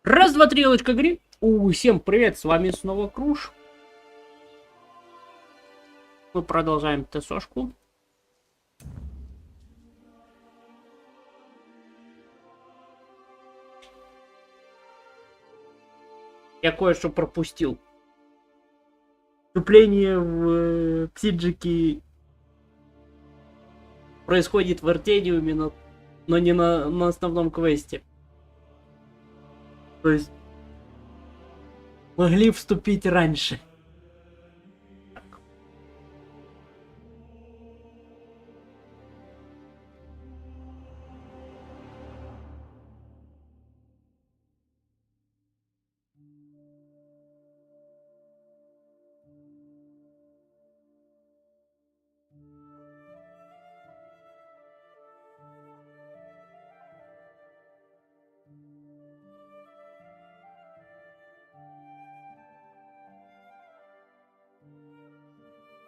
Раз, два, три, лочка гри. Всем привет, с вами снова Круш. Мы продолжаем ТСОшку. Я кое-что пропустил. Вступление в псиджики происходит в Артениуме, но не на основном квесте. То есть могли вступить раньше.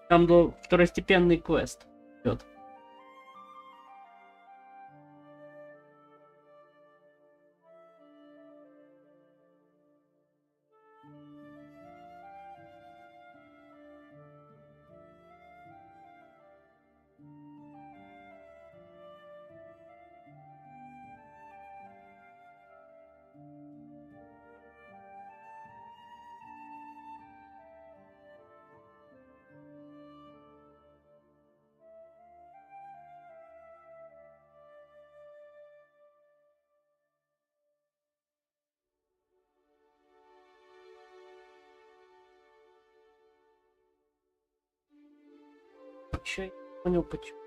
Там был второстепенный квест идет. Еще я не понял почему.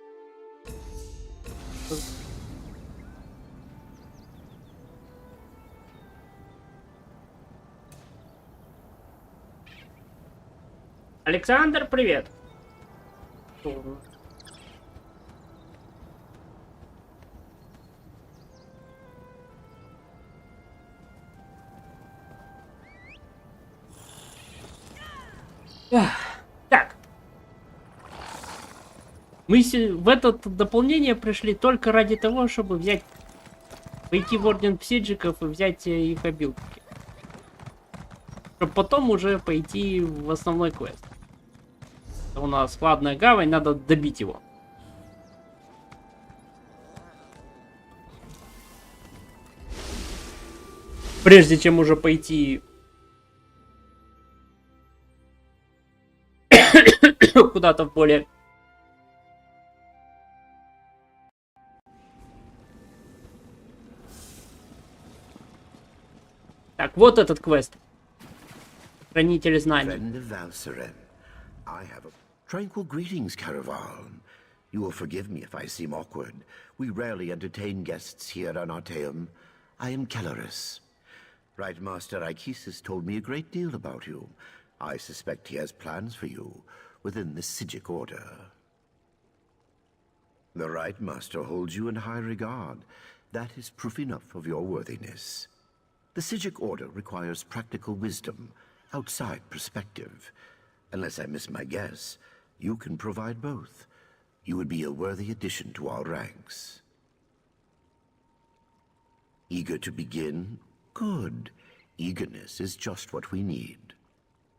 Александр, привет. Так. Мы в это дополнение пришли только ради того, чтобы пойти в орден псиджиков и взять их обилки. Чтобы потом уже пойти в основной квест. У нас хладная гавань, надо добить его. Прежде чем уже пойти куда-то в более... Так, вот этот квест. Хранитель знаний. Tranquil greetings, Caraval. You will forgive me if I seem awkward. We rarely entertain guests here on Arteum. I am Kellerus. Right Master Ikisis told me a great deal about you. I suspect he has plans for you within the Psijic Order. The Right Master holds you in high regard. That is proof enough of your worthiness. The Psijic Order requires practical wisdom, outside perspective. Unless I miss my guess, you can provide both. You would be a worthy addition to our ranks. Eager to begin? Good. Eagerness is just what we need.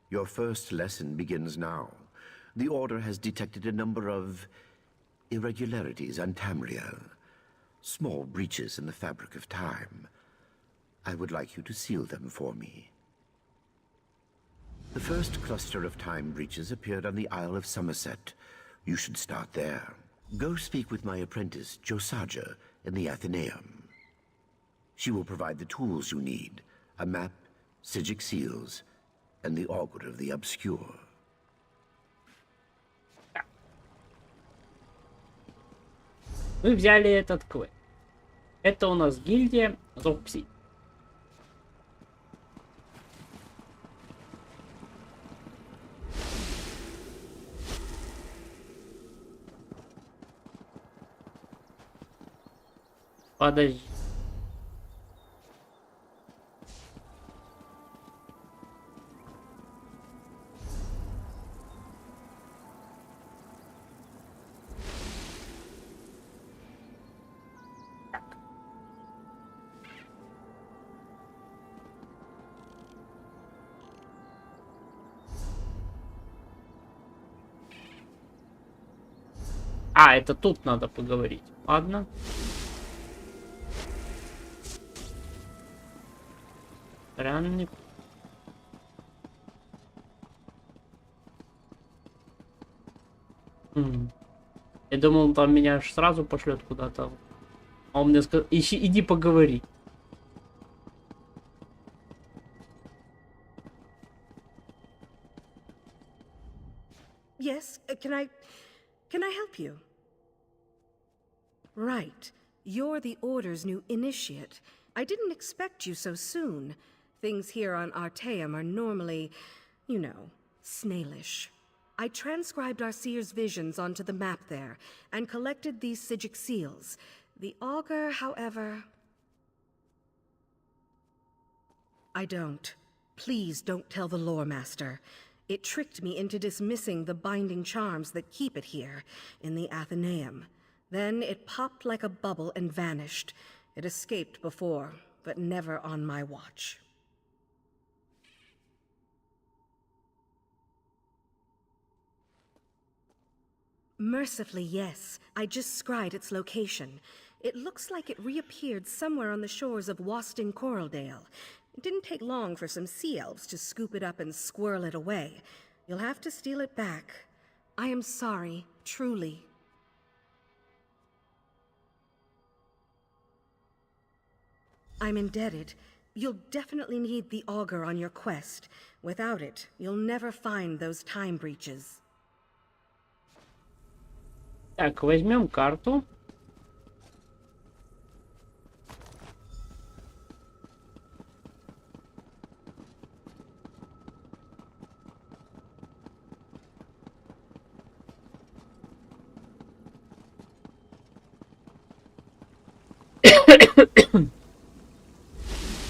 Your first lesson begins now. The Order has detected a number of irregularities on Tamriel. Small breaches in the fabric of time. I would like you to seal them for me. The first cluster of time breaches appeared on the Isle of Somerset. You should start there. Go speak with my apprentice, Josaja, in the Athenaeum. She will provide the tools you need, a map, Psijic seals, and the Augur of the Obscure. Мы взяли этот квест. Это у нас гильдия Зов Пси. Подожди. А, это тут надо поговорить. Ладно. Странный. Я думал, он там меня аж сразу пошлет куда-то. А он мне сказал, иди поговори. Yes, can I help you? Right. You're the Order's new initiate. I didn't expect you so soon. Things here on Arteum are normally, you know, snailish. I transcribed our seer's visions onto the map there, and collected these Psijic seals. The augur, however... I don't. Please don't tell the lore master. It tricked me into dismissing the binding charms that keep it here, in the Athenaeum. Then it popped like a bubble and vanished. It escaped before, but never on my watch. Mercifully, yes. I just scried its location. It looks like it reappeared somewhere on the shores of Wasting Coraldale. It didn't take long for some sea elves to scoop it up and squirrel it away. You'll have to steal it back. I am sorry, truly. I'm indebted. You'll definitely need the augur on your quest. Without it, you'll never find those time breaches. Так, возьмем карту.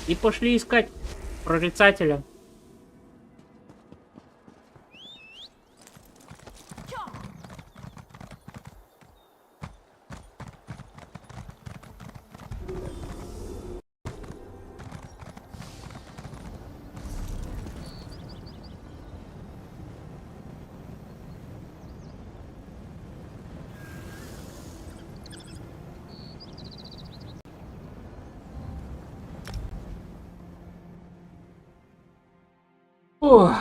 И пошли искать прорицателя. Ох.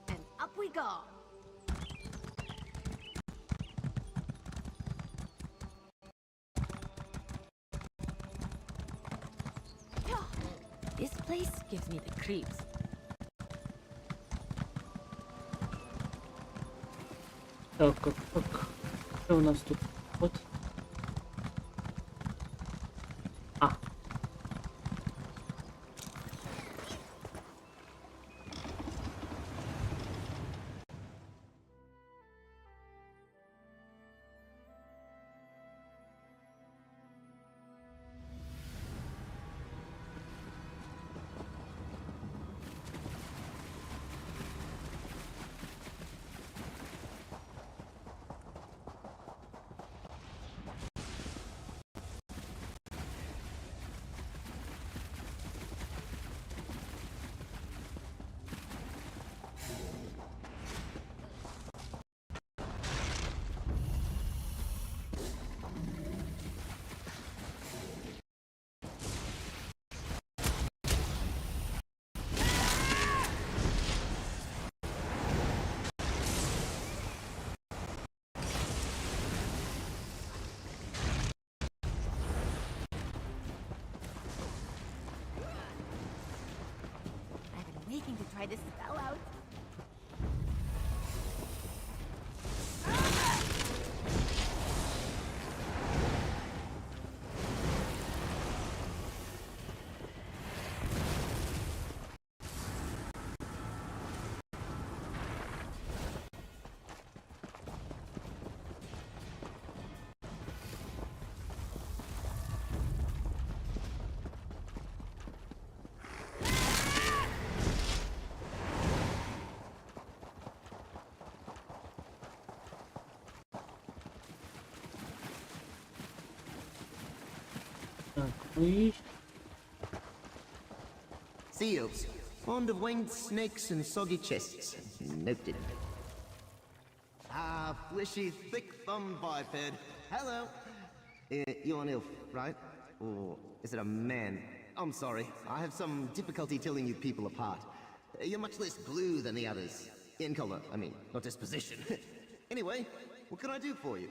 And up we go. This place gives me the creeps. Так, что у нас тут? Вот. А. I've been waiting to try this spell out. И... Seals. Fond of winged snakes and soggy chests. Noted. Ah, fleshy, thick-thumbed biped. Hello. You're an elf, right? Or is it a man? I'm sorry. I have some difficulty telling you people apart. You're much less blue than the others. In color, I mean, not disposition. Anyway, what can I do for you?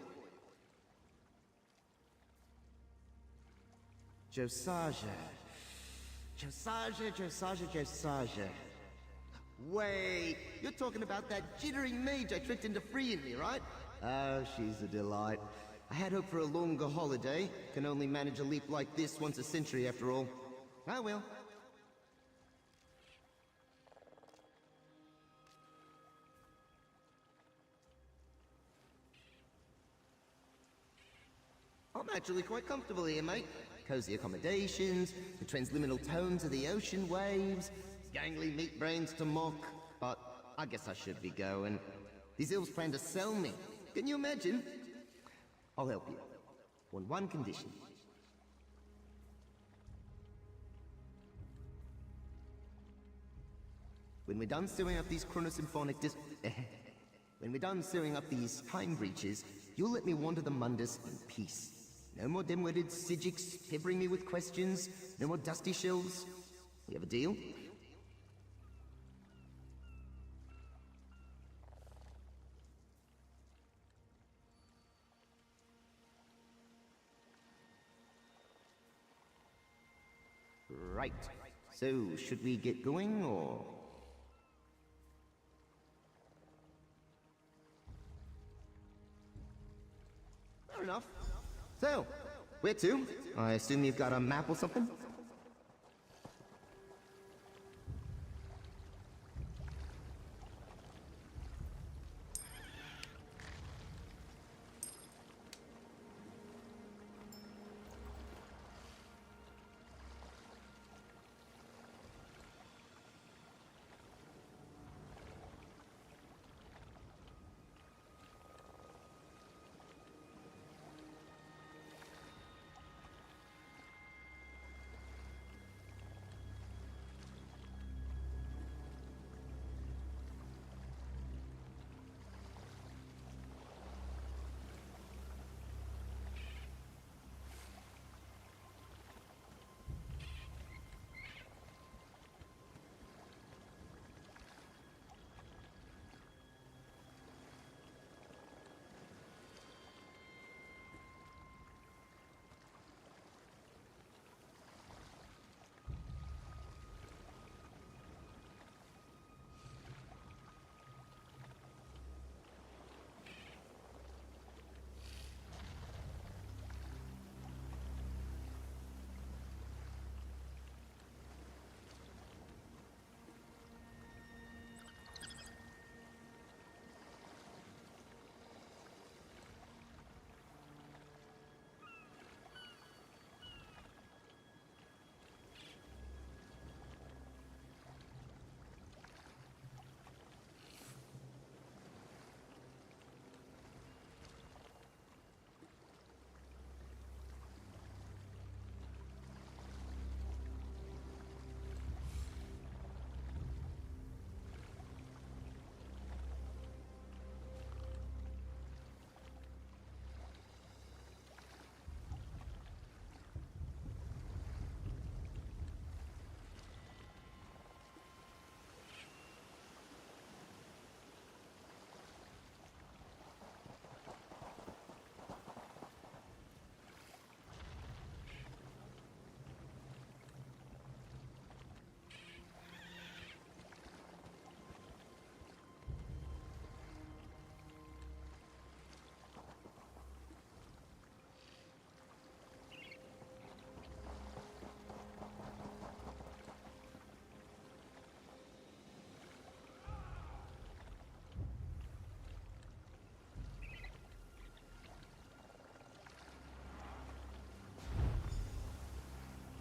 Josiah. Josiah. Wait, you're talking about that jittery mage I tricked into freeing me, right? Oh, she's a delight. I had hoped for a longer holiday. Can only manage a leap like this once a century after all. I will. I'm actually quite comfortable here, mate. Cozy accommodations, the transliminal tones of the ocean waves, gangly meat brains to mock. But I guess I should be going. These elves plan to sell me. Can you imagine? I'll help you. On one condition. When we're done sewing up these chronosymphonic when we're done sewing up these time breaches, you'll let me wander the Mundus in peace. No more dim-witted Sijiks peppering me with questions. No more dusty shells. We have a deal? Right. So, should we get going, or...? Fair enough. So, where to? I assume you've got a map or something?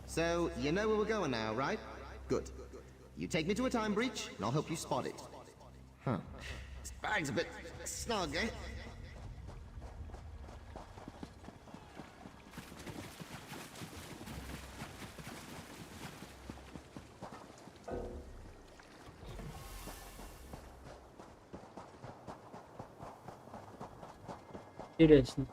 So, you know where we're going now, right? Good. You take me to a time breach, and I'll help you spot it. Huh. This bag's a bit snug, eh? Интересно.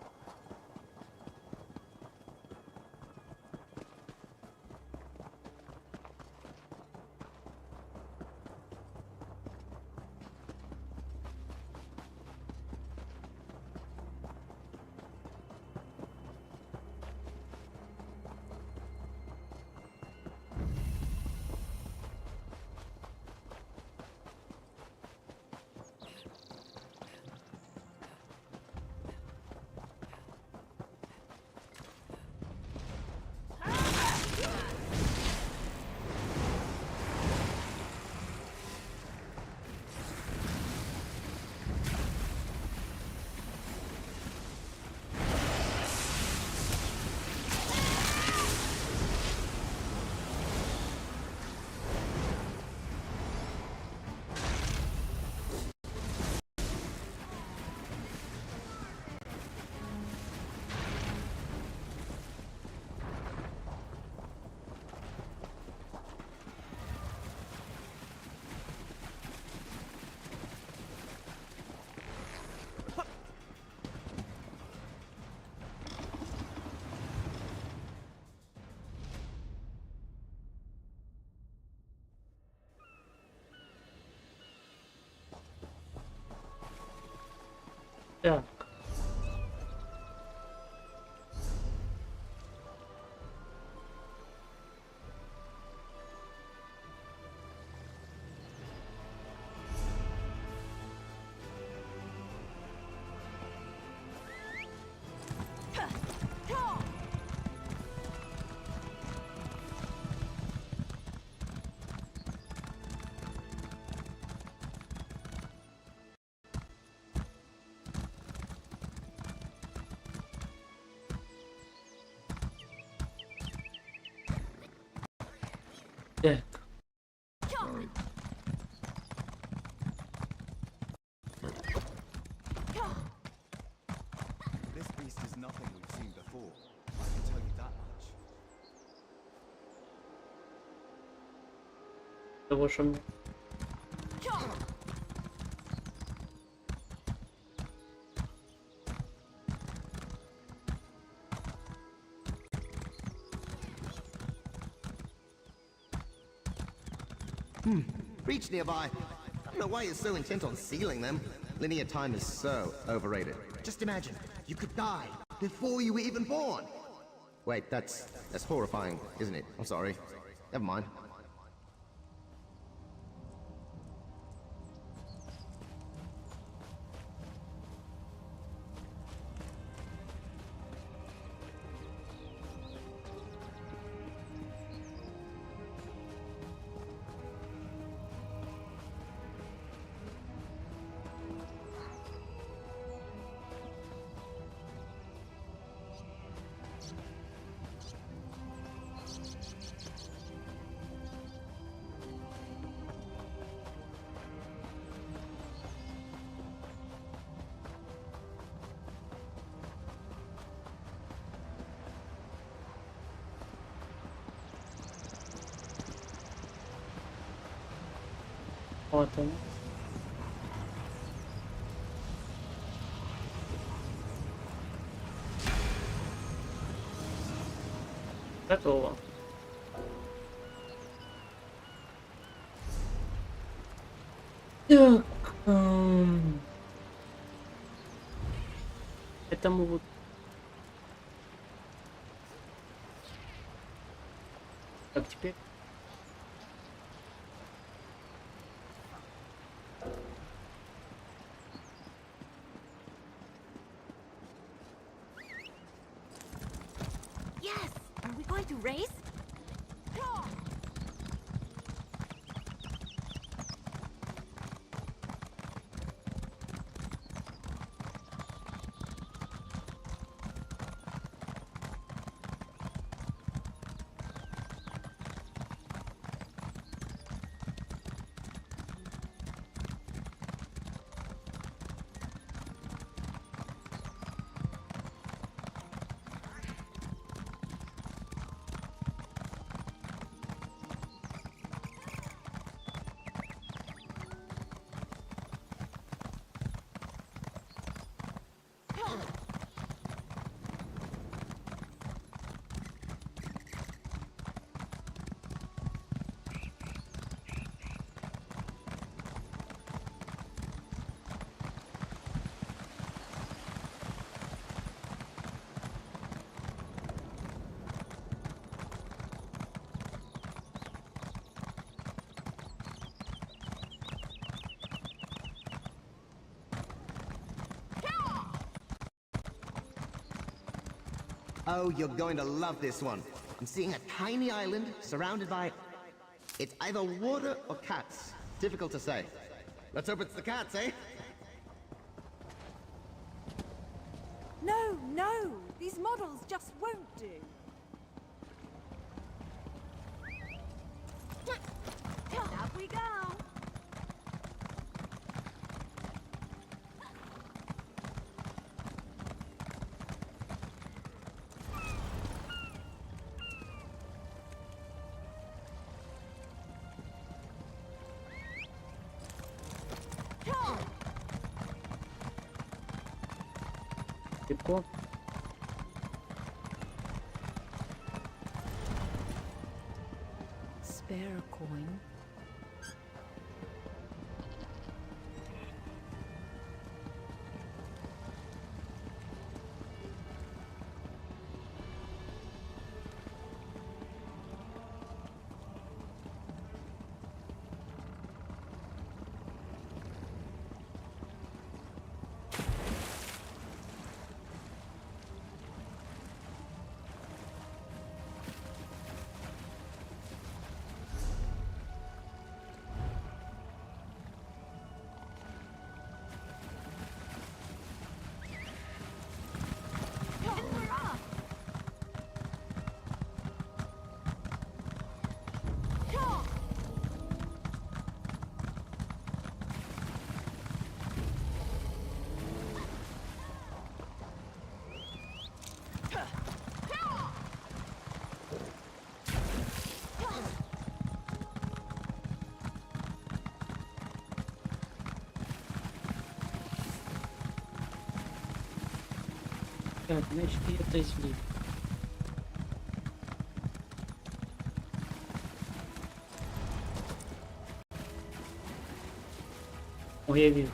Так. Так. This beast is nothing we've seen before. I can tell you that much. Того, что мне... Reach nearby. I don't know why you're so intent on sealing them. Linear time is so overrated. Just imagine, you could die before you were even born. Wait, that's horrifying, isn't it? I'm sorry. Never mind. Вот он. Готово. Так. Это мы вот... Как теперь? Yes! Are we going to race? Oh, you're going to love this one. I'm seeing a tiny island surrounded by... It's either water or cats. Difficult to say. Let's hope it's the cats, eh? No, no! These models just won't do. Up we go! Легко. Spare a coin. Так, значит, это здесь. О, я вижу.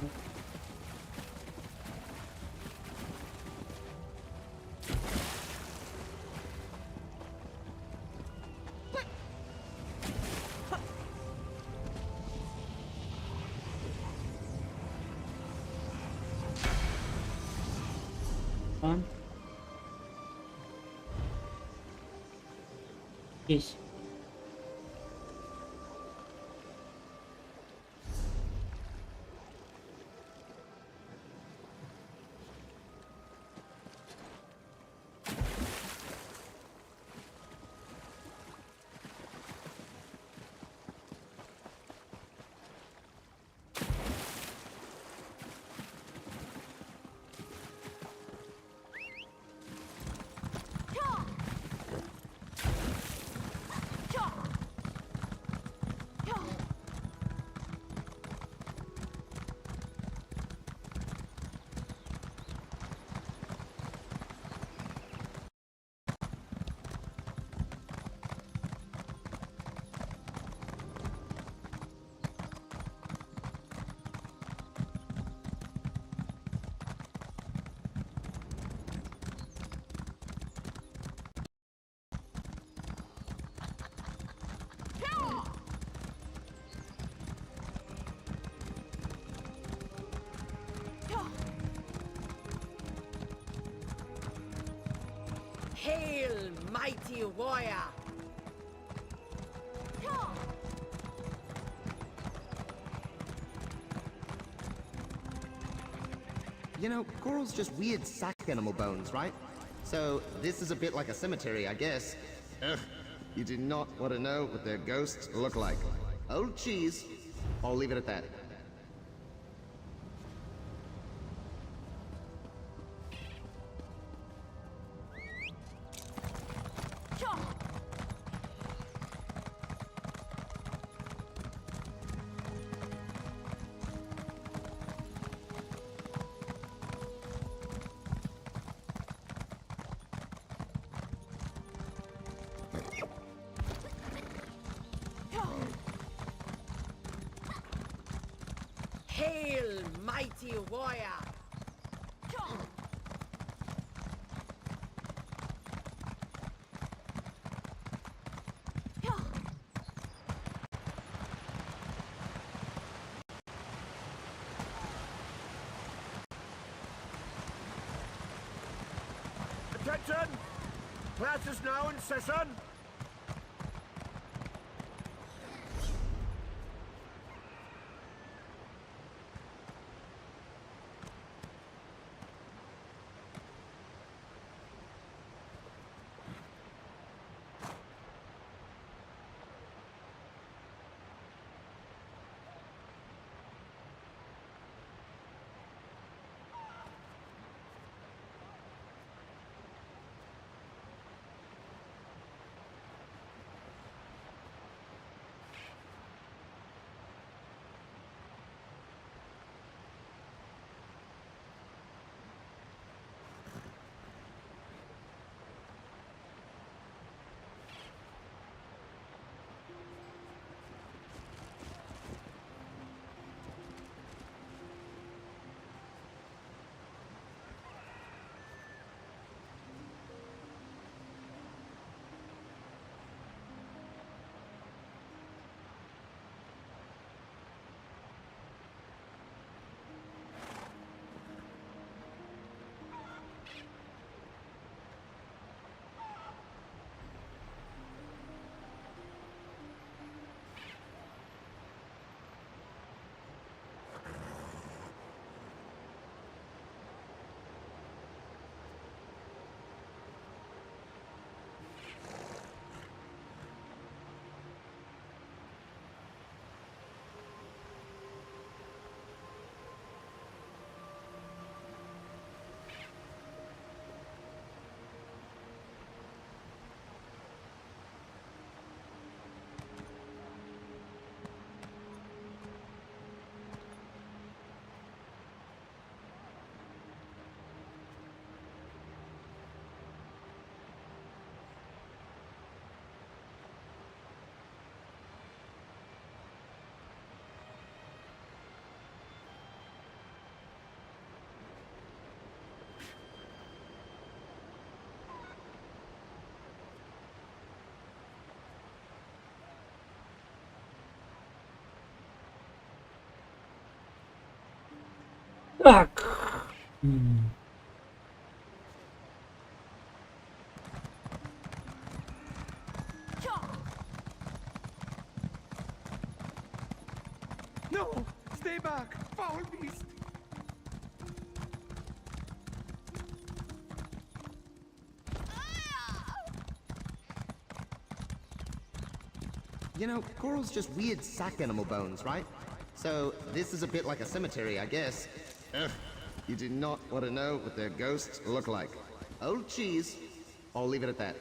Здесь. Hail, mighty warrior! You know, coral's just weird sack animal bones, right? So this is a bit like a cemetery, I guess. Ugh, you do not want to know what their ghosts look like. Old cheese. I'll leave it at that. Hail, mighty warrior! Attention! Platz ist now in session. Так. No! Stay back! Foul beast! You know, coral's just weird sack animal bones, right? So, this is a bit like a cemetery, I guess. Ugh. You do not want to know what their ghosts look like. Old cheese. I'll leave it at that.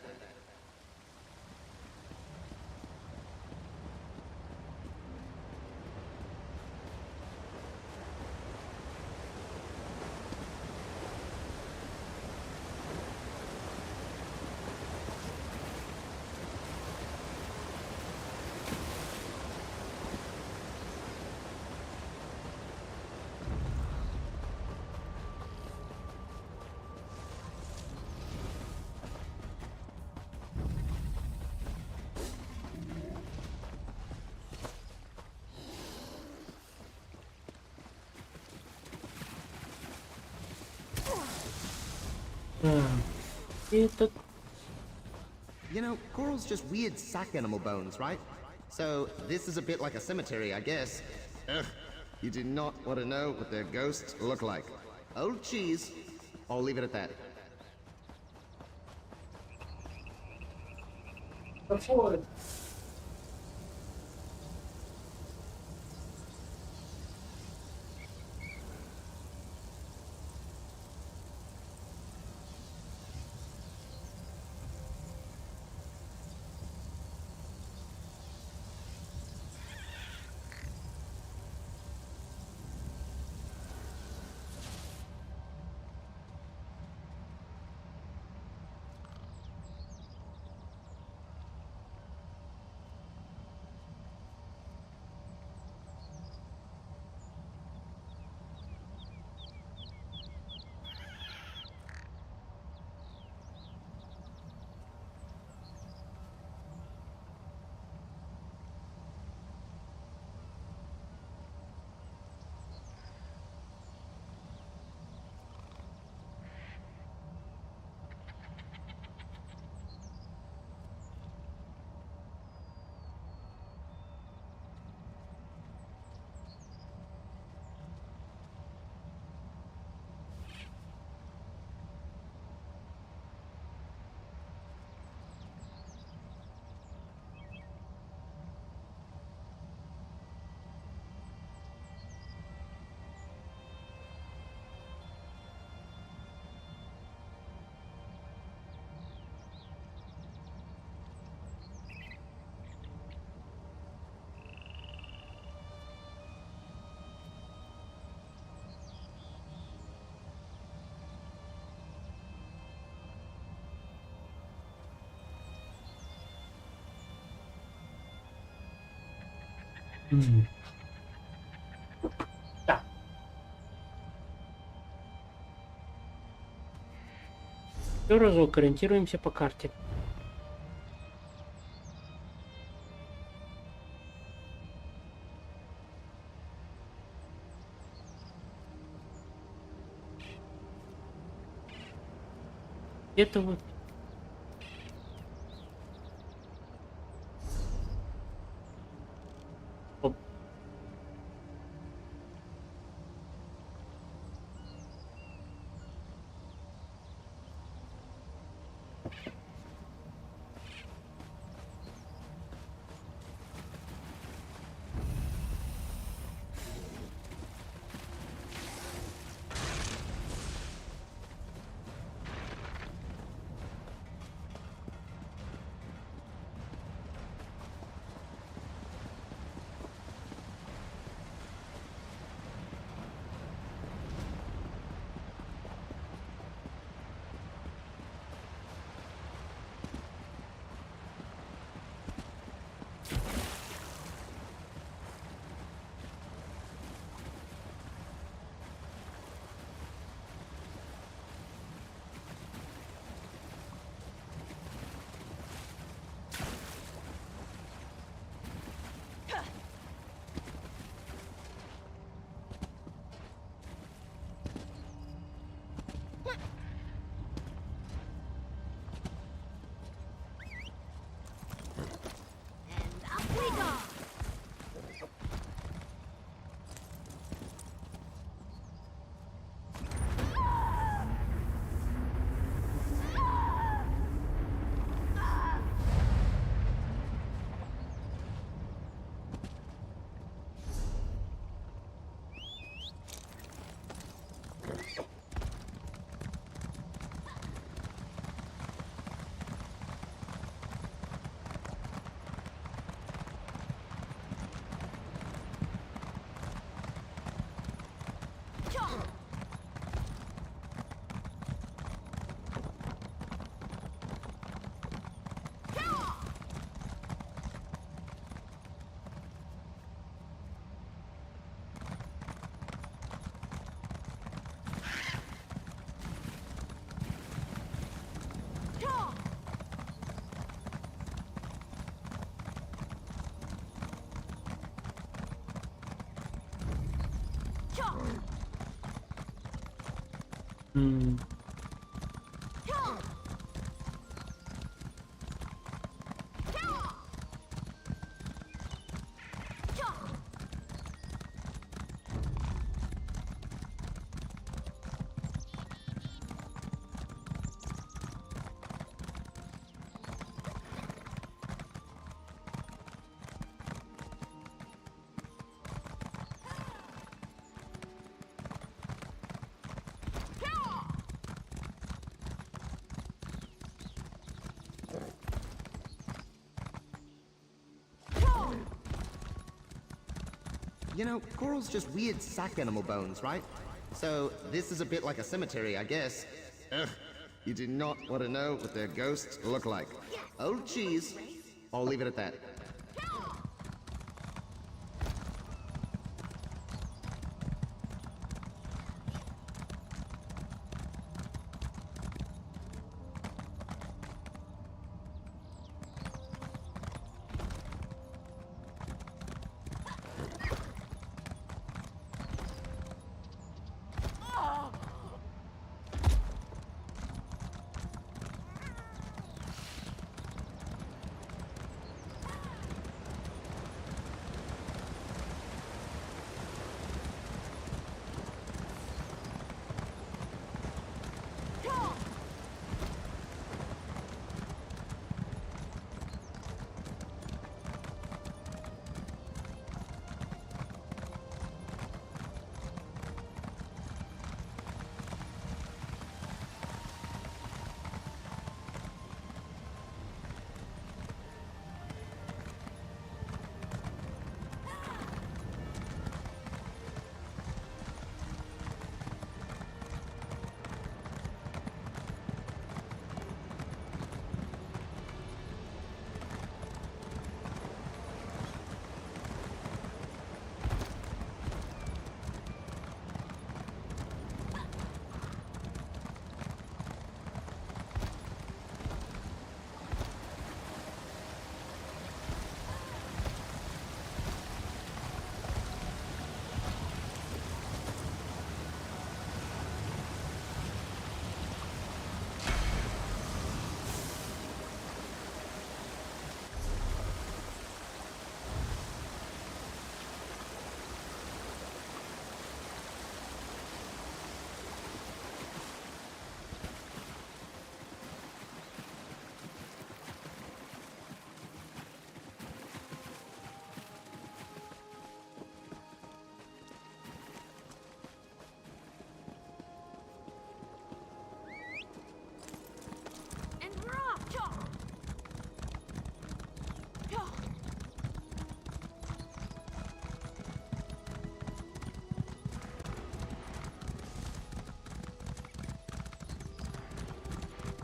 Это... You know, coral's just weird sack animal bones, right? So, this is a bit like a cemetery, I guess. Ugh. You do not want to know what their ghosts look like. Old cheese. I'll leave it at that. Так. Еще разок ориентируемся по карте. Это вот. Оп. You know, coral's just weird sack animal bones, right? So this is a bit like a cemetery, I guess. Ugh, you do not want to know what their ghosts look like. Oh, cheese. I'll leave it at that.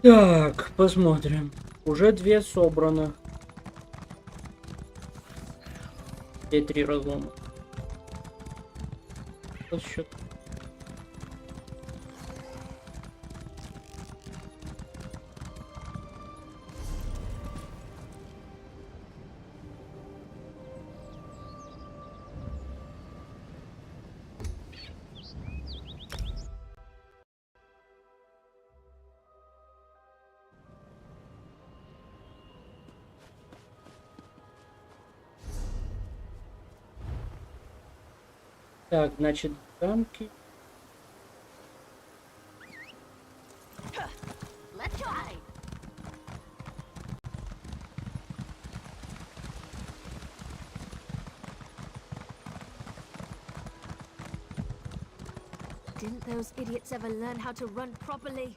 Так, посмотрим. Уже 2 собрано. Где 3 разлома? Что счет? Так, значит, замки. Let's try. Didn't those idiots ever learn how to run properly?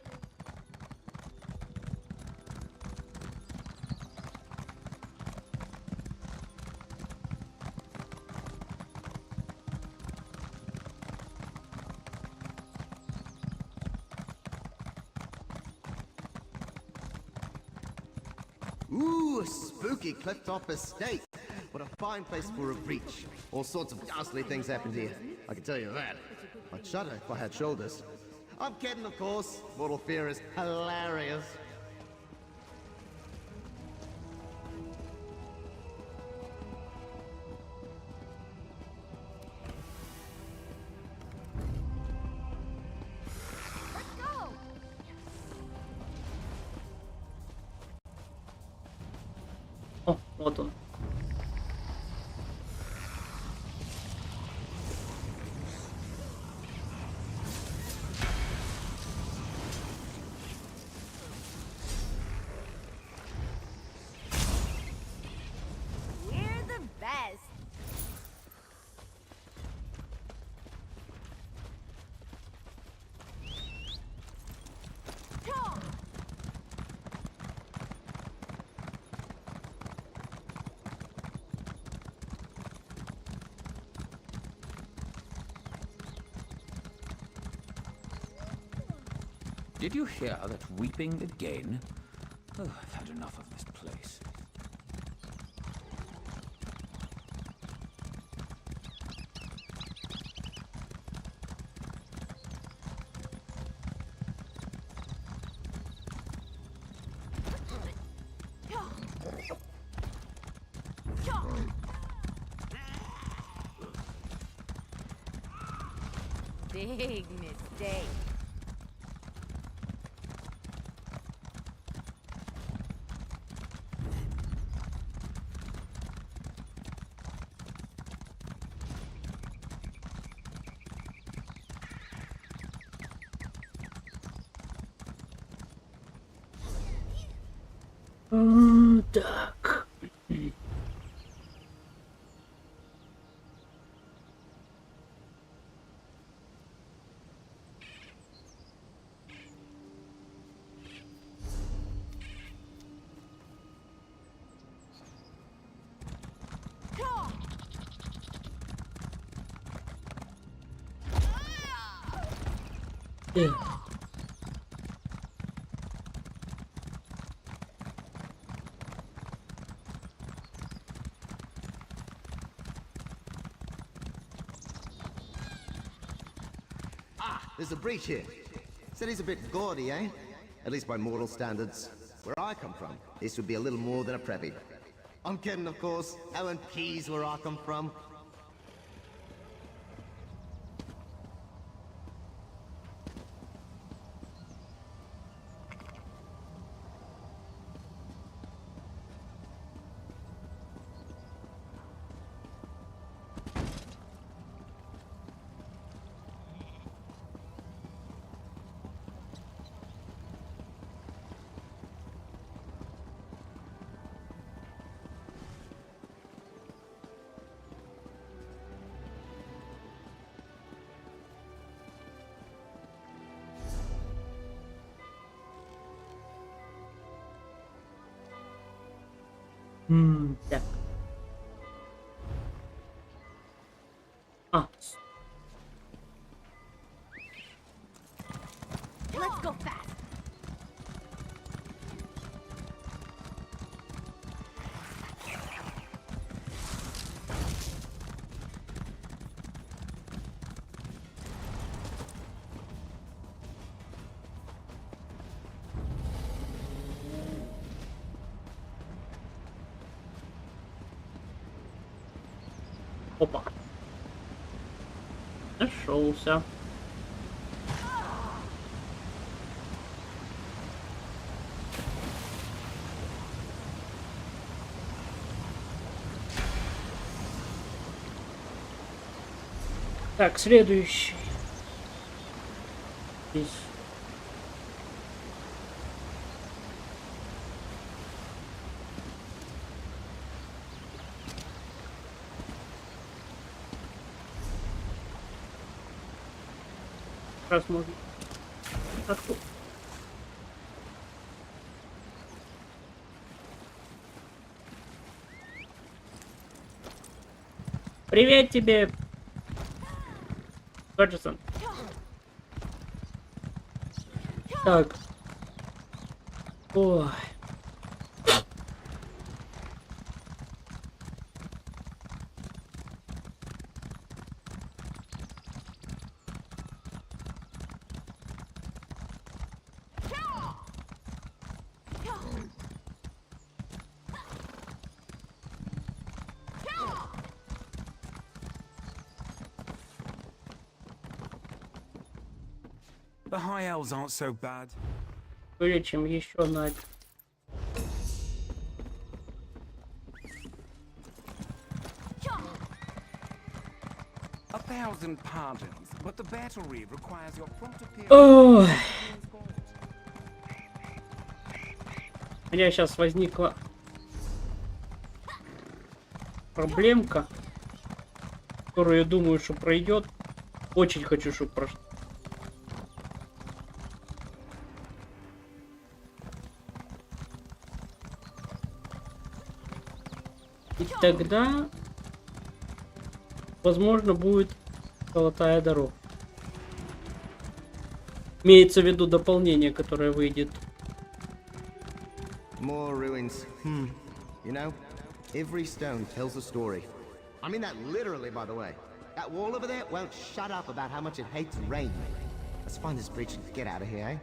Ooh, a spooky cliff-top estate. What a fine place for a breach. All sorts of ghastly things happened here. I can tell you that. I'd shudder if I had shoulders. I'm kidding, of course. Mortal fear is hilarious. О, вот он. We're the best. Come. Did you hear that weeping again? Oh, I've had enough of this place. Big mistake. Так. There's a breach here. Said he's a bit gaudy, eh? At least by mortal standards. Where I come from, this would be a little more than a preppy. I'm kidding, of course. Ellen P's where I come from. Так. А. Let's go fast. Опа. Нашелся. Так, следующий. Здесь. Раз можно. Откуда? Привет тебе, Годжесон. Так. Ой. The high elves aren't so bad. Вылечим еще на... A thousand pardons, but the battery requires your prompt appearance. Ой. У меня сейчас возникла проблемка, которую я думаю, что пройдет. Очень хочу, чтобы прошло. И тогда, возможно, будет золотая дорога. Имеется в виду дополнение, которое выйдет. More ruins. You know, every stone tells a story. I mean that literally, by the way. That wall over there won't shut up about how much it hates rain. Let's find this bridge and get out of here, eh?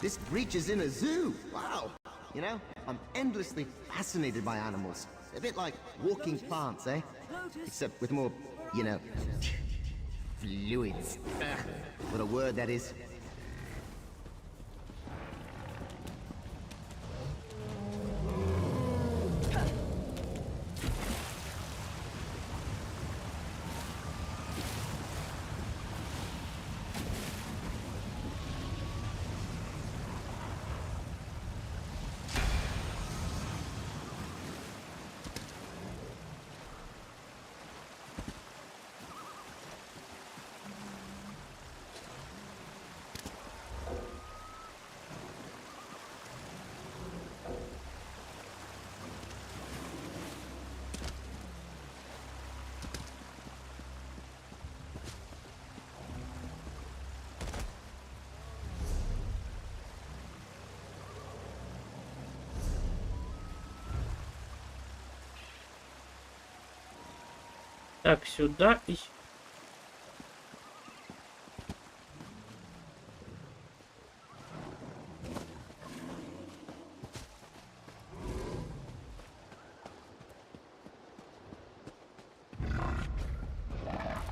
This breach is in a zoo. Wow. You know, I'm endlessly fascinated by animals. A bit like walking plants, eh? Except with more, you know, fluids. Ugh, what a word that is. Так, сюда и...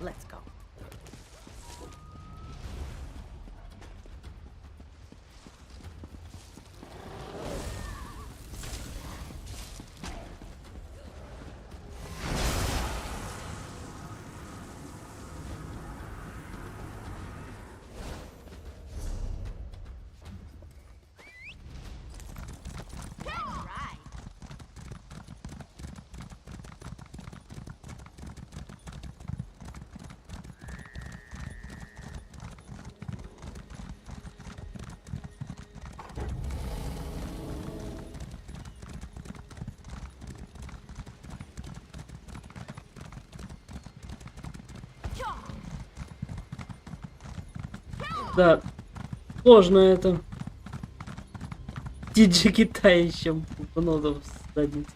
Let's go. Да, сложно это. Диджи Китай еще много задниц.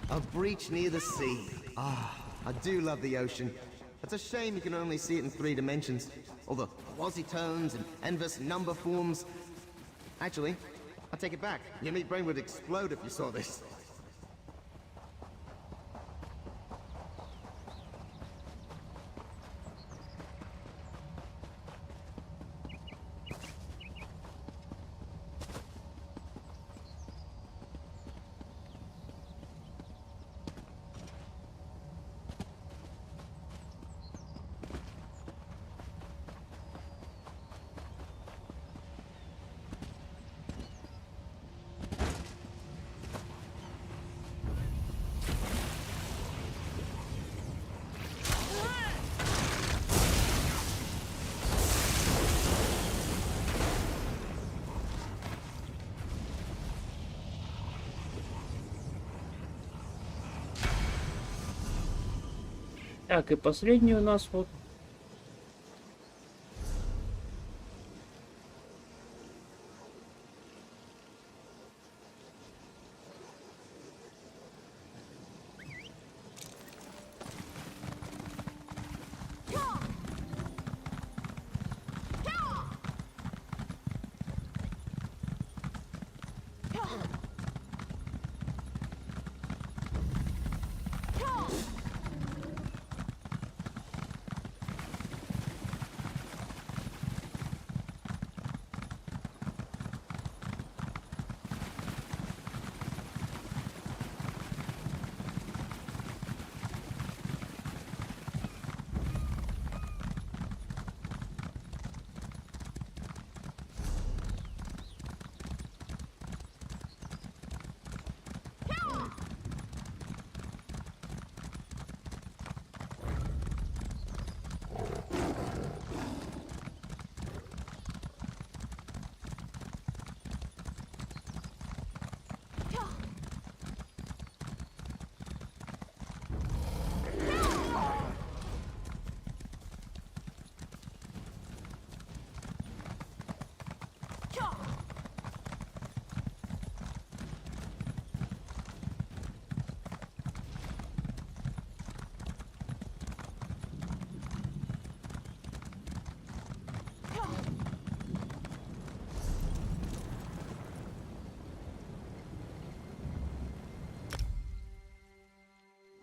A breach near the sea. Ah, I do love the ocean. It's a shame you can only see it in 3 dimensions. All the quasi-tones and endless number forms. Actually, I take it back. Your meat brain would explode if you saw this. Так, и последний у нас вот.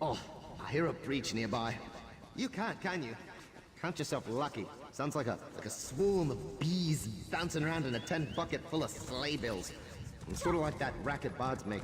Oh, I hear a breach nearby. You can't, can you? Count yourself lucky. Sounds like a swarm of bees bouncing around in a tin bucket full of sleigh bells. It's sort of like that racket bards make.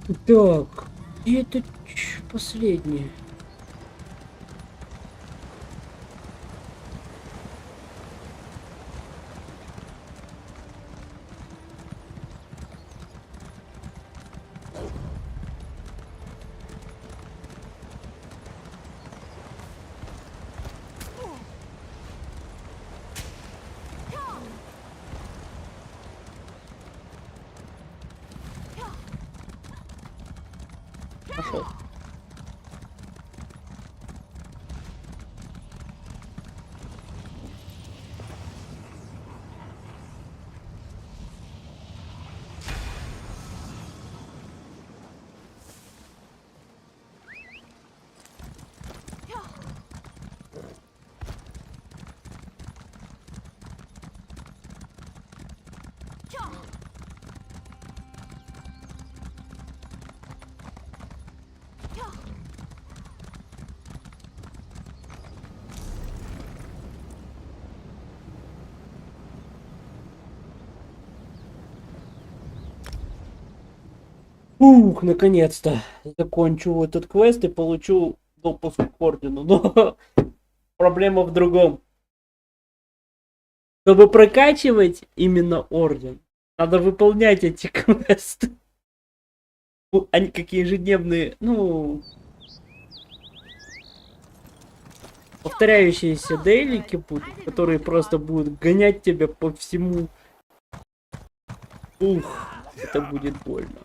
Так, и это последнее. Пошел. Ух, наконец-то закончу этот квест и получу допуск к ордену. Но проблема в другом. Чтобы прокачивать именно орден, надо выполнять эти квесты. Они как ежедневные, ну, повторяющиеся дейлики будут, которые просто будут гонять тебя по всему. Ух, это будет больно.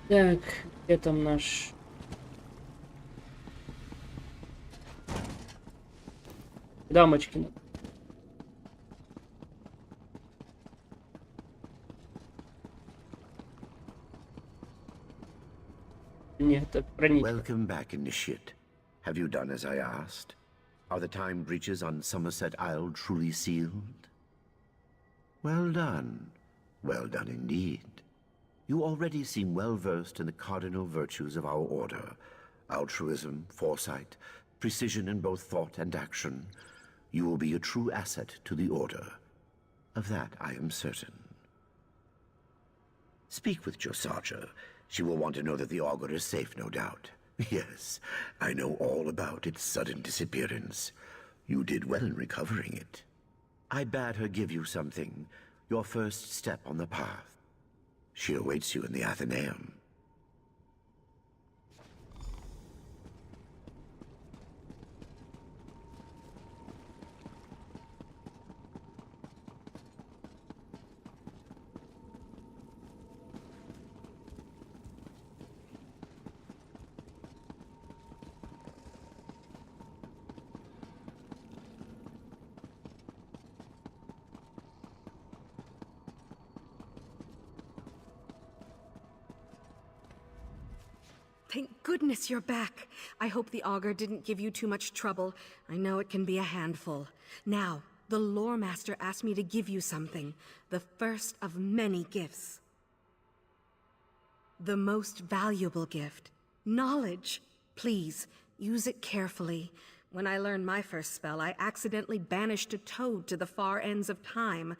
Так, где там наш... Дамочкина. Нет, это бронить. Welcome back, Initiate. Have you done as I asked? Are the time breaches on Somerset Isle truly sealed? Well done. Well done indeed. You already seem well versed in the cardinal virtues of our order. Altruism, foresight, precision in both thought and action. You will be a true asset to the order. Of that I am certain. Speak with Josarja. She will want to know that the augur is safe, no doubt. Yes, I know all about its sudden disappearance. You did well in recovering it. I bade her give you something, your first step on the path. She awaits you in the Athenaeum. Thank goodness you're back. I hope the augur didn't give you too much trouble. I know it can be a handful. Now, the lore master asked me to give you something. The first of many gifts. The most valuable gift. Knowledge. Please, use it carefully. When I learned my first spell, I accidentally banished a toad to the far ends of time.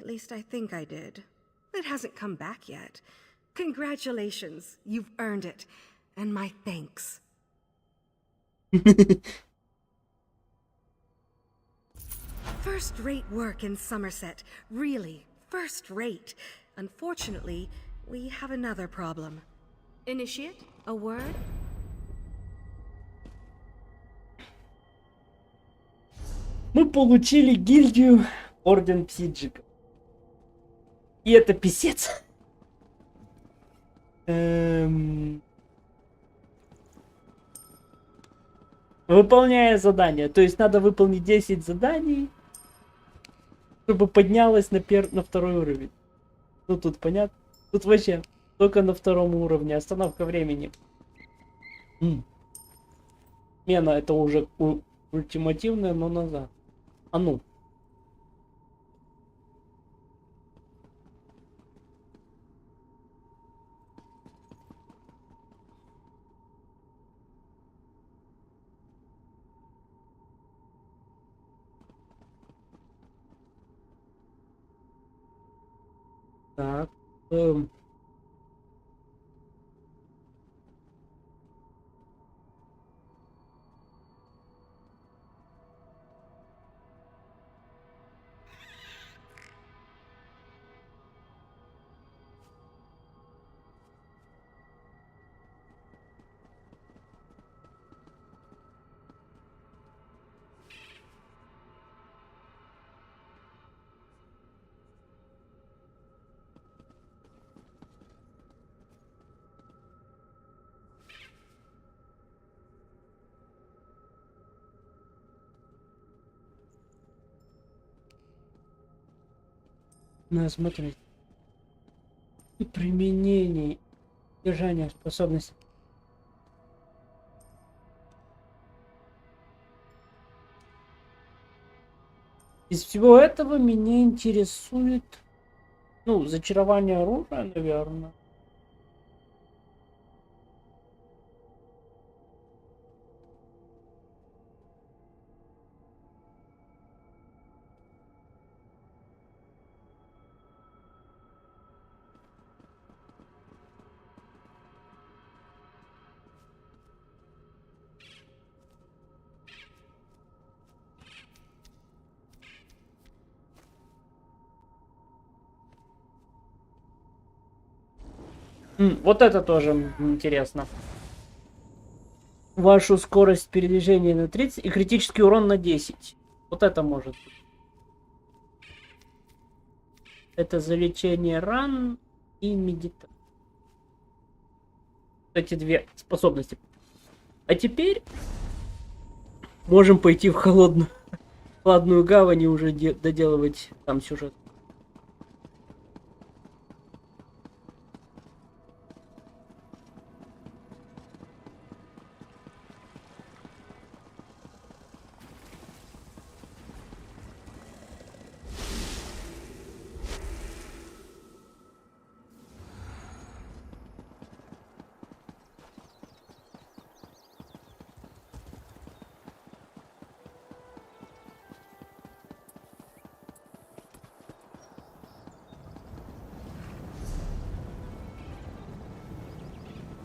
At least I think I did. It hasn't come back yet. Congratulations, you've earned it. And my thanks. First-rate work in Somerset. Really, first-rate. Unfortunately, we have another problem. Initiate, a word? Мы получили гильдию Орден Псиджиков. И это писец. Выполняя задание. То есть надо выполнить 10 заданий, чтобы поднялось на второй уровень. Ну тут понятно. Тут вообще только на втором уровне. Остановка времени. Смена это уже ультимативная, но назад. А ну. Так. Надо смотреть. И применение. Держание способности. Из всего этого меня интересует, ну, зачарование оружия, наверное. Вот это тоже интересно. Вашу скорость передвижения на 30 и критический урон на 10. Вот это может быть. Это залечение ран и медитация. Эти две способности. А теперь можем пойти в холодную гавань и уже доделывать там сюжет.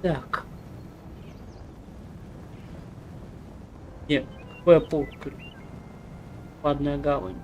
Так. Нет, какой пол? Ладная гавань.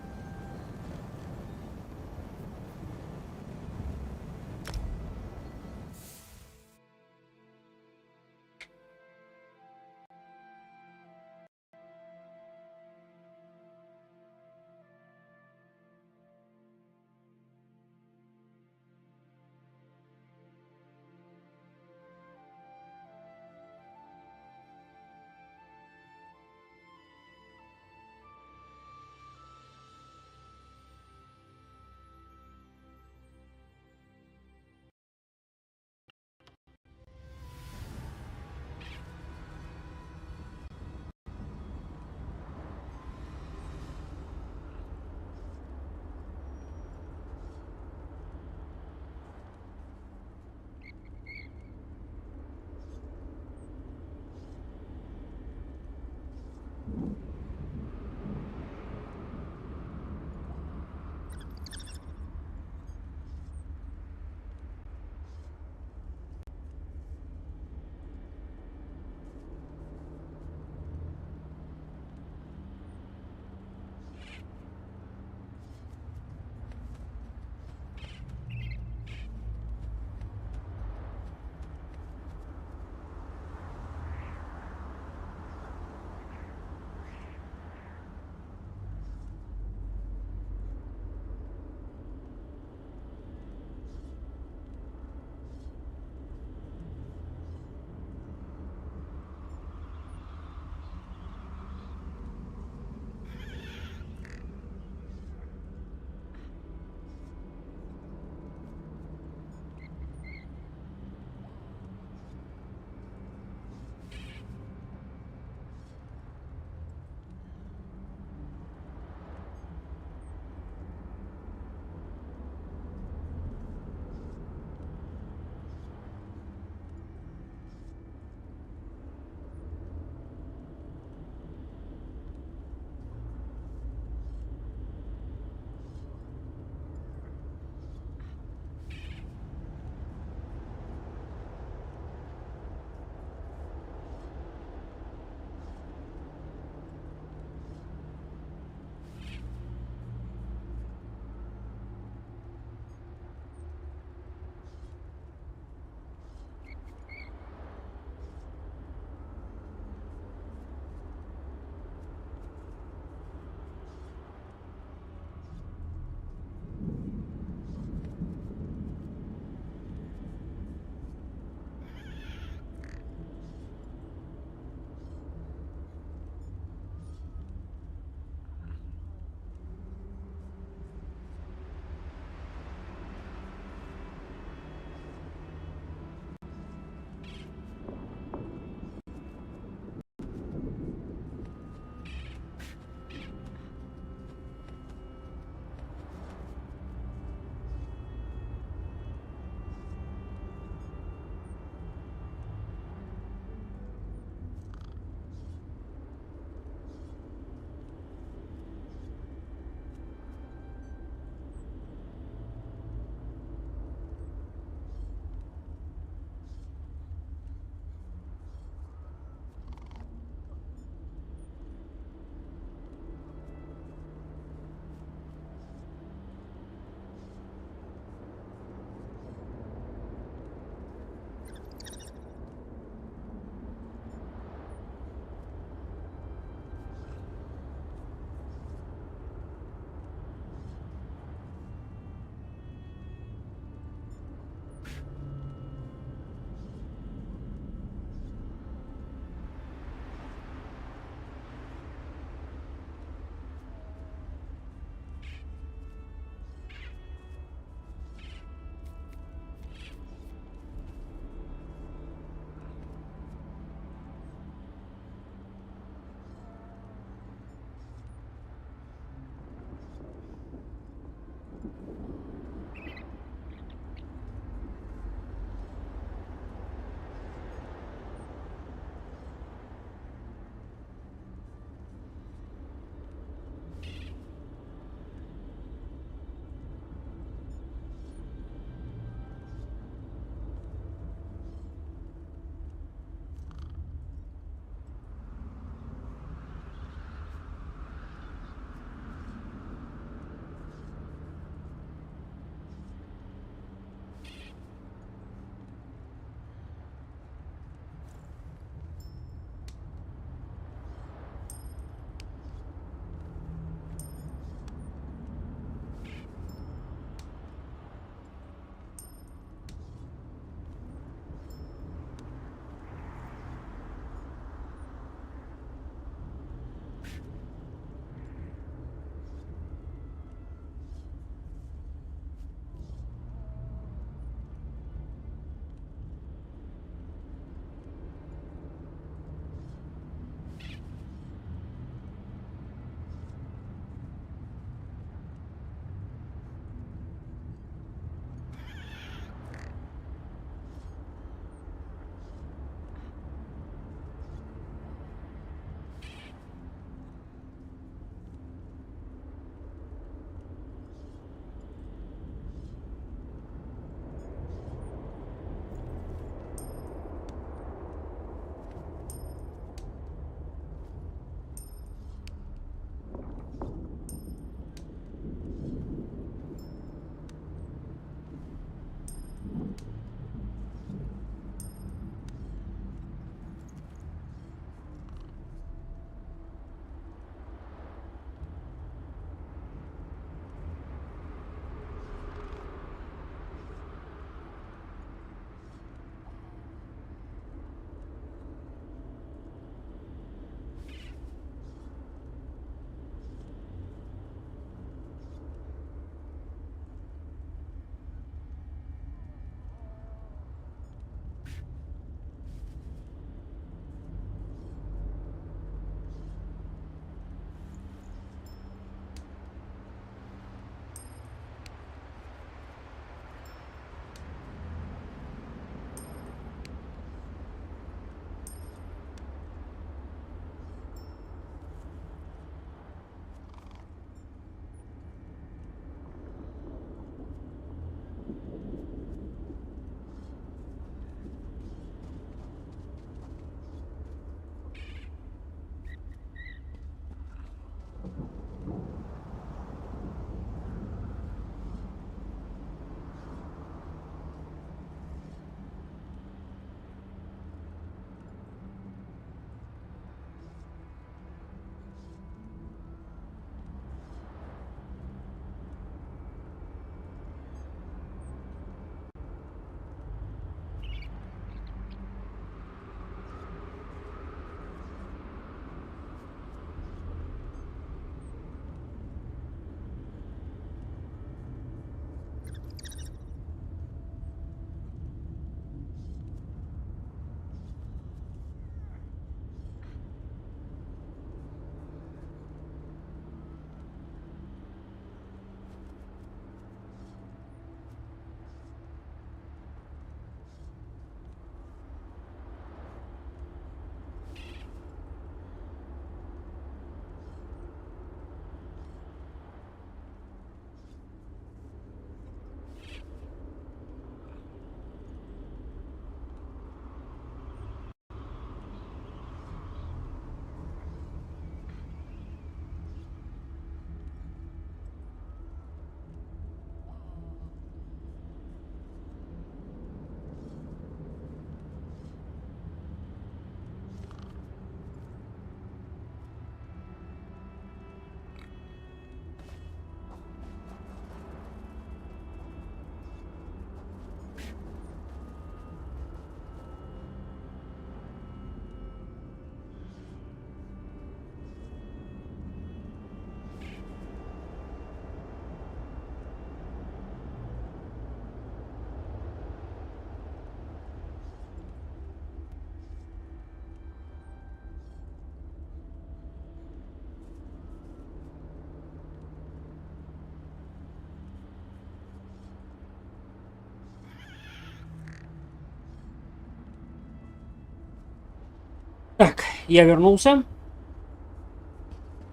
Я вернулся.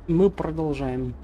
Мы продолжаем.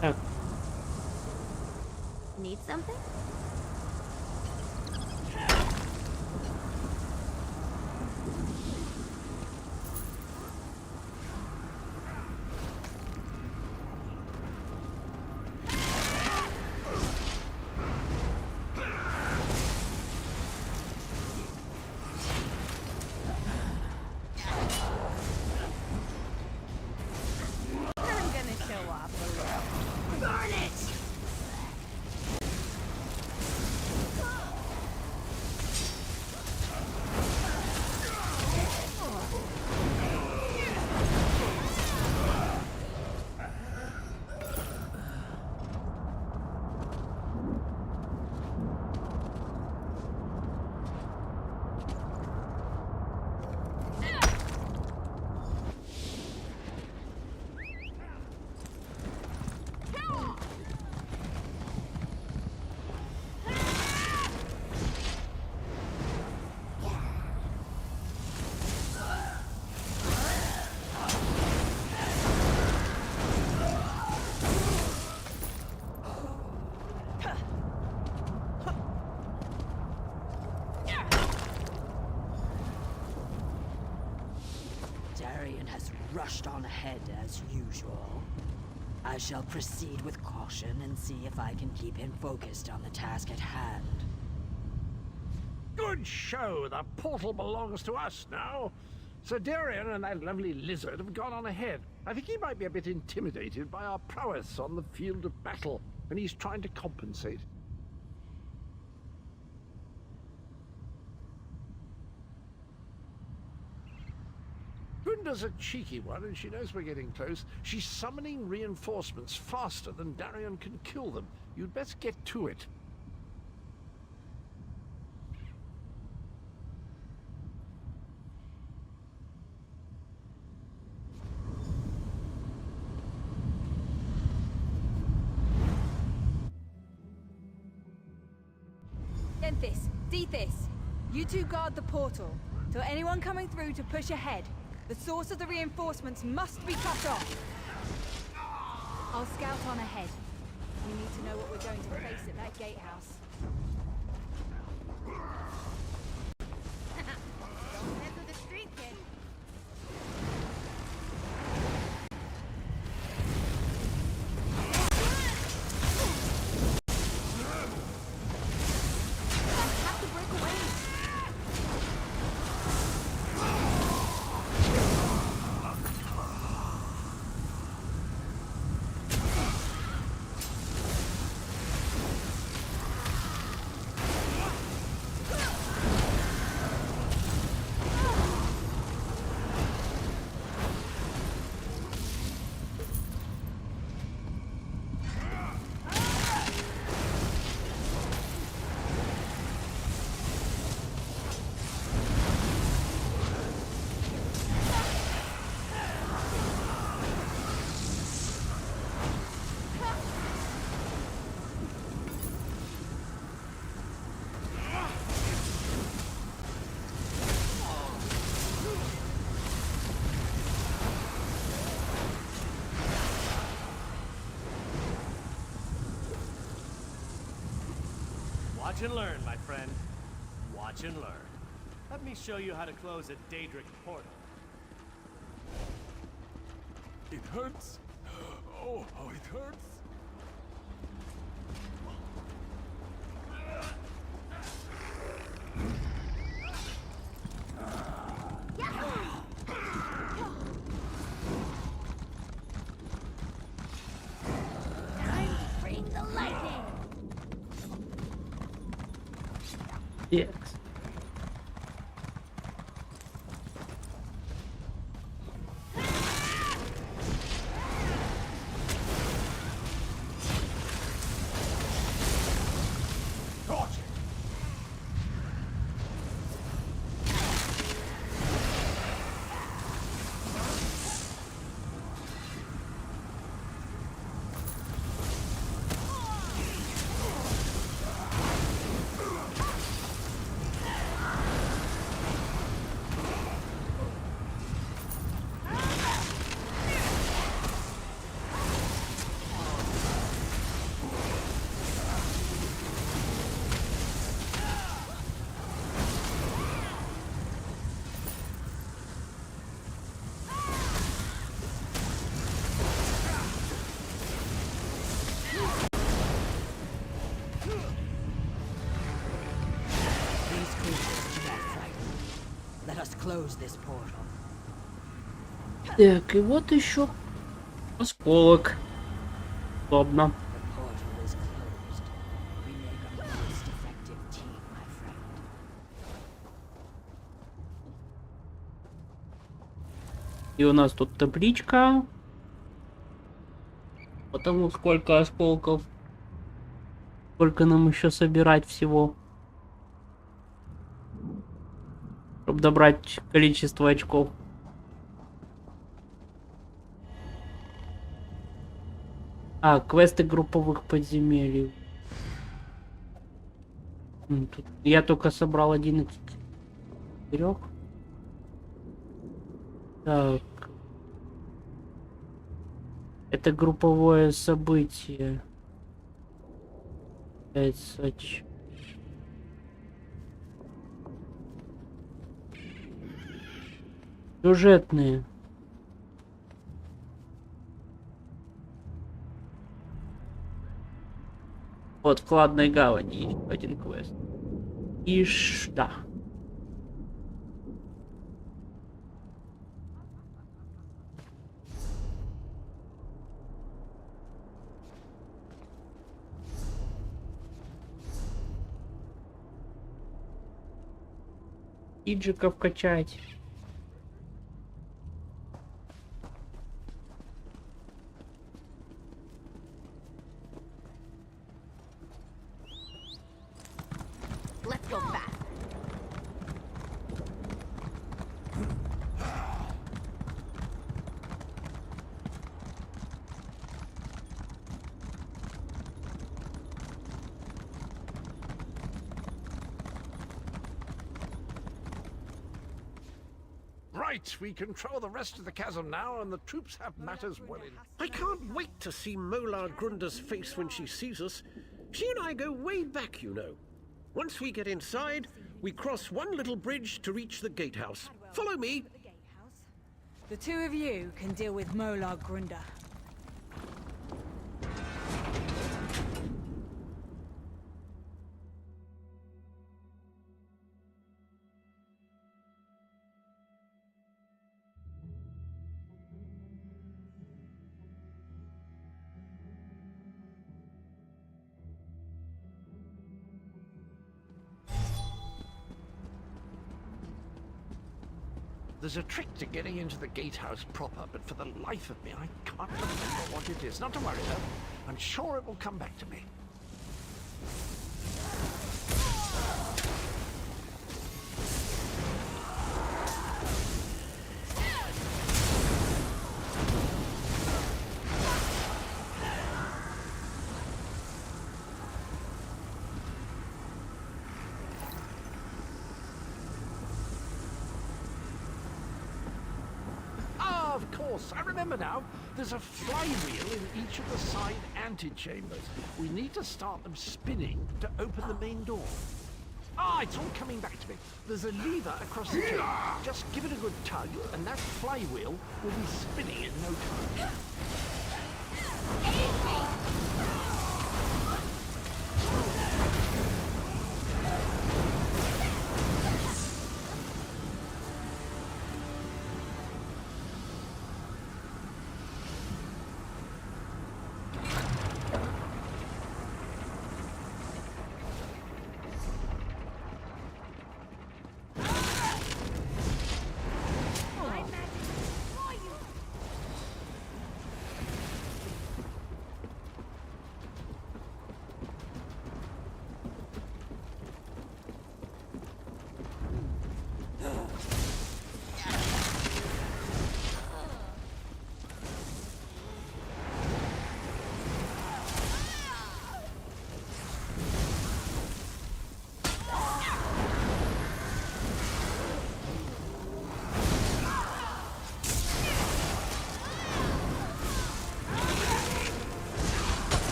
Так. Need something? Rushed on ahead as usual. I shall proceed with caution and see if I can keep him focused on the task at hand. Good show! The portal belongs to us now. Sir Darian and that lovely lizard have gone on ahead. I think he might be a bit intimidated by our prowess on the field of battle, and he's trying to compensate. Grinda's a cheeky one, and she knows we're getting close. She's summoning reinforcements faster than Darian can kill them. You'd best get to it. Denthis, Dethys, you two guard the portal. Tell anyone coming through to push ahead. The source of the reinforcements must be cut off. I'll scout on ahead. We need to know what we're going to face at that gatehouse. Don't mess with the street kid. Have to break away. Watch and learn, my friend. Watch and learn. Let me show you how to close a Daedric portal. It hurts. Oh, how it hurts. Bring the lightning. Yes. These creatures do not frighten me. Let us close this portal. Так, и вот еще осколок. Удобно. The portal is closed. We make a most effective team, my friend. И у нас тут табличка. Потому сколько осколков. Сколько нам еще собирать всего. Чтобы добрать количество очков. А, квесты групповых подземелий. Тут я только собрал 11 4. Так. Это групповое событие. 5 сочек. Сюжетные. Вот, в Кладной гавани есть один квест. Да. Иджиков качать. Let's go fast. Right, we control the rest of the chasm now, and the troops have matters well in. I can't wait to see Molar Grunda's face when she sees us. She and I go way back, you know. Once we get inside, we cross one little bridge to reach the gatehouse. Follow me. The two of you can deal with Molar Grunda. There's a trick to getting into the gatehouse proper, but for the life of me, I can't remember what it is. Not to worry, though. I'm sure it will come back to me. Of course. I remember now. There's a flywheel in each of the side antechambers. We need to start them spinning to open the main door. Ah, it's all coming back to me. There's a lever across the chamber. Just give it a good tug, and that flywheel will be spinning in no time.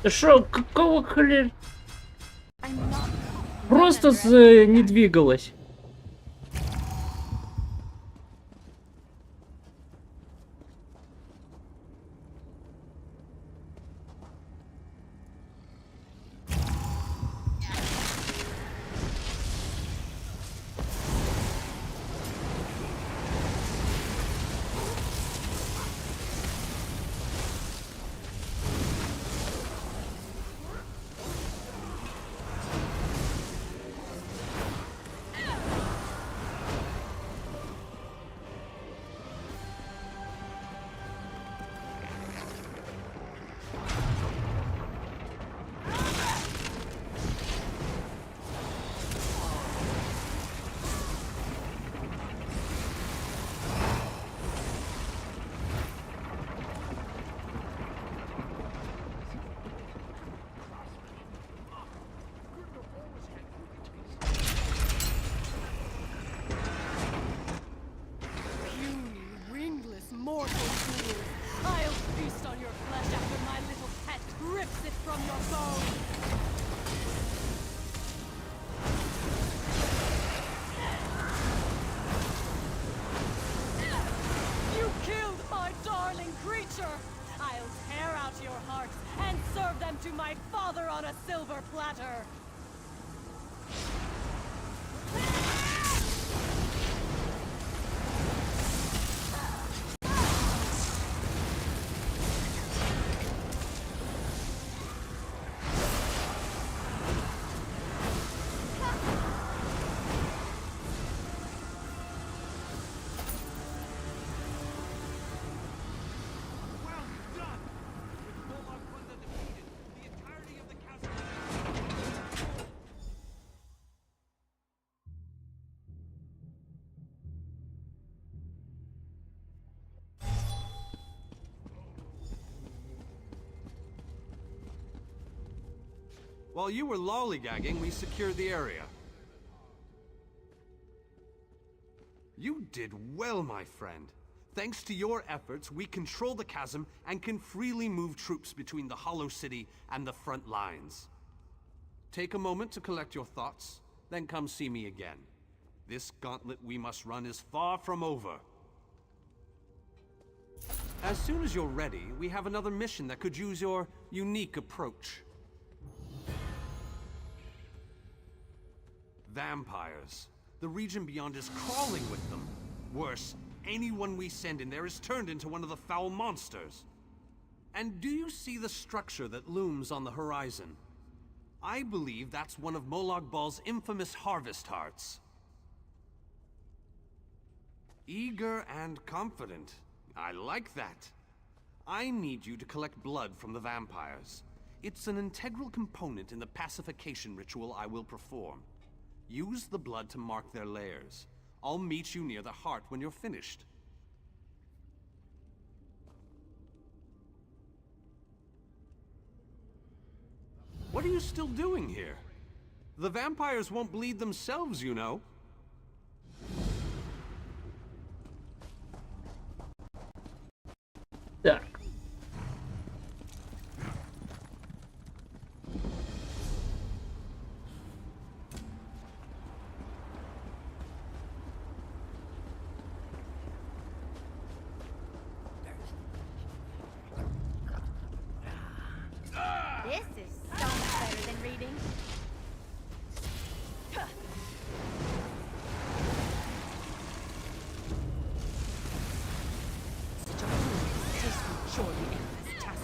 Шо, какого хрена? Просто не двигалась. To my father on a silver platter. While you were lollygagging, we secured the area. You did well, my friend. Thanks to your efforts, we control the chasm and can freely move troops between the Hollow City and the front lines. Take a moment to collect your thoughts, then come see me again. This gauntlet we must run is far from over. As soon as you're ready, we have another mission that could use your unique approach. Vampires. The region beyond is crawling with them. Worse, anyone we send in there is turned into one of the foul monsters. And do you see the structure that looms on the horizon? I believe that's one of Molag Bal's infamous harvest hearts. Eager and confident. I like that. I need you to collect blood from the vampires. It's an integral component in the pacification ritual I will perform. Use the blood to mark their lairs. I'll meet you near the heart when you're finished. What are you still doing here? The vampires won't bleed themselves, you know. Так. This is so much better than reading. Such a fool is tasting surely endless task.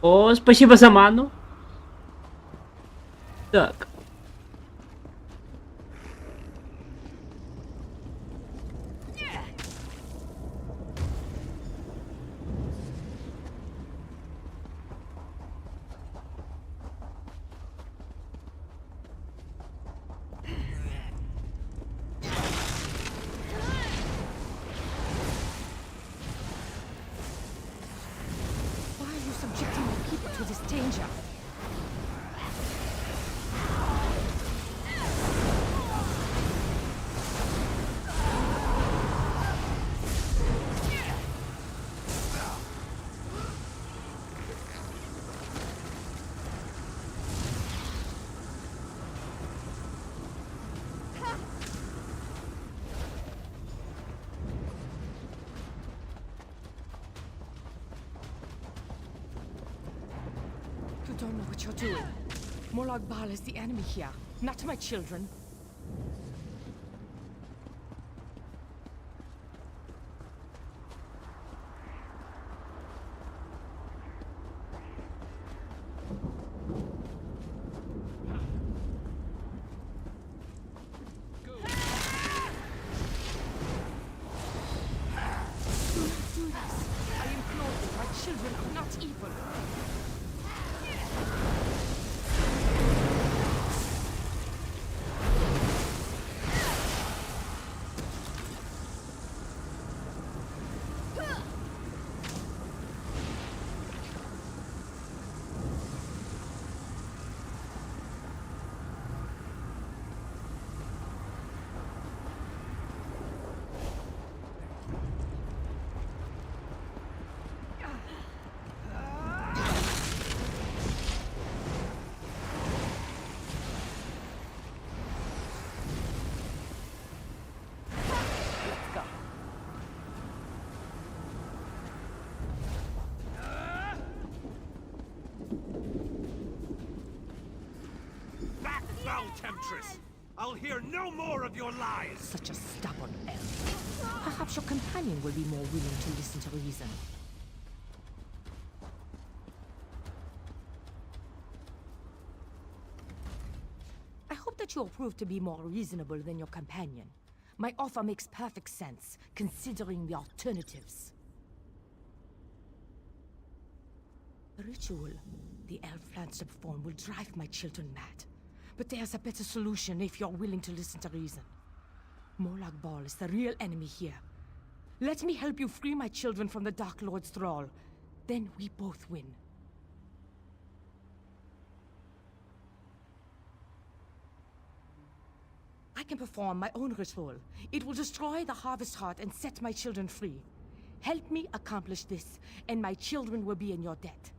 О, спасибо за ману. Так. Why are you subjecting my people to this danger? You don't know what you're doing. Morlock Bal is the enemy here, not my children. Do this. I implore you, my children are not evil. Back, foul temptress! I'll hear no more of your lies! Such a stubborn elf. Perhaps your companion will be more willing to listen to reason. I hope that you'll prove to be more reasonable than your companion. My offer makes perfect sense, considering the alternatives. The ritual the elf plans to perform will drive my children mad. But there's a better solution if you're willing to listen to reason. Morlock Bal is the real enemy here. Let me help you free my children from the Dark Lord's thrall. Then we both win. I can perform my own ritual. It will destroy the Harvest Heart and set my children free. Help me accomplish this, and my children will be in your debt.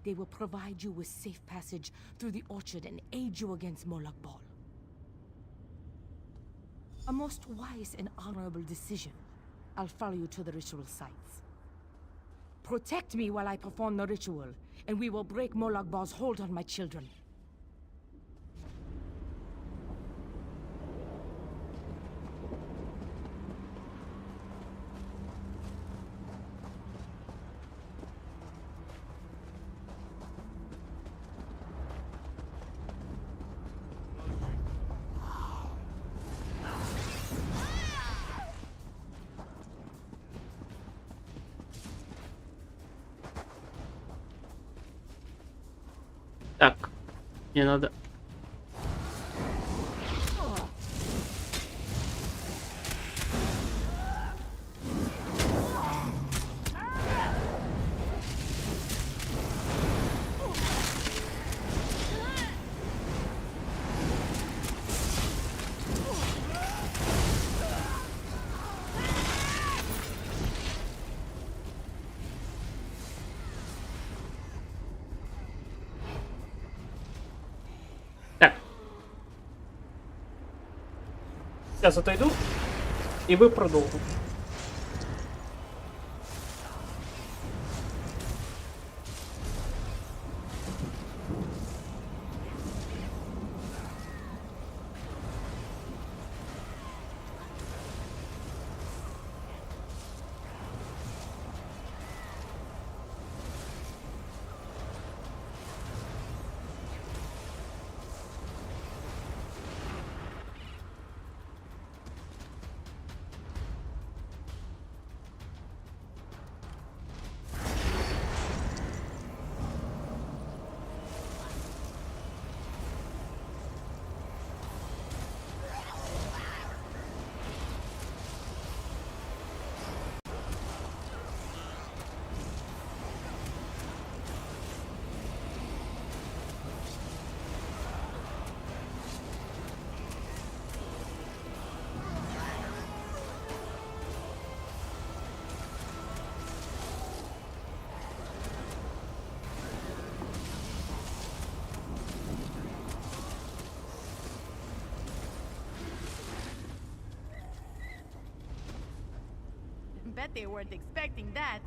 They will provide you with safe passage through the orchard and aid you against Morlock Bal. A most wise and honorable decision. I'll follow you to the ritual sites. Protect me while I perform the ritual, and we will break Molag Bal's hold on my children. Так, мне надо... Так. Сейчас отойду, и вы продолжим. Bet they weren't expecting that.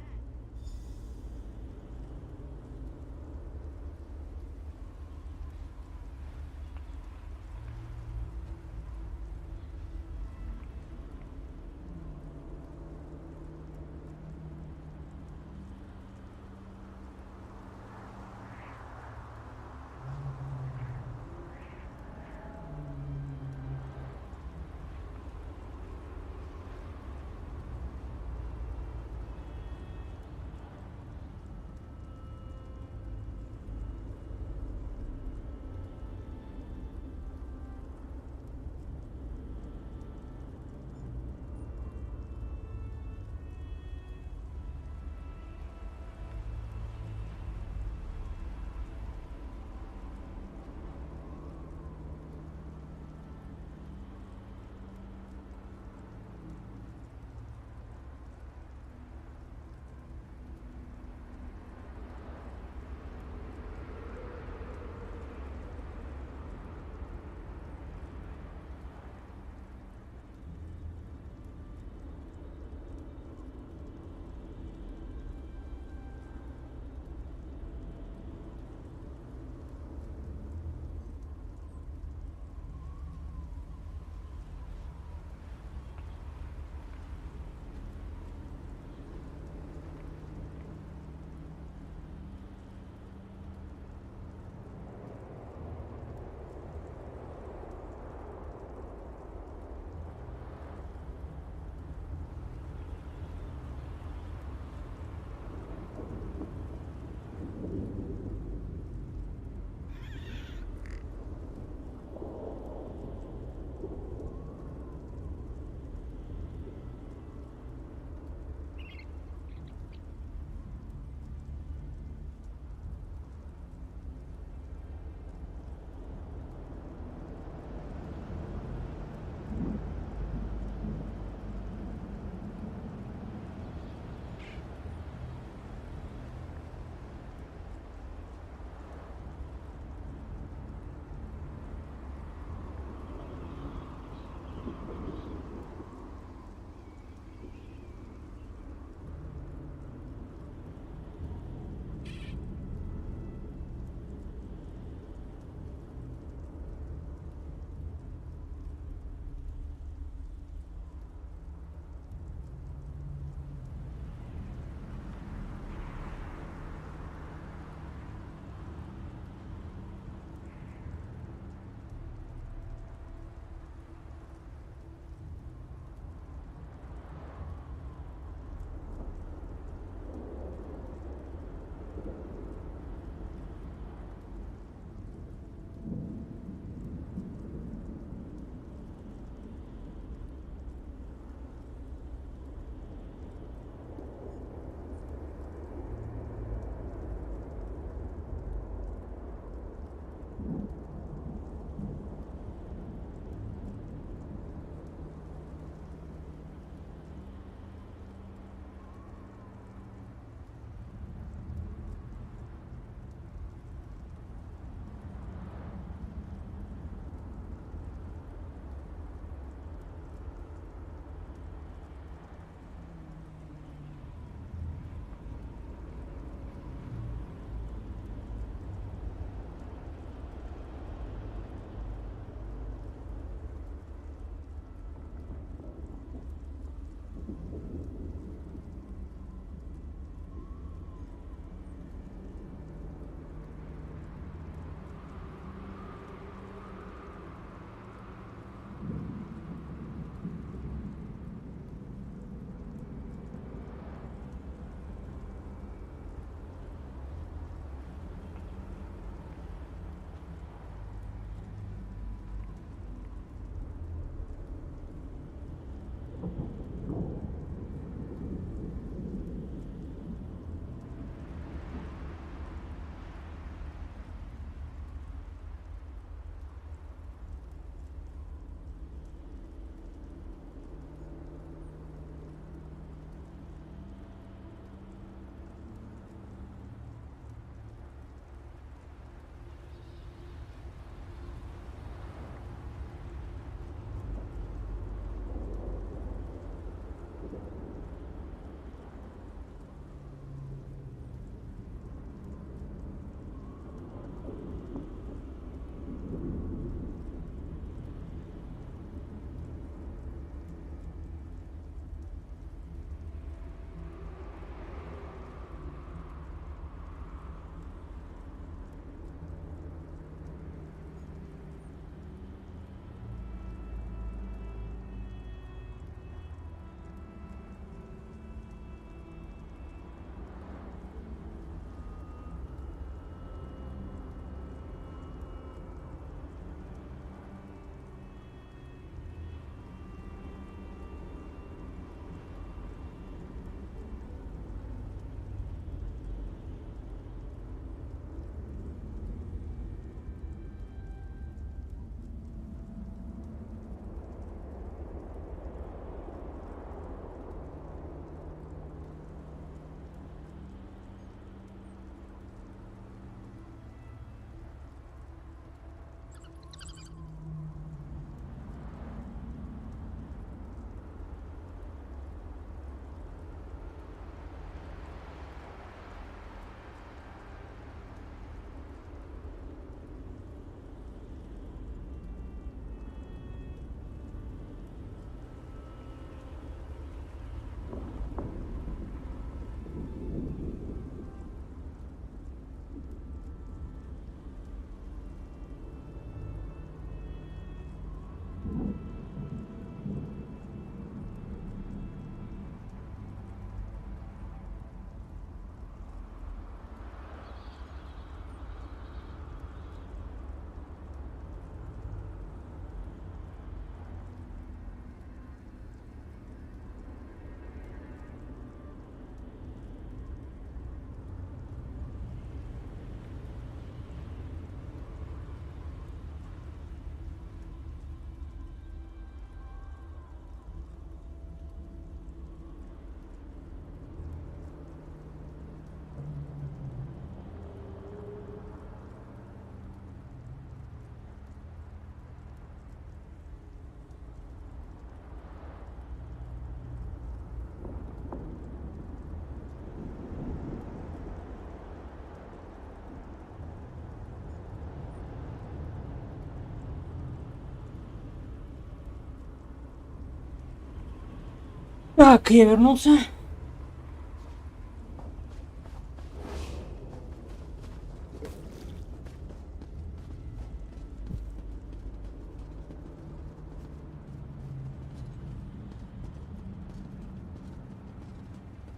Так, я вернулся.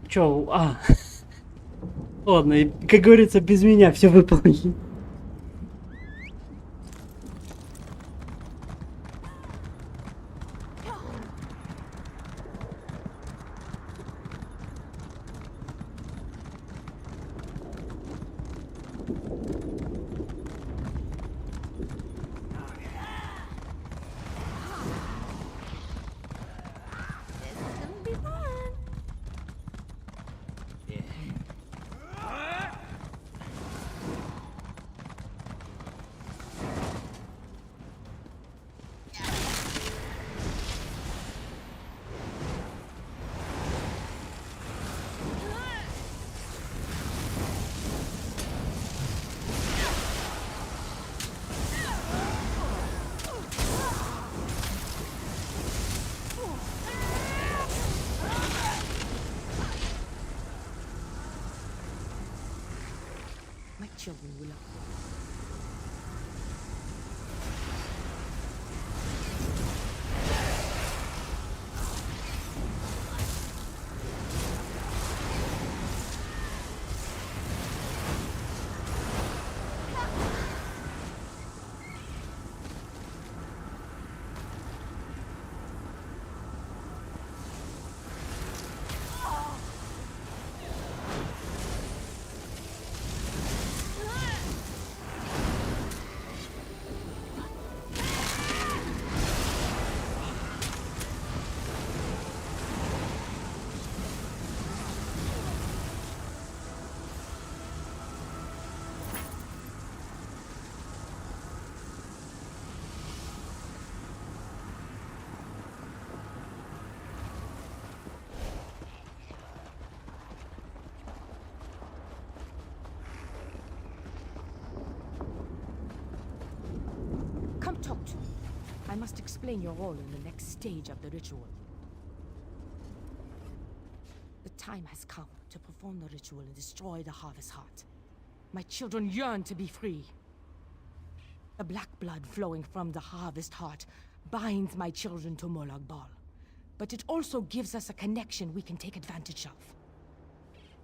Чё, ладно, как говорится, без меня все выполнили. My children will love you. Come talk to me. I must explain your role in the next stage of the ritual. The time has come to perform the ritual and destroy the Harvest Heart. My children yearn to be free. The black blood flowing from the Harvest Heart binds my children to Molag Bal. But it also gives us a connection we can take advantage of.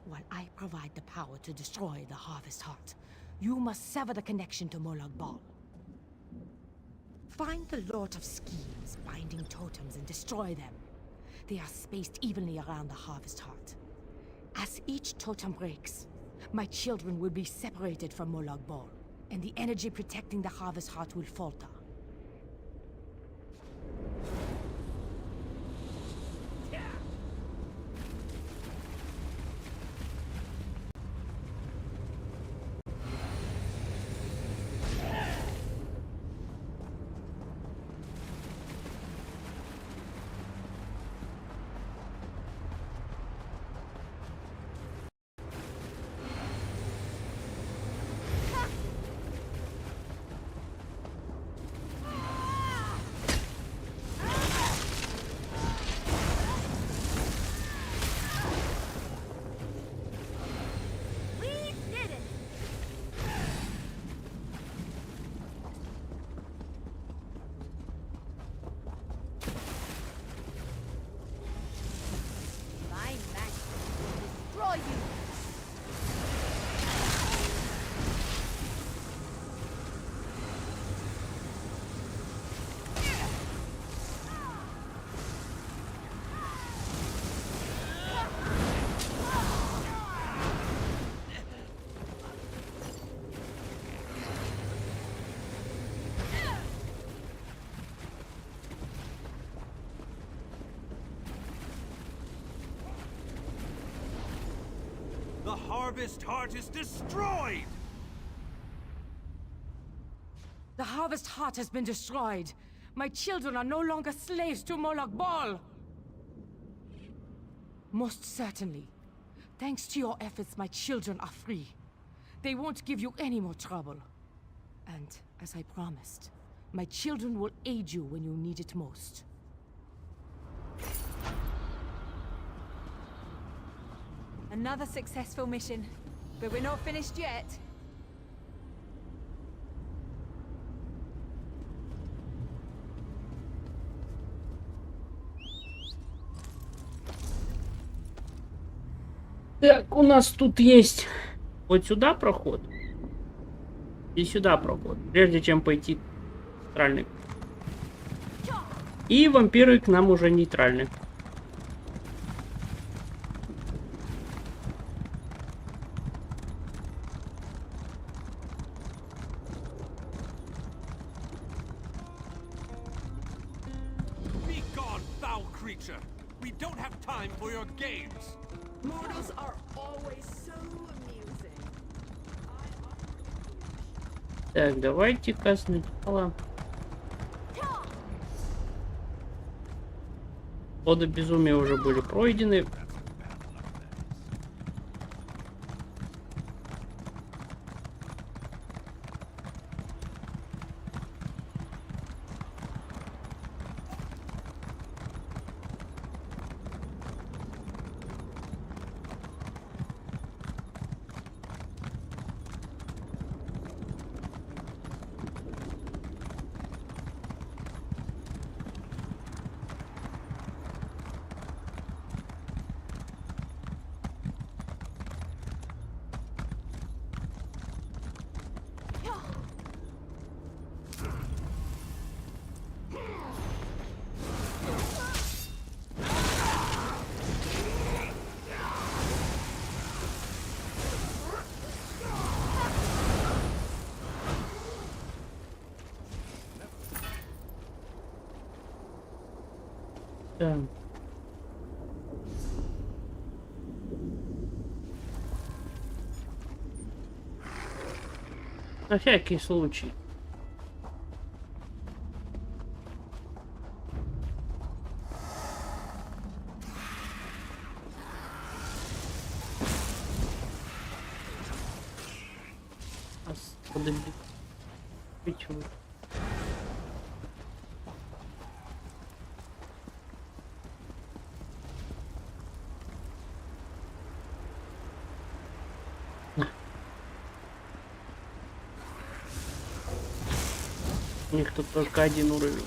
While I provide the power to destroy the Harvest Heart, you must sever the connection to Molag Bal. Find the Lord of Schemes binding totems and destroy them. They are spaced evenly around the Harvest Heart. As each totem breaks, my children will be separated from Molag Bal, and the energy protecting the Harvest Heart will falter. The Harvest Heart is destroyed! The Harvest Heart has been destroyed. My children are no longer slaves to Molag Bal. Most certainly. Thanks to your efforts, my children are free. They won't give you any more trouble. And, as I promised, my children will aid you when you need it most. Another successful mission. But we're not finished yet. Так, у нас тут есть вот сюда проход и сюда проход, прежде чем пойти в нейтральный. И вампиры к нам уже нейтральны. Be gone, foul creature! We don't have time for your games! Mortals are always so amusing. Так, давайте-ка сначала. Оды безумия уже были пройдены. Да. На всякий случай. Подобить. Почему? У них тут только один уровень.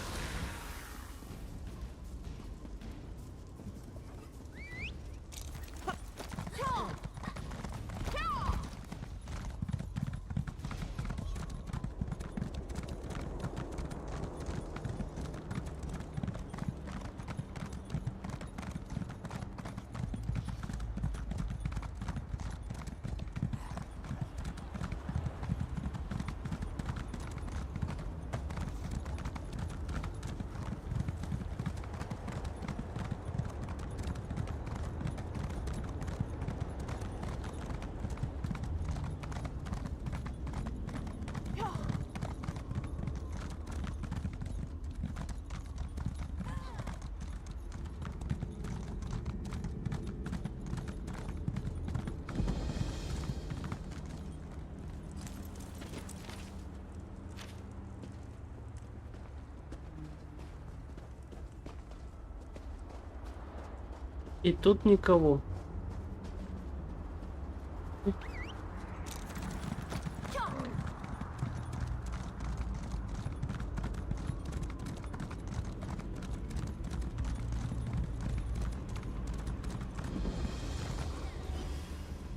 И тут никого.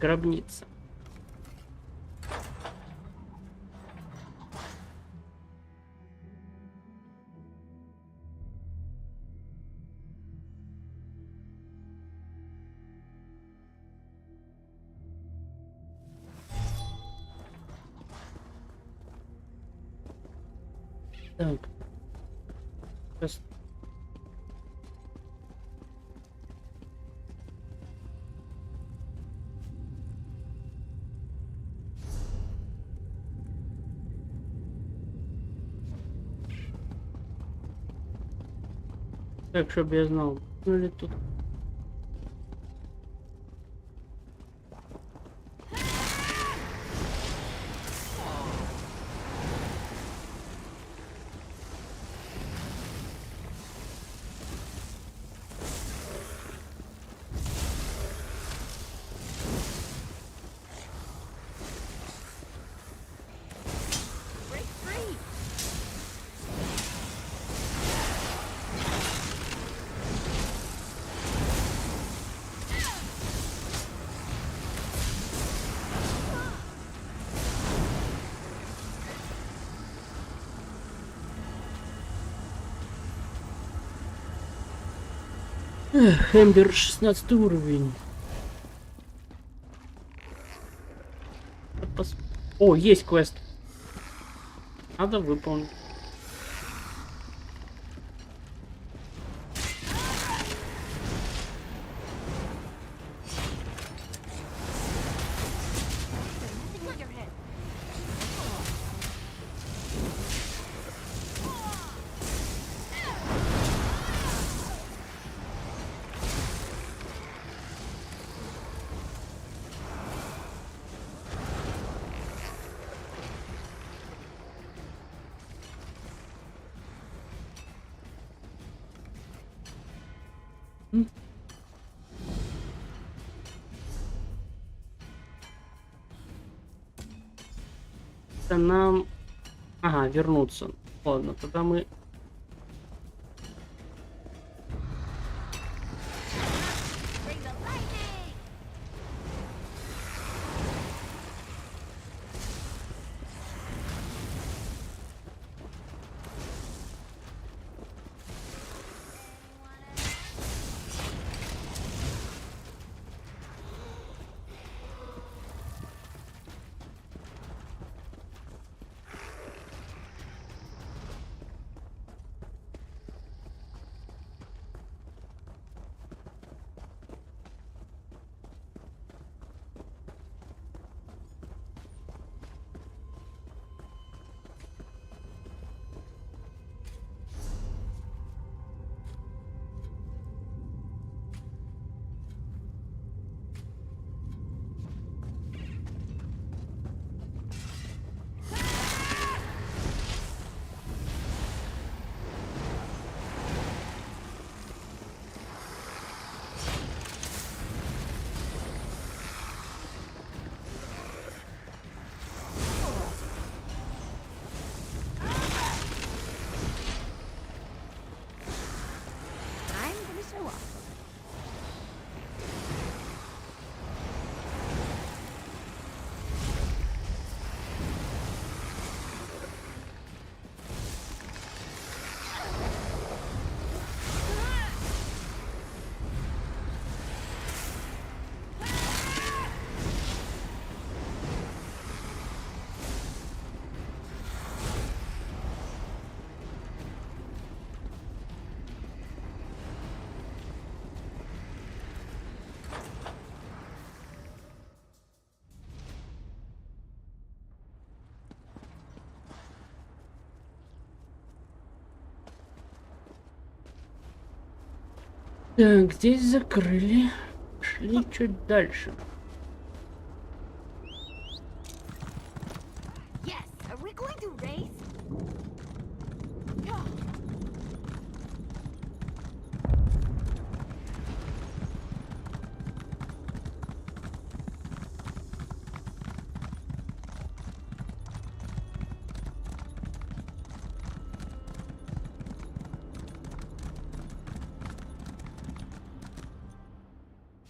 Гробница. Так. Сейчас. Так, чтобы я знал, ну ли тут. Эмбер 16 уровень. О, есть квест. Надо выполнить. Это нам... Ага, вернуться. Ладно, тогда мы... Так, здесь закрыли. Шли чуть дальше. Yes, are we going to race?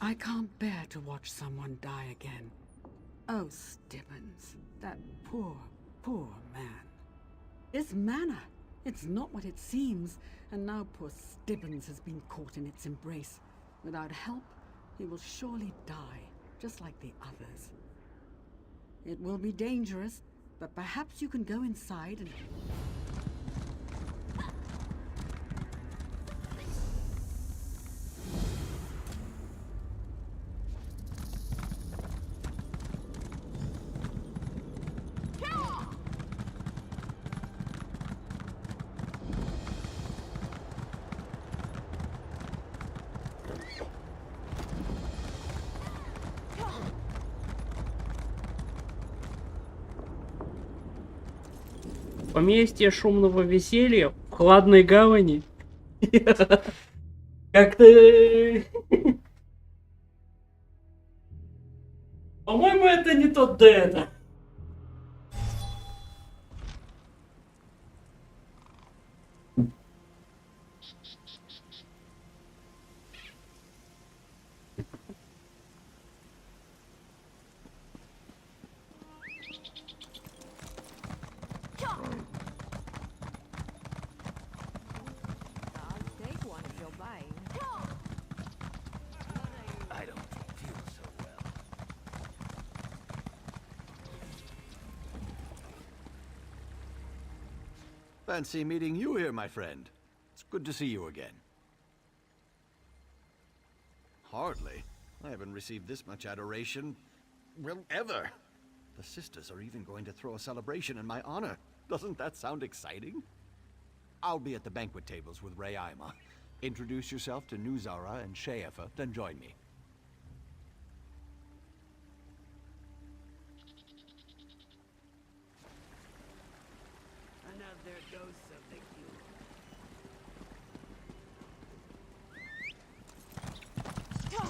I can't bear to watch someone die again. Oh, Stibbons, that poor, poor man. His manner, it's not what it seems, and now poor Stibbons has been caught in its embrace. Without help, he will surely die, just like the others. It will be dangerous, but perhaps you can go inside and... Поместье шумного веселья в хладной гавани. Как-то... По-моему, это не тот Дэна. Fancy meeting you here, my friend. It's good to see you again. Hardly. I haven't received this much adoration, well, ever. The sisters are even going to throw a celebration in my honor. Doesn't that sound exciting? I'll be at the banquet tables with Rayima. Introduce yourself to Nuzara and Sheefa, then join me. Another dose of the cure.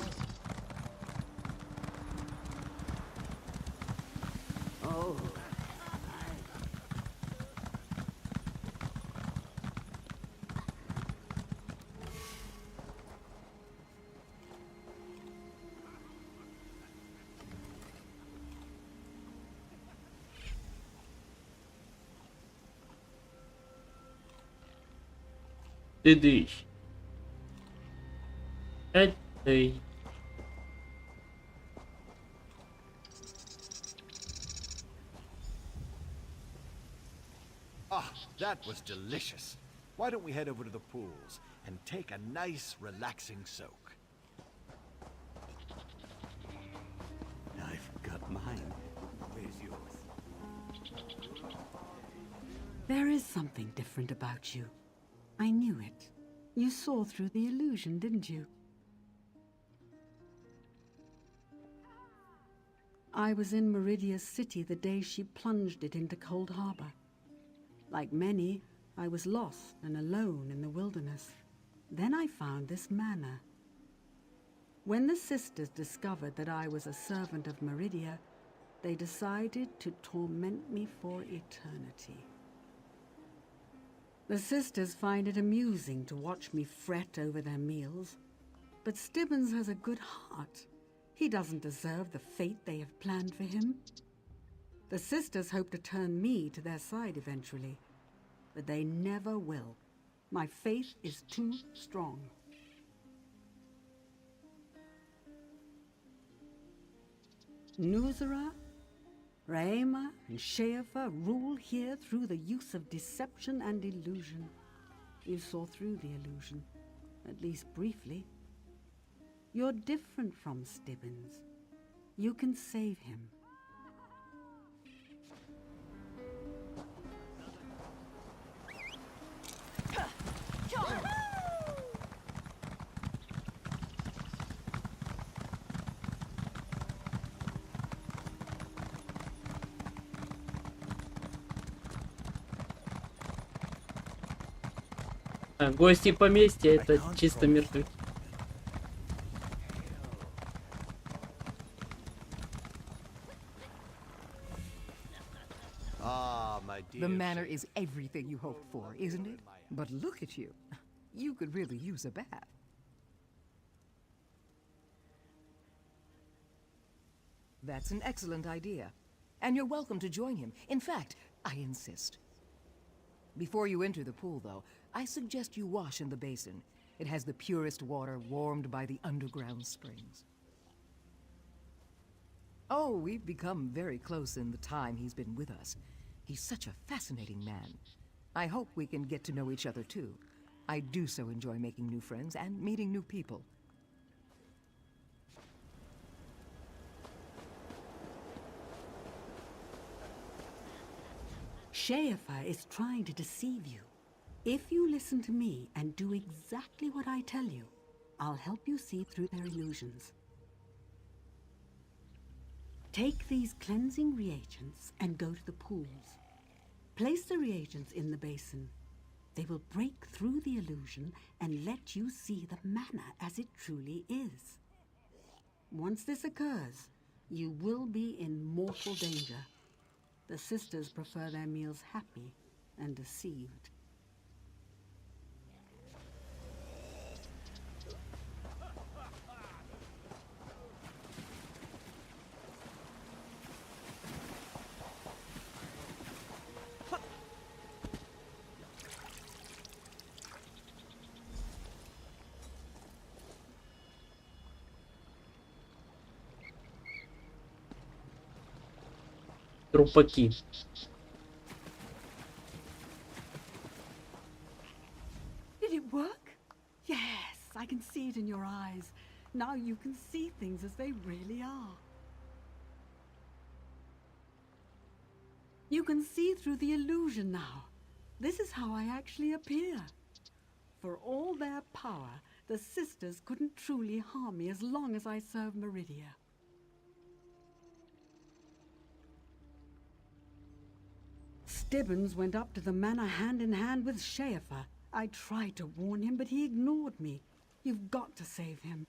Oh. Ты. Ты. Ah, that was delicious. Why don't we head over to the pools and take a nice, relaxing soak? I've got mine. Where's yours? There is something different about you. I knew it. You saw through the illusion, didn't you? I was in Meridia's city the day she plunged it into Cold Harbor. Like many, I was lost and alone in the wilderness. Then I found this manor. When the sisters discovered that I was a servant of Meridia, they decided to torment me for eternity. The sisters find it amusing to watch me fret over their meals, but Stibbons has a good heart. He doesn't deserve the fate they have planned for him. The sisters hope to turn me to their side eventually, but they never will. My faith is too strong. Nuzara, Rayima, and Sheefa rule here through the use of deception and illusion. You saw through the illusion, at least briefly. You're different from Stibbons. You can save him. Гости поместья это чисто мертвы. The manor is everything you hoped for, isn't it? But look at you. You could really use a bath. That's an excellent idea. And you're welcome to join him. In fact, I insist. Before you enter the pool, though, I suggest you wash in the basin. It has the purest water warmed by the underground springs. Oh, we've become very close in the time he's been with us. He's such a fascinating man. I hope we can get to know each other, too. I do so enjoy making new friends and meeting new people. Sheefa is trying to deceive you. If you listen to me and do exactly what I tell you, I'll help you see through their illusions. Take these cleansing reagents and go to the pools. Place the reagents in the basin. They will break through the illusion and let you see the manor as it truly is. Once this occurs, you will be in mortal danger. The sisters prefer their meals happy and deceived. Трупаки. light in your eyes. Now you can see things as they really are. You can see through the illusion now. This is how I actually appear. For all their power, the sisters couldn't truly harm me as long as I serve Meridia. Stibbons went up to the manor hand in hand with Schaefer. I tried to warn him, but he ignored me. You've got to save him.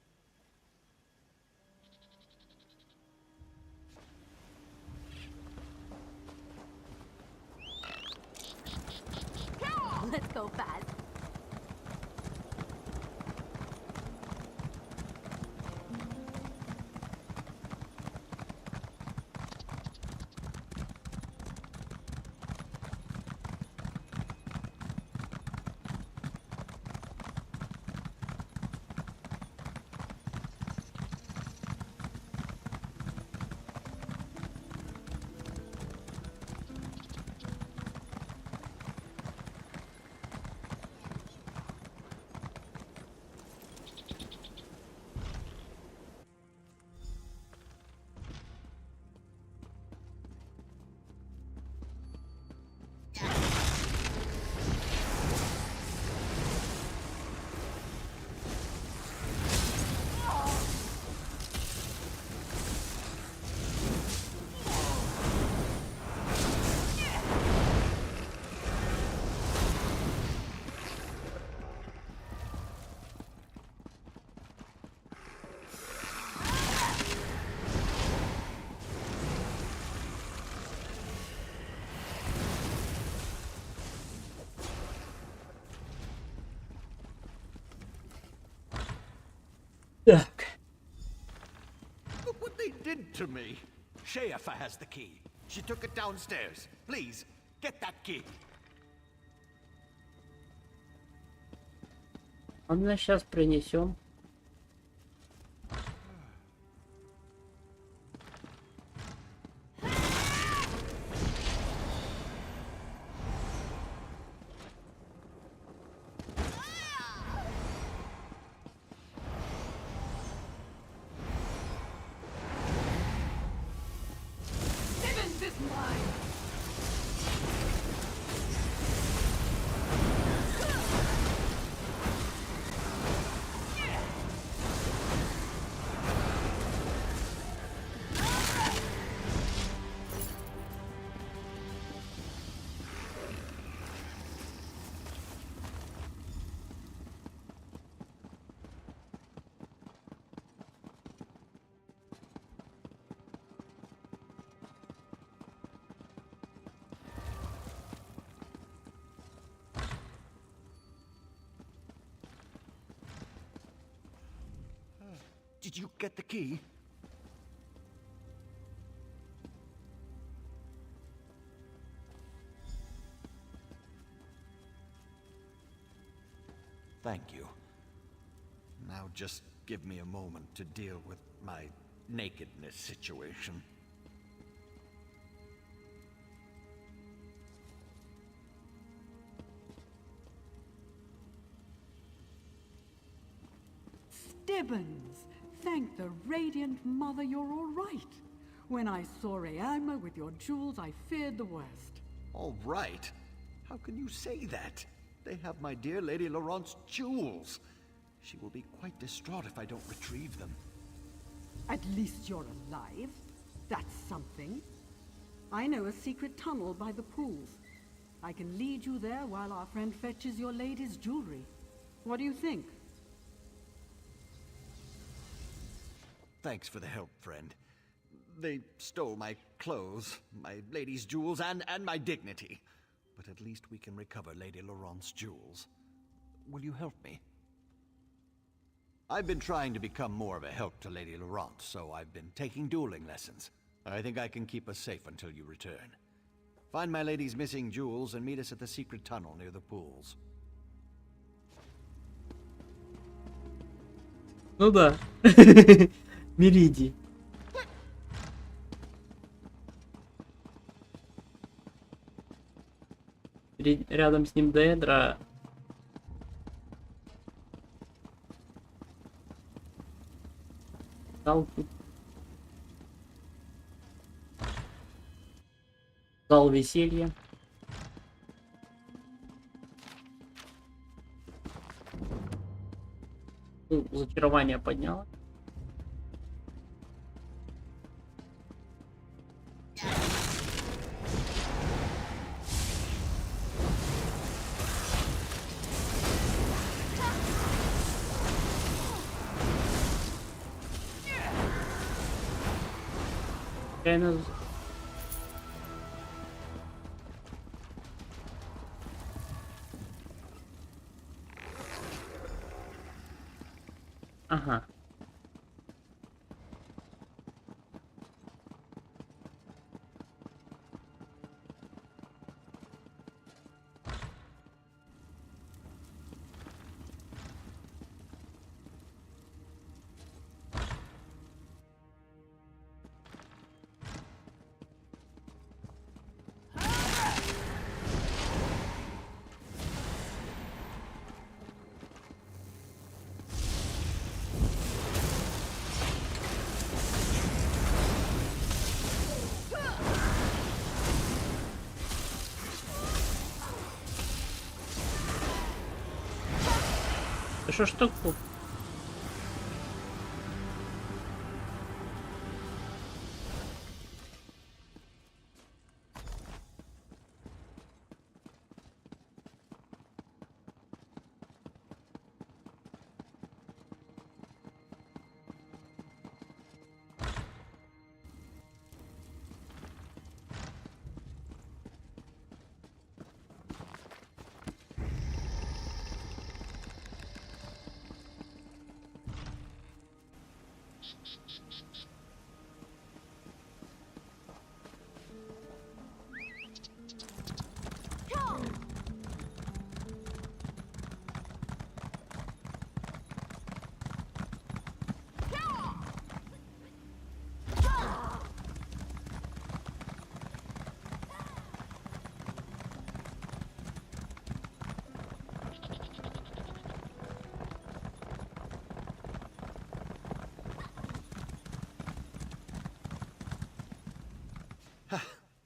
Let's go fast. Так. Look what they did to me. Schaefer has the key. She took it downstairs. Please, get that key. Ладно, сейчас принесем. Did you get the key? Thank you. Now just give me a moment to deal with my nakedness situation. Stibbons! Thank the Radiant Mother you're all right. When I saw Rayama with your jewels, I feared the worst. All right? How can you say that? They have my dear Lady Laurent's jewels. She will be quite distraught if I don't retrieve them. At least you're alive. That's something. I know a secret tunnel by the pools. I can lead you there while our friend fetches your lady's jewelry. What do you think? Thanks for the help, friend. They stole my clothes, my lady's jewels, and my dignity. But at least we can recover Lady Laurent's jewels. Will you help me? I've been trying to become more of a help to Lady Laurent, so I've been taking dueling lessons. I think I can keep us safe until you return. Find my lady's missing jewels and meet us at the secret tunnel near the pools. Ну да. Мериди. Рядом с ним Деэдра. Зал веселья. Зачарование подняло. Ага. Что ж такое?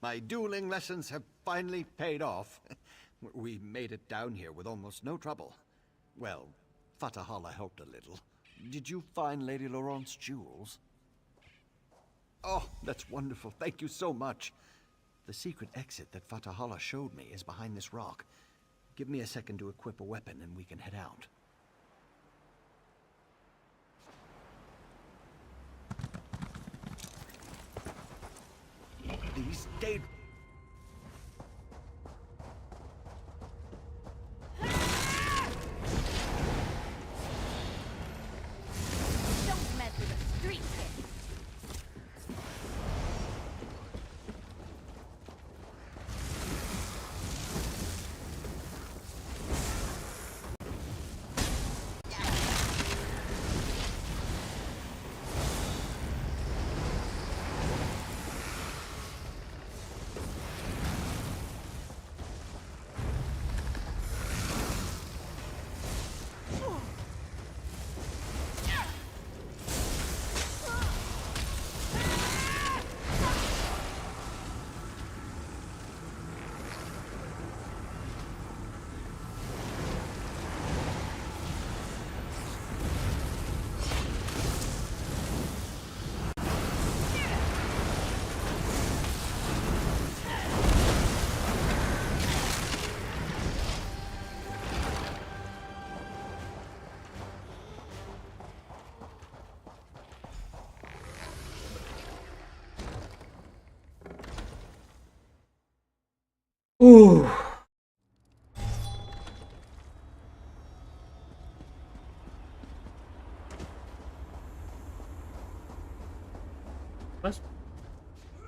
My dueling lessons have finally paid off. We made it down here with almost no trouble. Well, Fatahala helped a little. Did you find Lady Laurent's jewels? Oh, that's wonderful. Thank you so much. The secret exit that Fatahala showed me is behind this rock. Give me a second to equip a weapon and we can head out. These days. Don't mess with a street kid.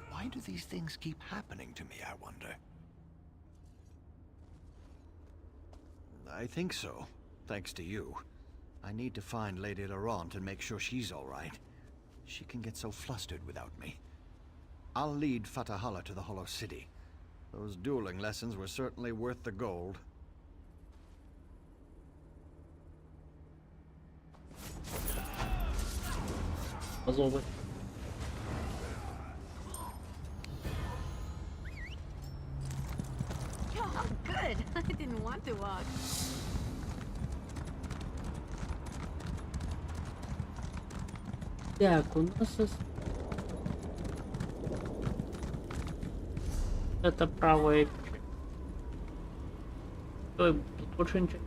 Why do these things keep happening to me, I wonder? I think so, thanks to you. I need to find Lady Laurent and make sure she's all right. She can get so flustered without me. I'll lead Fatahala to the Hollow City. Those dueling lessons were certainly worth the gold. Позовы. Oh, good. I didn't want to walk. Так, у нас это правое. Ой, тут больше ничего.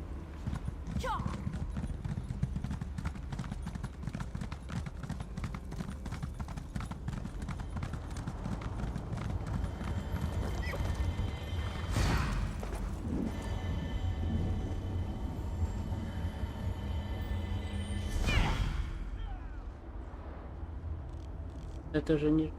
Это же не...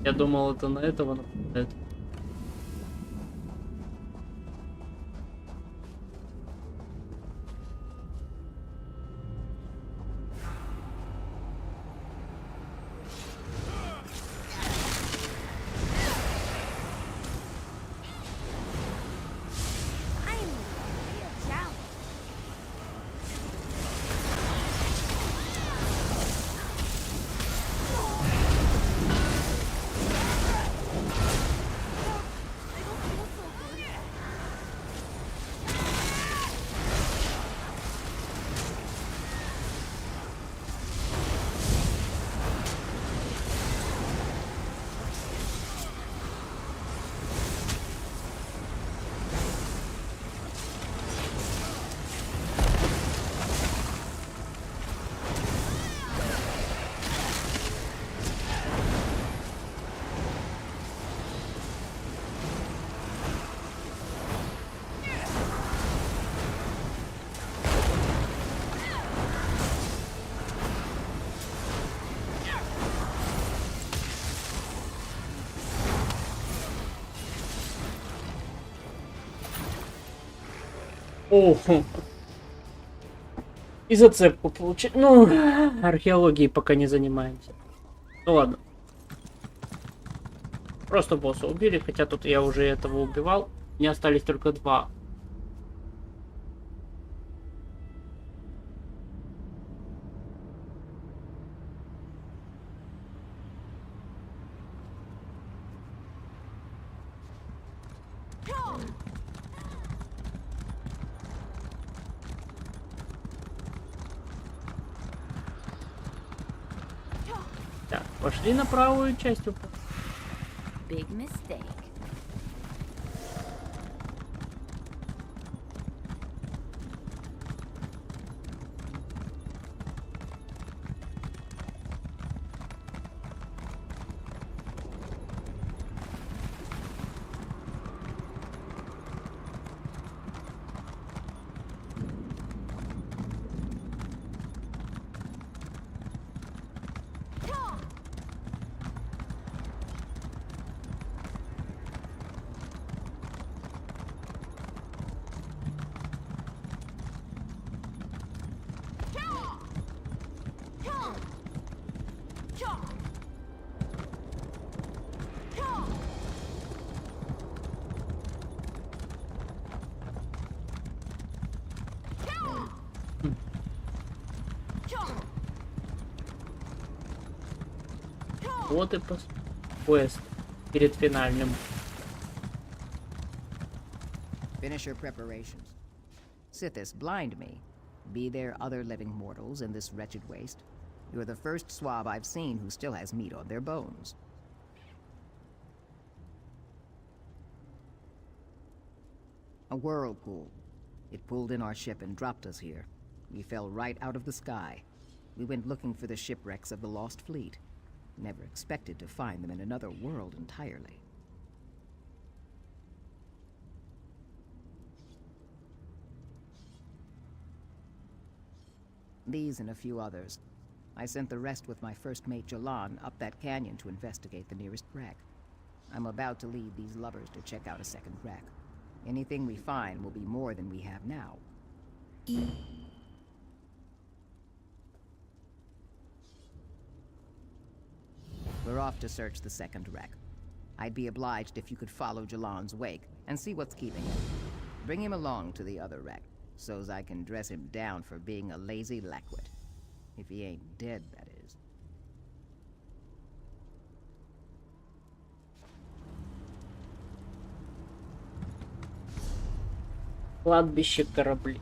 Я думал, это на этого нападает. О, и зацепку получить. Ну, археологией пока не занимаемся. Ну ладно. Просто босса убили, хотя тут я уже этого убивал. Мне остались только 2. Так, пошли на правую часть. Big mistake. Вот и квест перед финальным. Finish your preparations. Sithis, blind me. Be there other living mortals in this wretched waste? You're the first swab I've seen who still has meat on their bones. A whirlpool. It pulled in our ship and dropped us here. We fell right out of the sky. We went looking for the shipwrecks of the lost fleet. Never expected to find them in another world entirely. These and a few others. I sent the rest with my first mate Jalan up that canyon to investigate the nearest wreck. I'm about to lead these lovers to check out a second wreck. Anything we find will be more than we have now. We're off to search the second wreck. I'd be obliged if you could follow Jalan's wake and see what's keeping him. Bring him along to the other wreck, so's I can dress him down for being a lazy lackwit. If he ain't dead, that is. Кладбище кораблей.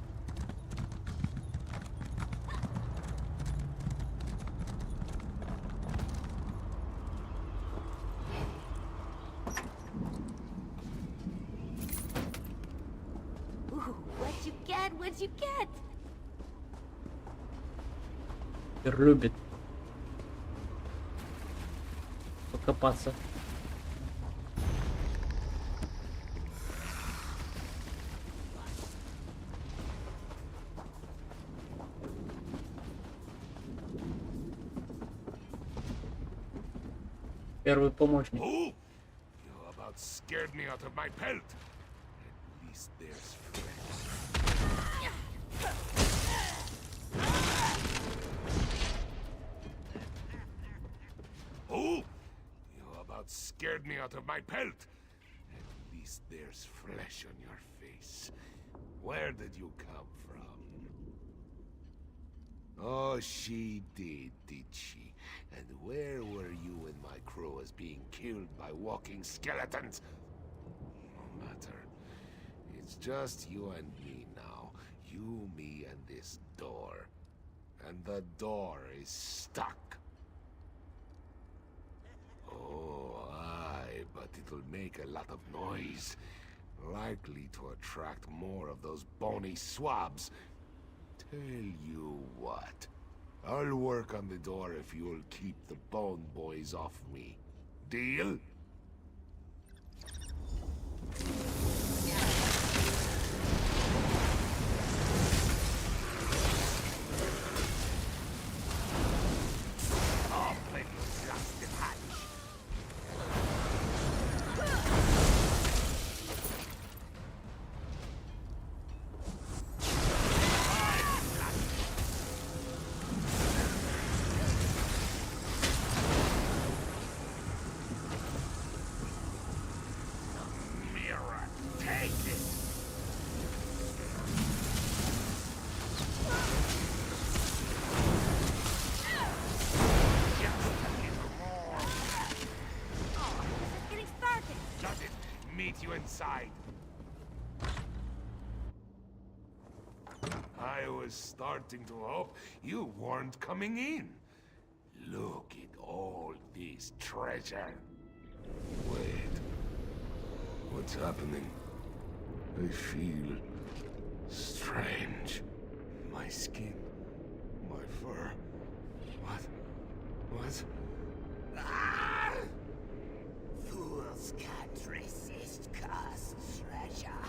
What'd you get? What'd you get? Любит покопаться. Первый помощник. You about scared me out of my pelt. At least there's Oh! You about scared me out of my pelt. At least there's flesh on your face. Where did you come from? Oh, she did she? And where were you when my crew was being killed by walking skeletons? No matter. It's just you and me now. You, me, and this door. And the door is stuck. Oh, aye, but it'll make a lot of noise. Likely to attract more of those bony swabs. Tell you what. I'll work on the door if you'll keep the bone boys off me. Deal? Inside. I was starting to hope you weren't coming in. Look at all this treasure. Wait. What's happening? I feel strange. My skin, my fur. What? Ah! Fools can't resist cursed treasure.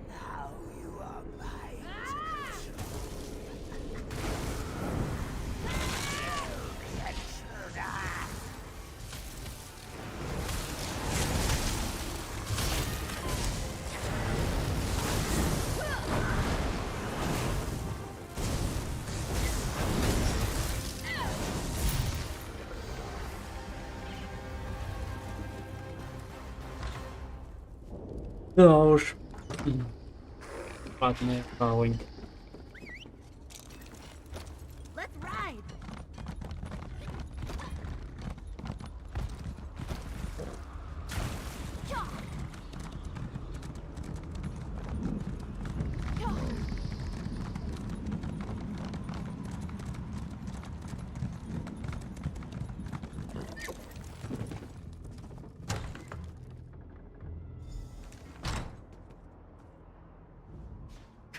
Now you are mine. Да уж. Падная хавань. Let's ride.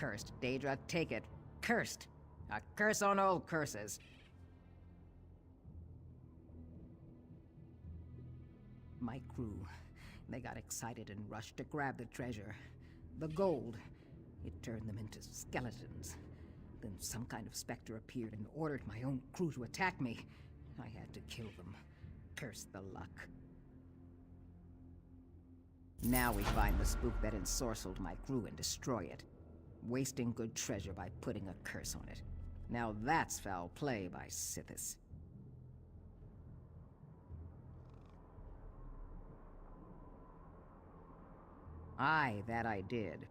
cursed. Daedra, take it. Cursed. A curse on all curses. My crew, they got excited and rushed to grab the treasure. The gold. It turned them into skeletons. Then some kind of specter appeared and ordered my own crew to attack me. I had to kill them. Curse the luck. Now we find the spook that ensorcelled my crew and destroy it. Wasting good treasure by putting a curse on it. Now that's foul play by Sithis. Aye, that I did.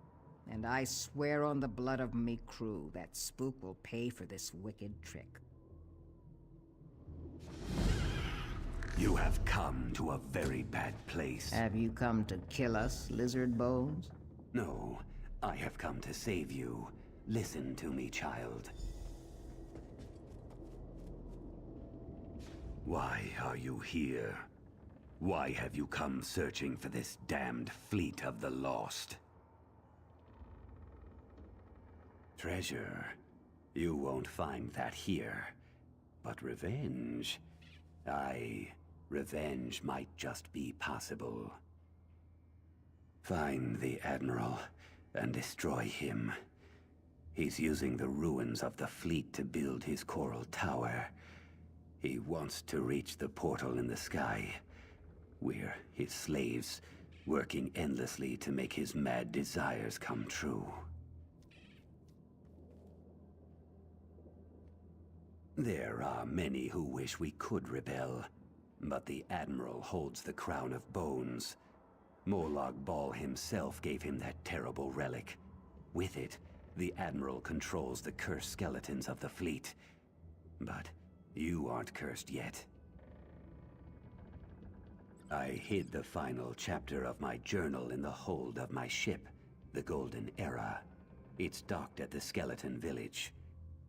And I swear on the blood of me crew that spook will pay for this wicked trick. You have come to a very bad place. Have you come to kill us, lizard bones? No, I have come to save you. Listen to me, child. Why are you here? Why have you come searching for this damned fleet of the lost? Treasure. You won't find that here. But revenge... Revenge might just be possible. Find the Admiral and destroy him. He's using the ruins of the fleet to build his coral tower. He wants to reach the portal in the sky. We're his slaves, working endlessly to make his mad desires come true. There are many who wish we could rebel, but the Admiral holds the crown of bones. Molag Bal himself gave him that terrible relic. With it, the Admiral controls the cursed skeletons of the fleet. But you aren't cursed yet. I hid the final chapter of my journal in the hold of my ship, the Golden Era. It's docked at the skeleton village.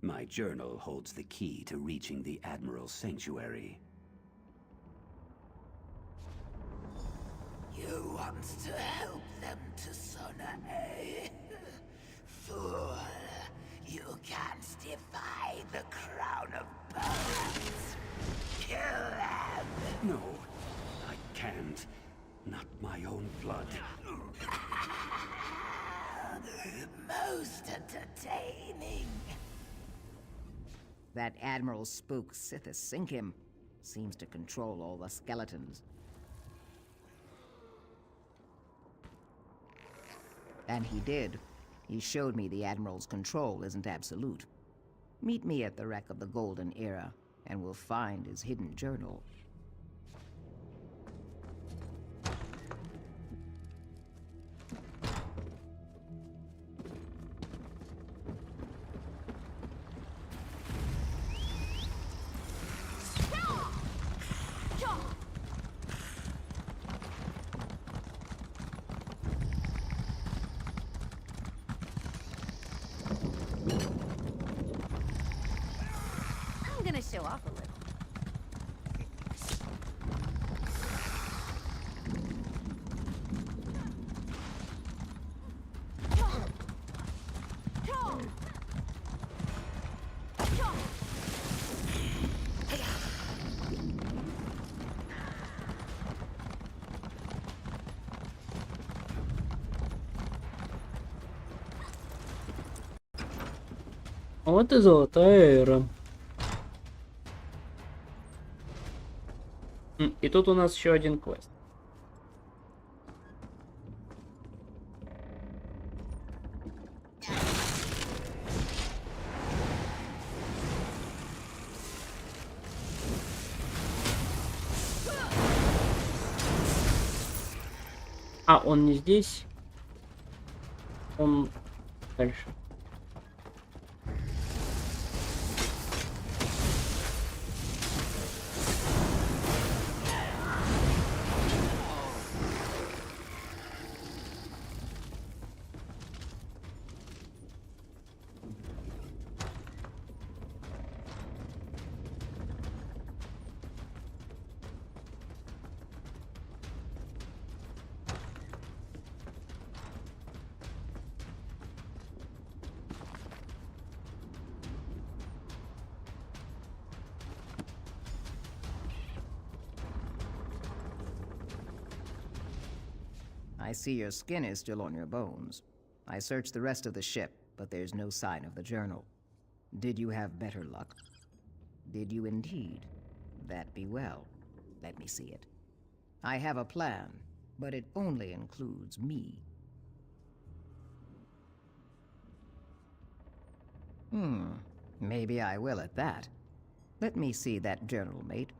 My journal holds the key to reaching the Admiral's sanctuary. You want to help them to Sona, eh? Fool! You can't defy the crown of bones! Kill them! No, I can't. Not my own blood. Most entertaining. That Admiral spook, Sithis, sink him. Seems to control all the skeletons. And he did. He showed me the Admiral's control isn't absolute. Meet me at the wreck of the Golden Era, and we'll find his hidden journal. I'm gonna show off a little. Вот и золотая эра. И тут у нас еще один квест. А, он не здесь. Он дальше. I see your skin is still on your bones. I searched the rest of the ship, but there's no sign of the journal. Did you have better luck? Did you indeed? That be well. Let me see it. I have a plan, but it only includes me. Maybe I will at that. Let me see that journal, mate.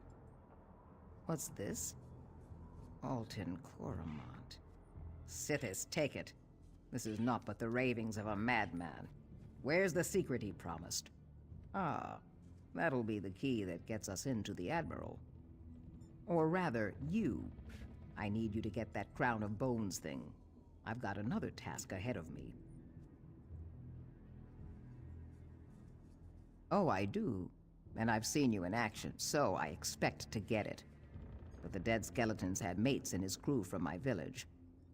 What's this? Alton Coromont. Sithis, take it. This is not but the ravings of a madman. Where's the secret he promised? Ah, that'll be the key that gets us into the Admiral. Or rather, you. I need you to get that crown of bones thing. I've got another task ahead of me. Oh, I do. And I've seen you in action, so I expect to get it. But the dead skeletons had mates in his crew from my village.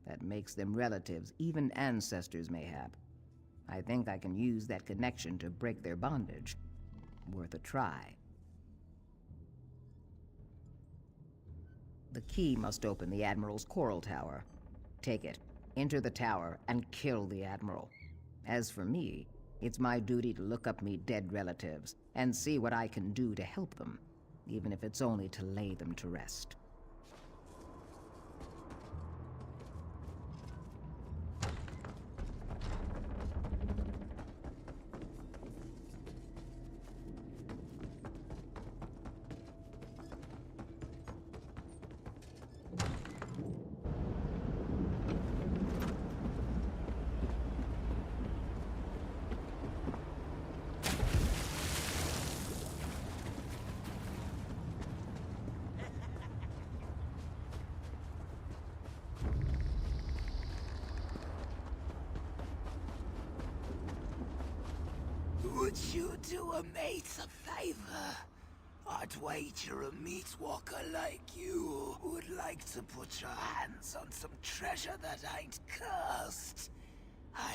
That makes them relatives, even ancestors mayhap. I think I can use that connection to break their bondage. Worth a try. The key must open the Admiral's coral tower. Take it, enter the tower, and kill the Admiral. As for me, it's my duty to look up me dead relatives and see what I can do to help them, even if it's only to lay them to rest. Would you do a mate a favor? I'd wager a meat walker like you would like to put your hands on some treasure that ain't cursed.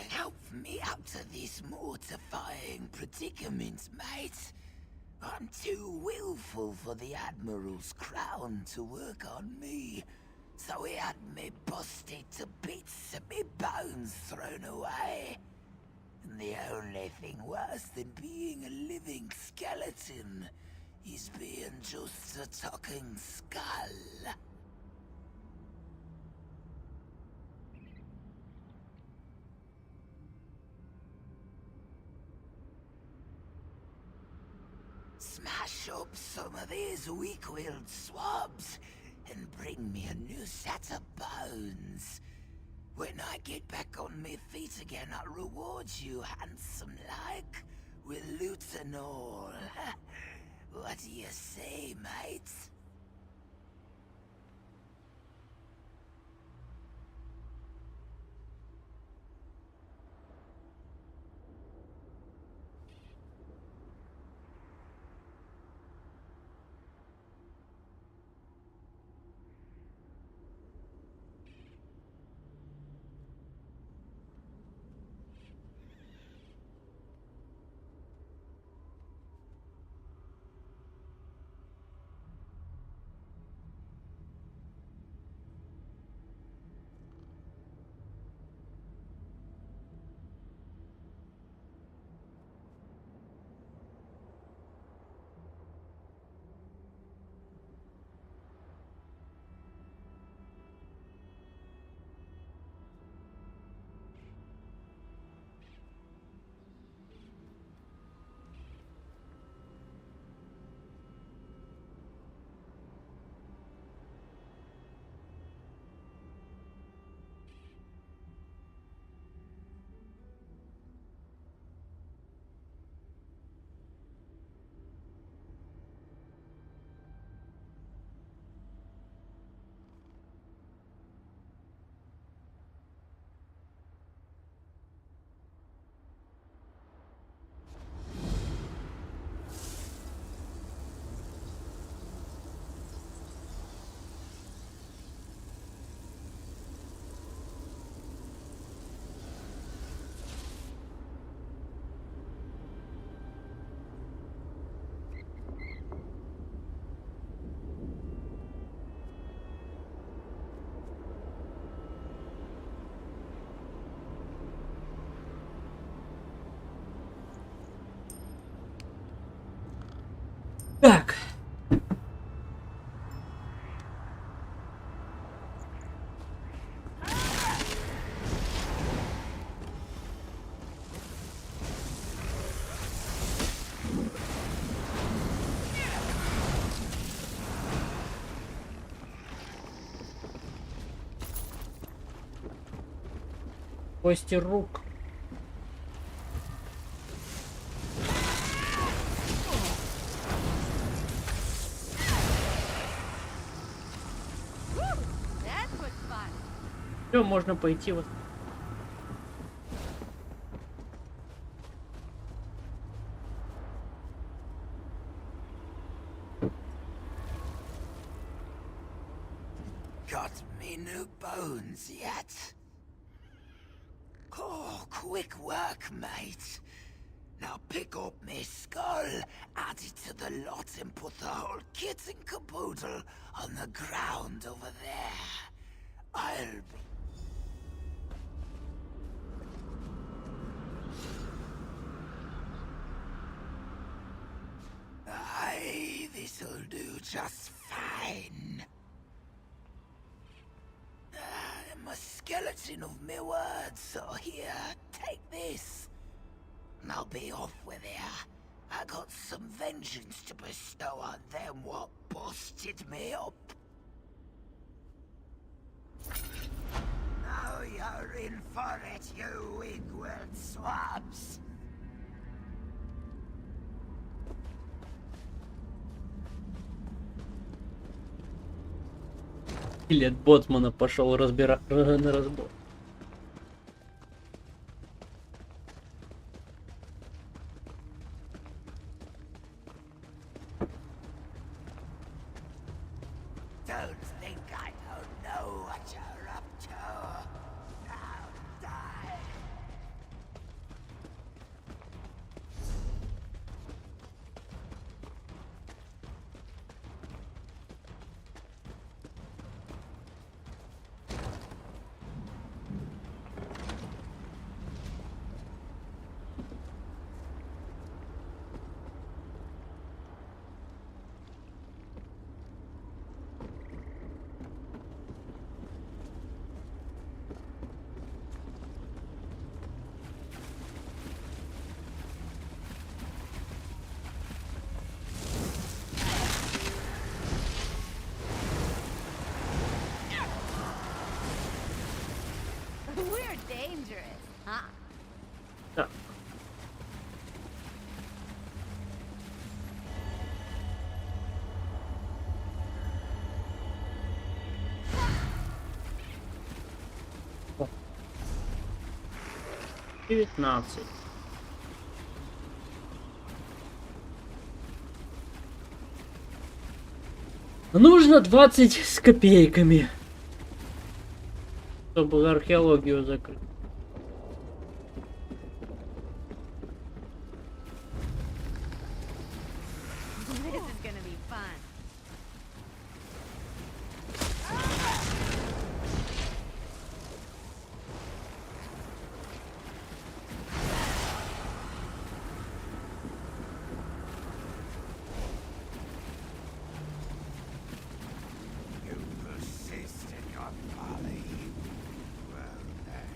Help me out of this mortifying predicament, mate. I'm too willful for the Admiral's crown to work on me, so he had me busted to bits and me bones thrown away. And the only thing worse than being a living skeleton is being just a talking skull. Smash up some of these weak-willed swabs and bring me a new set of bones. When I get back on my feet again, I'll reward you handsome-like with loot and all. What do you say, mates? Кости рук. Все, можно пойти вот. Got me new bones yet? Oh, quick work, mate. Now pick up me skull, add it to the lot, and put the whole kit and caboodle on the ground over there. I'll be... Aye, this'll do just fine. I'm a skeleton of me words, so here, take this. I'll be off with you. I got some vengeance to bestow on them what busted me up. Now you're in for it, you wig-willed swabs. Или от боцмана пошел на разбор. Don't think I don't know what you're up to. Now die. We're dangerous, huh? Так. О. 19. Нужно 20 с копейками, чтобы археологию закрыть. This is gonna be fun. You persist in your folly. Well then.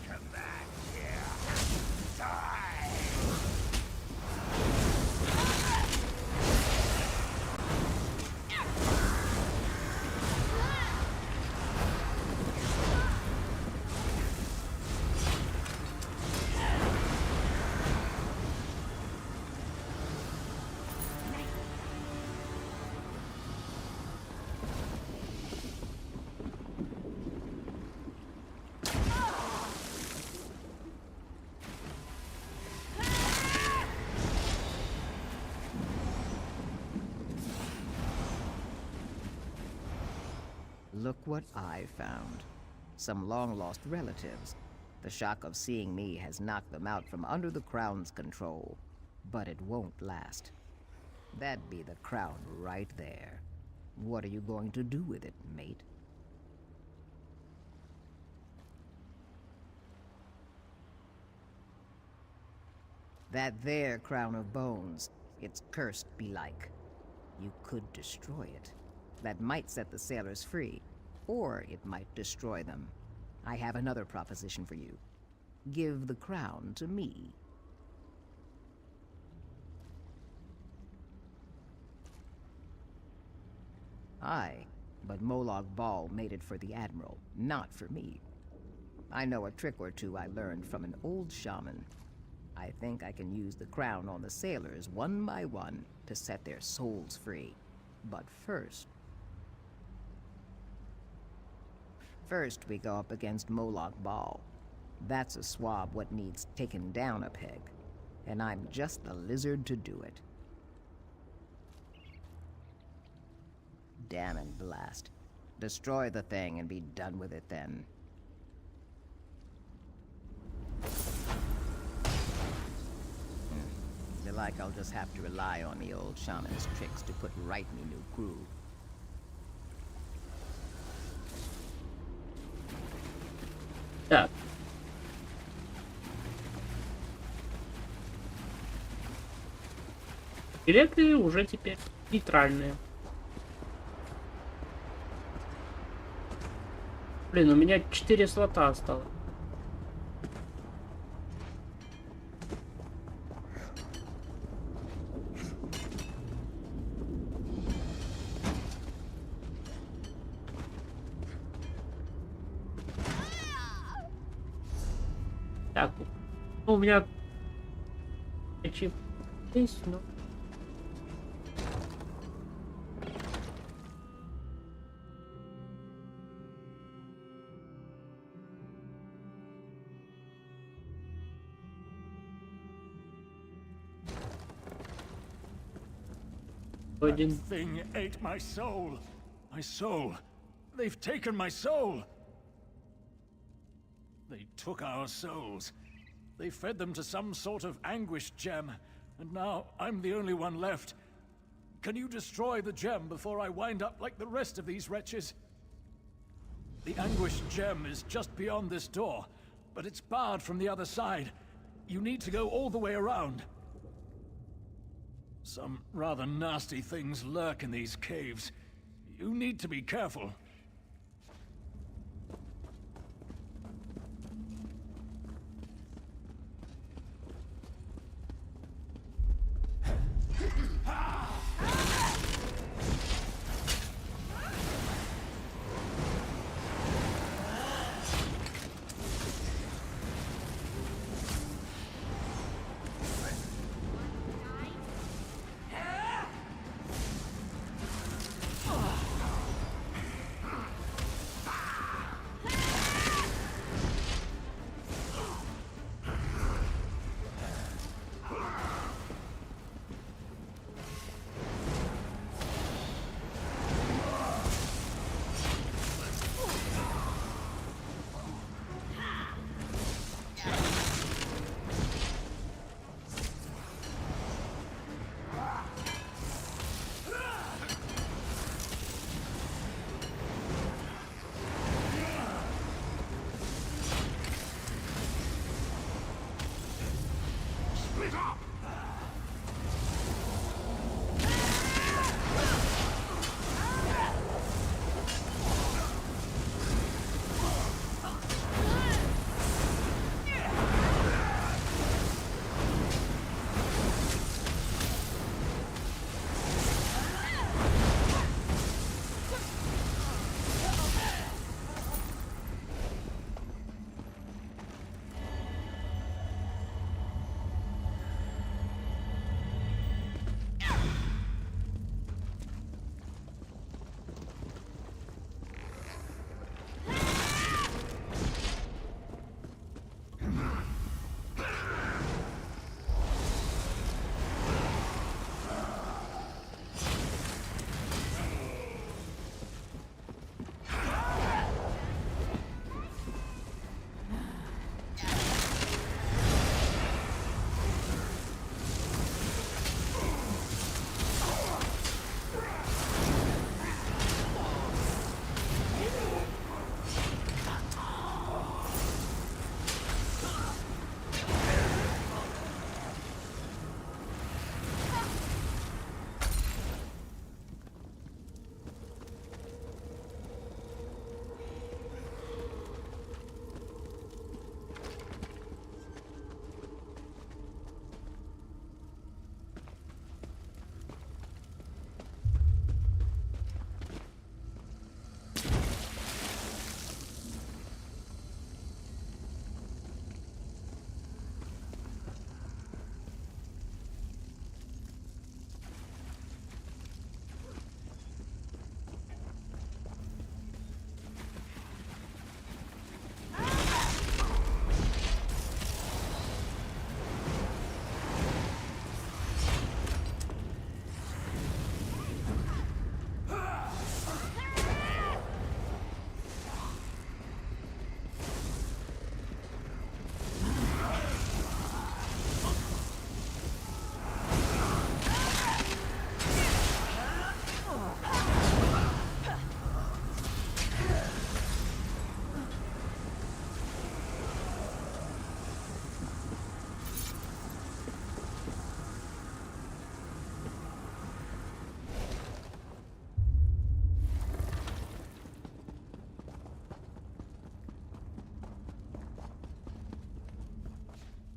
Come back here. Die. Look what I found. Some long-lost relatives. The shock of seeing me has knocked them out from under the crown's control. But it won't last. That'd be the crown right there. What are you going to do with it, mate? That there crown of bones, it's cursed belike. You could destroy it. That might set the sailors free, or it might destroy them. I have another proposition for you. Give the crown to me. Aye, but Molag Bal made it for the Admiral, not for me. I know a trick or two I learned from an old shaman. I think I can use the crown on the sailors one by one to set their souls free. But first we go up against Molag Bal. That's a swab what needs taken down a peg. And I'm just the lizard to do it. Damn and blast. Destroy the thing and be done with it then. Like I'll just have to rely on the old shaman's tricks to put right me new groove. Так. Скелеты уже теперь нейтральные. Блин, у меня 4 слота осталось. Так, ну, у меня ачив есть, но... That thing ate my soul. My soul. They've taken my soul. They took our souls. They fed them to some sort of anguish gem, and now I'm the only one left. Can you destroy the gem before I wind up like the rest of these wretches? The anguish gem is just beyond this door, but it's barred from the other side. You need to go all the way around. Some rather nasty things lurk in these caves. You need to be careful.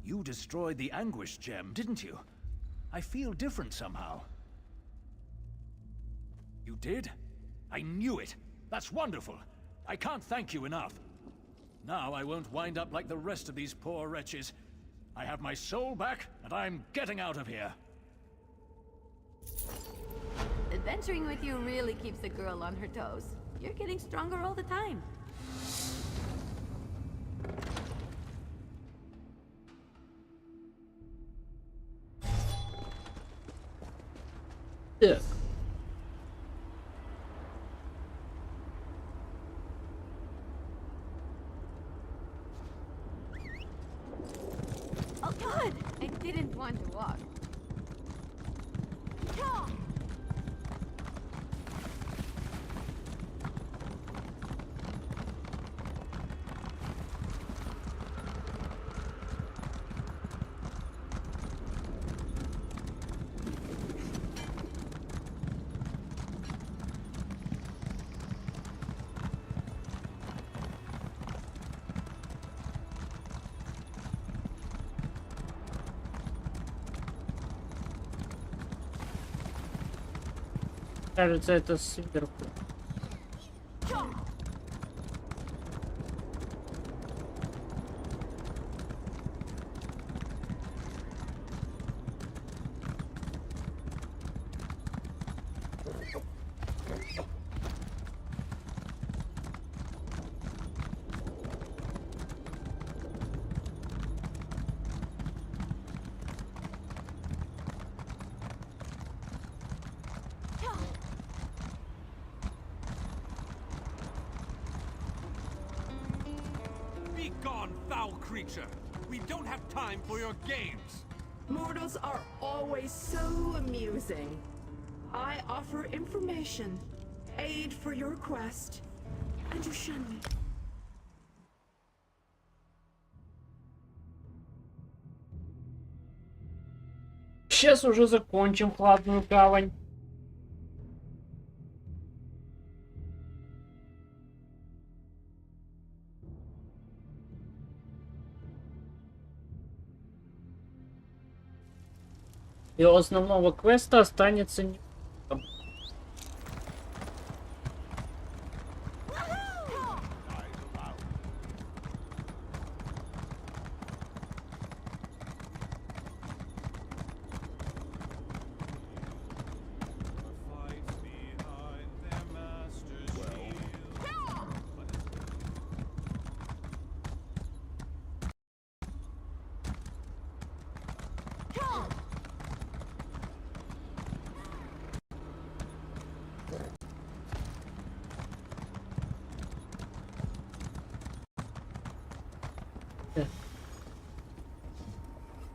You destroyed the anguish gem, didn't you? I feel different somehow. You did? I knew it. That's wonderful. I can't thank you enough. Now I won't wind up like the rest of these poor wretches. I have my soul back, and I'm getting out of here. Adventuring with you really keeps a girl on her toes. You're getting stronger all the time. Так. Oh, good! I didn't want to walk. Кажется, это сверху. Be gone, foul creature! We don't have time for your games! Mortals are always so amusing. I offer information, aid for your quest, and you shun me. Сейчас уже закончим хладную гавань. И у основного квеста останется не...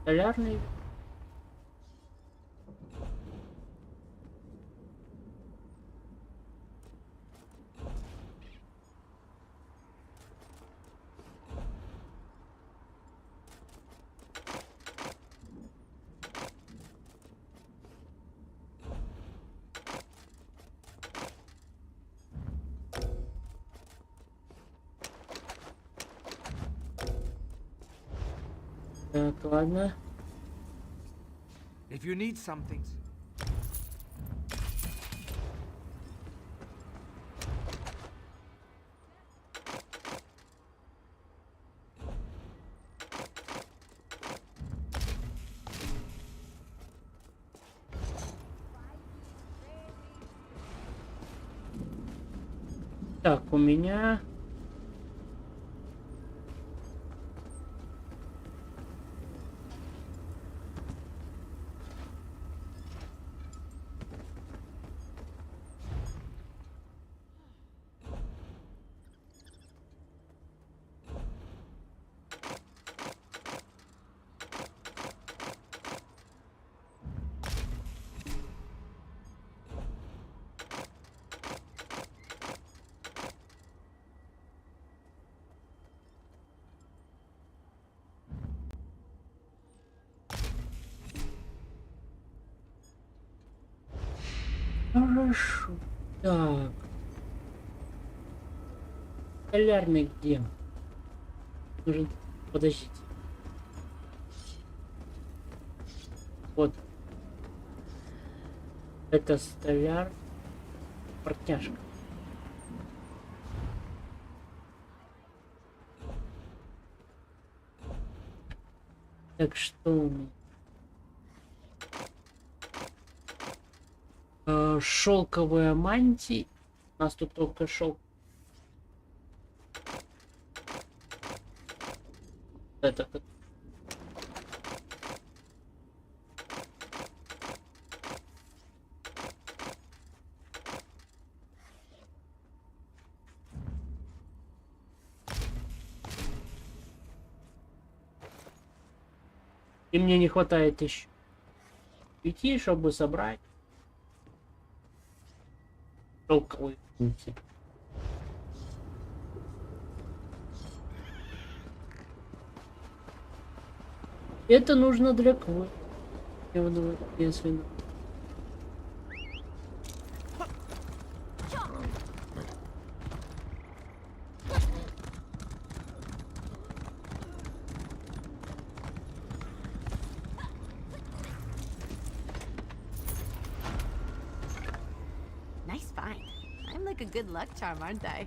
Полярный. Так, ладно. If you need something. Так, у меня... Хорошо. Так. Полярный где? Нужен... Подождите. Это столяр. Портняшка. Так что у меня? Шелковые мантии. У нас тут только шелк. Это как. И мне не хватает еще 5, чтобы собрать шелковые нити. Это нужно для квы. Если... Nice find. I'm like a good luck charm, aren't I?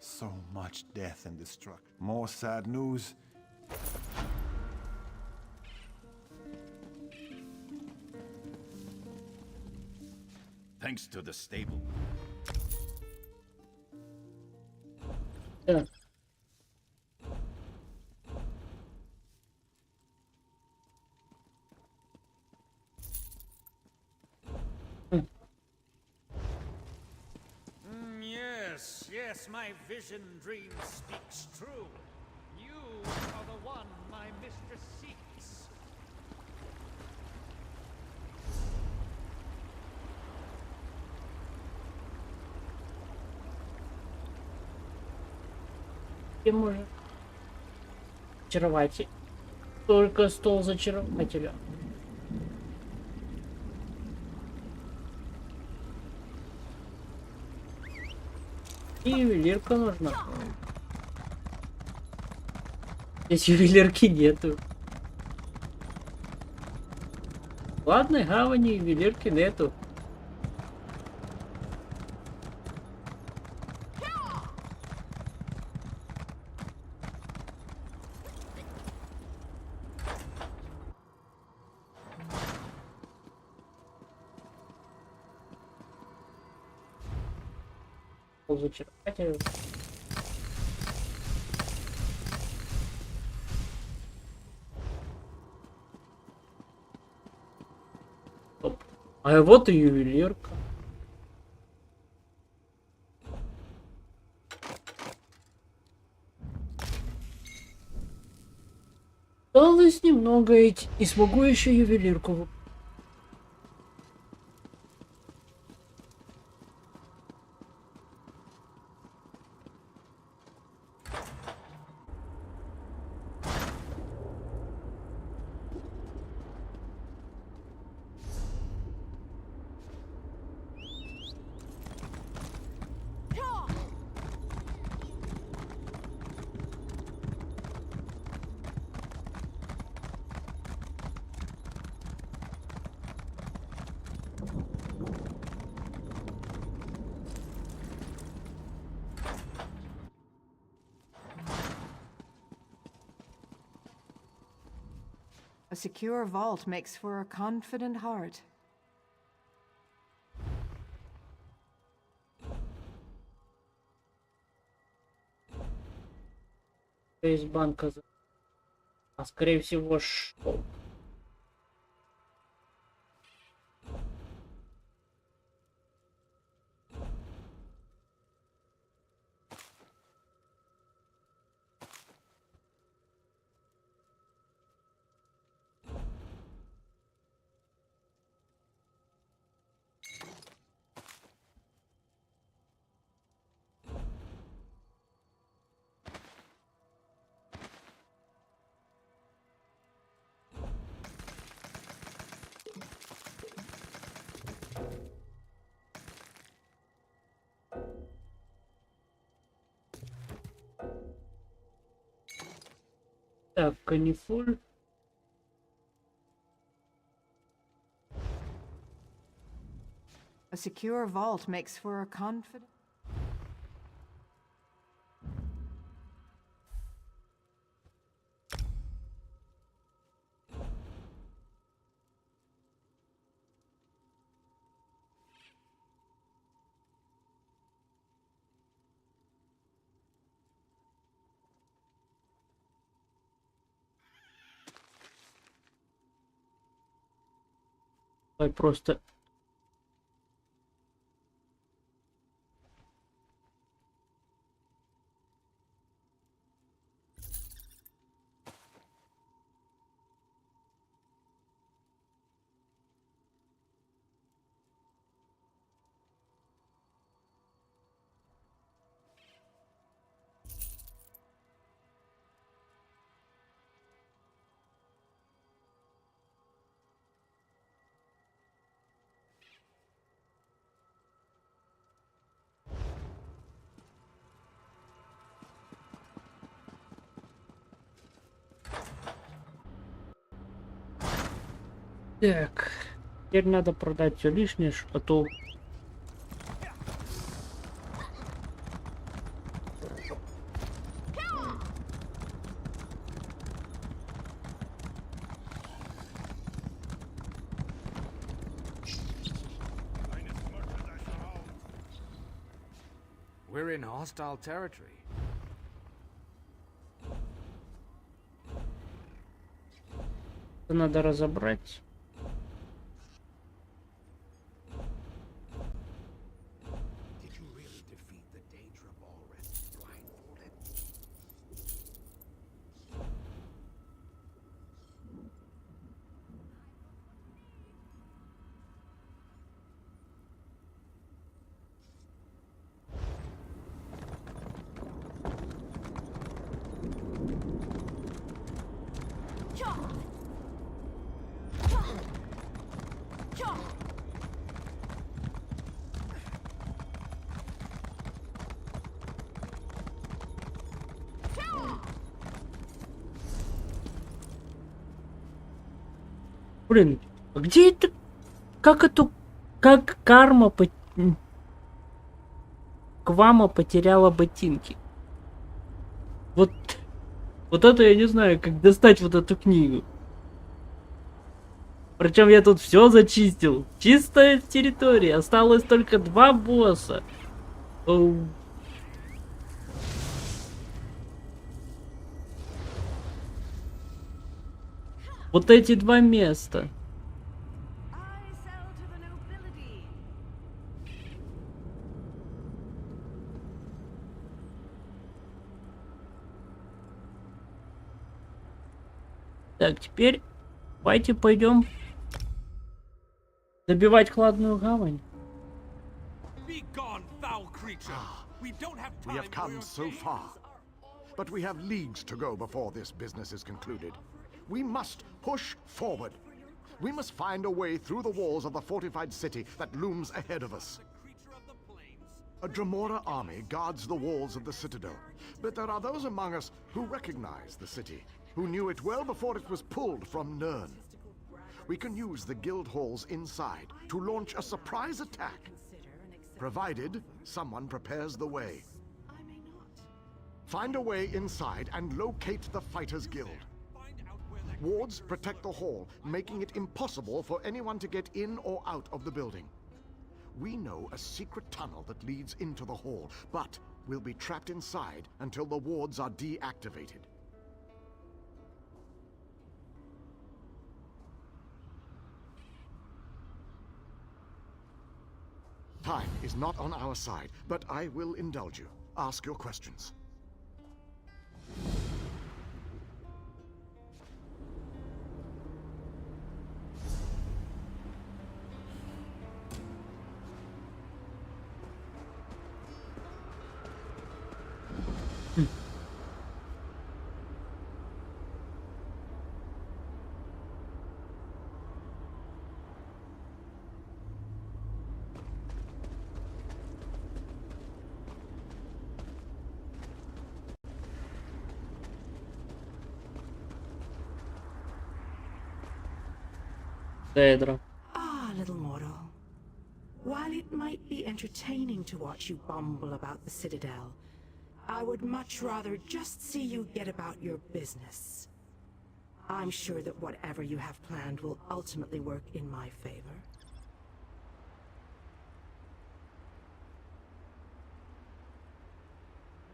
So much death and destruction. More sad news. Thanks to the stable. Yeah. Yes, my vision dream speaks true. You are the one my mistress seeks. Где можно очаровать? Только стол зачарователя. И ювелирка нужна. Здесь ювелирки нету. Ладно, гавани ювелирки нету. Зачарователь. Оп. А вот и ювелирка. Осталось немного и смогу еще ювелирку. A secure vault makes for a confident heart. Из банка. А скорее всего шелк. Так, канифоль. A secure vault makes for a confident. Давай просто. Так, теперь надо продать все лишнее, а то... We're in hostile territory. Это надо разобрать. Блин, а где это? Как эту... Как карма Квама потеряла ботинки? Вот это я не знаю, как достать вот эту книгу. Причем я тут все зачистил. Чистая территория. Осталось только 2 босса. Оу. Вот эти 2 места. Так, теперь давайте пойдем добивать хладную гавань. We have come so far, but we have leagues to go before this business is concluded. We must push forward. We must find a way through the walls of the fortified city that looms ahead of us. A Dremora army guards the walls of the citadel, but there are those among us who recognize the city, who knew it well before it was pulled from Nirn. We can use the guild halls inside to launch a surprise attack, provided someone prepares the way. Find a way inside and locate the Fighters Guild. Wards protect the hall, making it impossible for anyone to get in or out of the building. We know a secret tunnel that leads into the hall, but we'll be trapped inside until the wards are deactivated. Time is not on our side, but I will indulge you. Ask your questions. Pedro. Ah, little mortal. While it might be entertaining to watch you bumble about the Citadel, I would much rather just see you get about your business. I'm sure that whatever you have planned will ultimately work in my favor.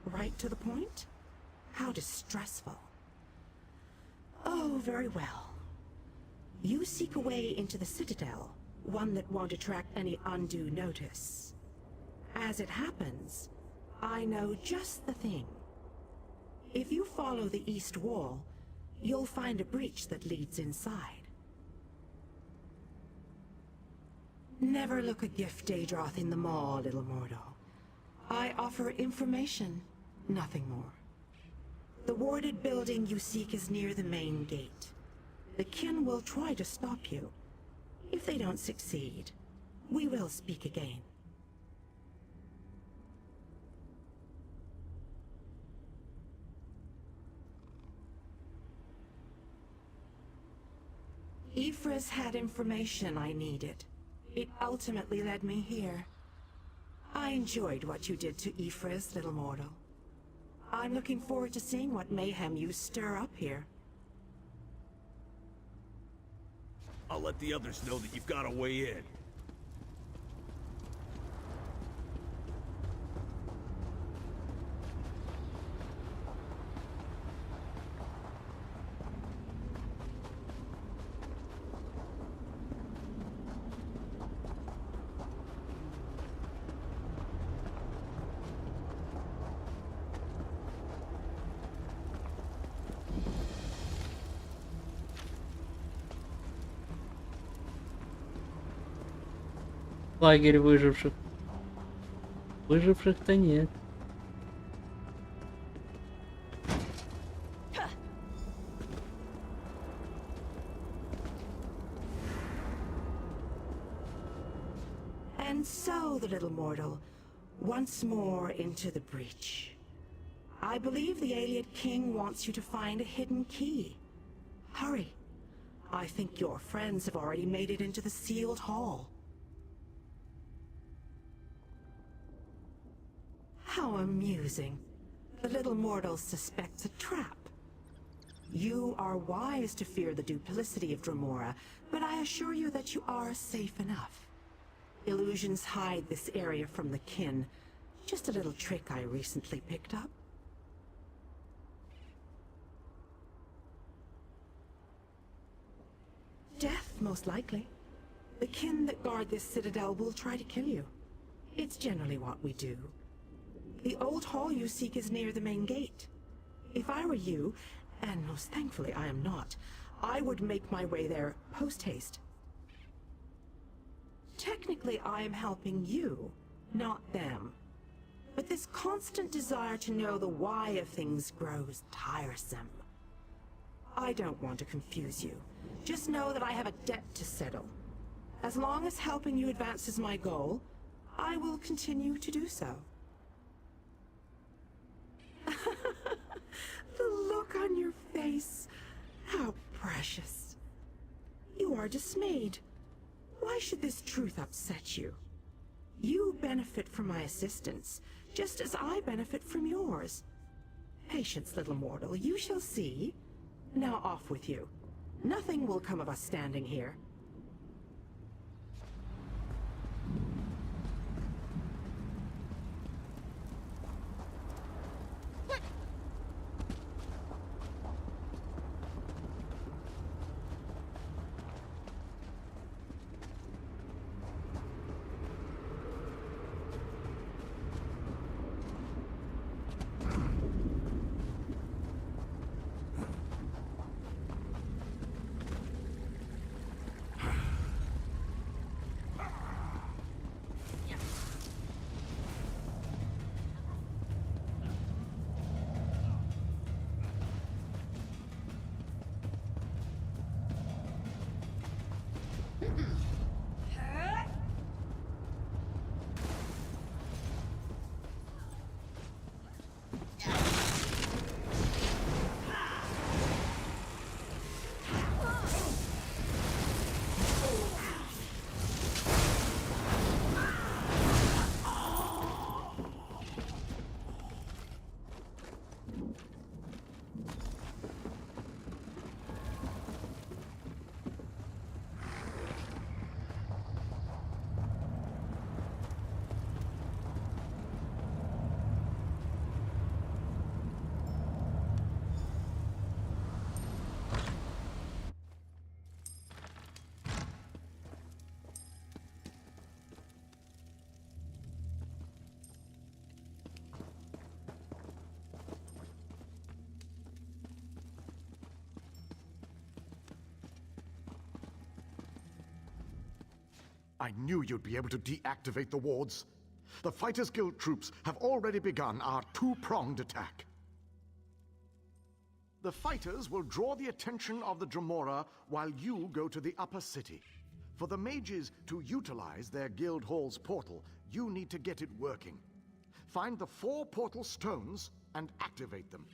Right to the point? How distressful. Oh, very well. You seek a way into the Citadel, one that won't attract any undue notice. As it happens, I know just the thing. If you follow the east wall, you'll find a breach that leads inside. Never look a gift Daedroth in the maw, little mortal. I offer information, nothing more. The warded building you seek is near the main gate. The kin will try to stop you. If they don't succeed, we will speak again. Ephra's had information I needed. It ultimately led me here. I enjoyed what you did to Ephra's, little mortal. I'm looking forward to seeing what mayhem you stir up here. I'll let the others know that you've got a way in. Лагерь выживших. Выживших-то нет. And so, the little mortal, once more into the breach. I believe the Ayleid King wants you to find a hidden key. Hurry. I think your friends have already made it into the sealed hall. How amusing. The little mortal suspects a trap. You are wise to fear the duplicity of Dremora, but I assure you that you are safe enough. Illusions hide this area from the kin. Just a little trick I recently picked up. Death, most likely. The kin that guard this citadel will try to kill you. It's generally what we do. The old hall you seek is near the main gate. If I were you, and most thankfully I am not, I would make my way there post-haste. Technically, I am helping you, not them. But this constant desire to know the why of things grows tiresome. I don't want to confuse you. Just know that I have a debt to settle. As long as helping you advances my goal, I will continue to do so. The look on your face. How precious. You are dismayed. Why should this truth upset you? You benefit from my assistance, just as I benefit from yours. Patience, little mortal, you shall see. Now off with you. Nothing will come of us standing here. I knew you'd be able to deactivate the wards. The Fighters Guild troops have already begun our two-pronged attack. The fighters will draw the attention of the Dremora while you go to the upper city. For the mages to utilize their guild hall's portal, you need to get it working. Find the 4 portal stones and activate them.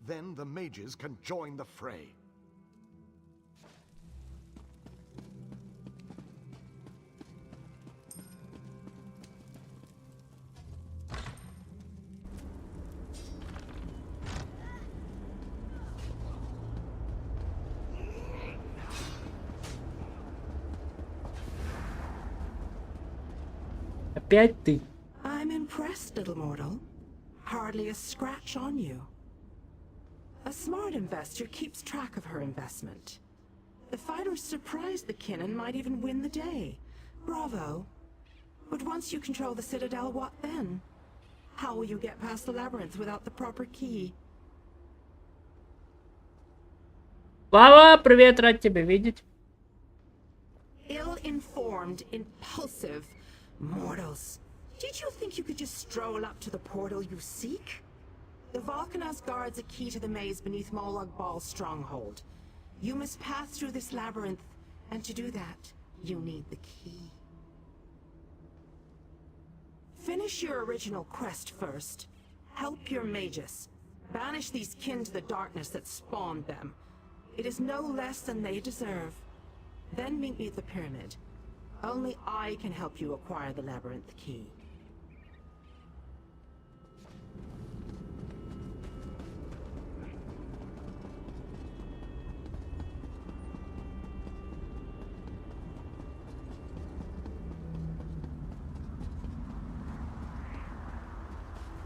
Then the mages can join the fray. Опять ты. I'm impressed, little mortal. Hardly a scratch on you. A smart investor keeps track of her investment. The fighters surprise the kin and might even win the day. Bravo. But once you control the Citadel, what then? How will you get past the labyrinth without the proper key? Слава, привет, рад тебя видеть. Ill-informed, impulsive mortals. Did you think you could just stroll up to the portal you seek? The Volcanos guards a key to the maze beneath Molag Bal's stronghold. You must pass through this labyrinth, and to do that, you need the key. Finish your original quest first. Help your mages. Banish these kin to the darkness that spawned them. It is no less than they deserve. Then meet me at the pyramid. Only I can help you acquire the labyrinth key.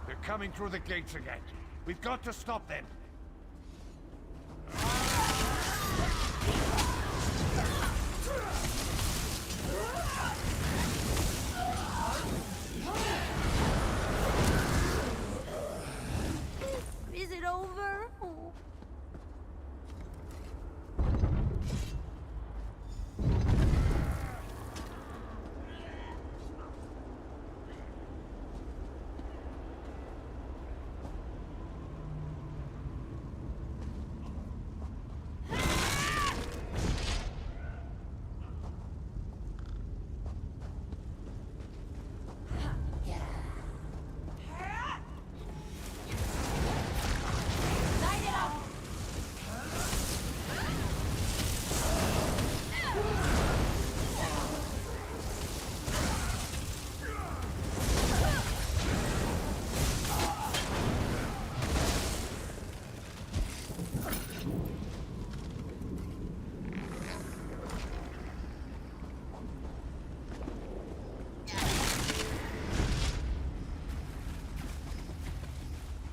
They're coming through the gates again. We've got to stop them. Is it over? Oh.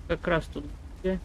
Как раз тут. Где?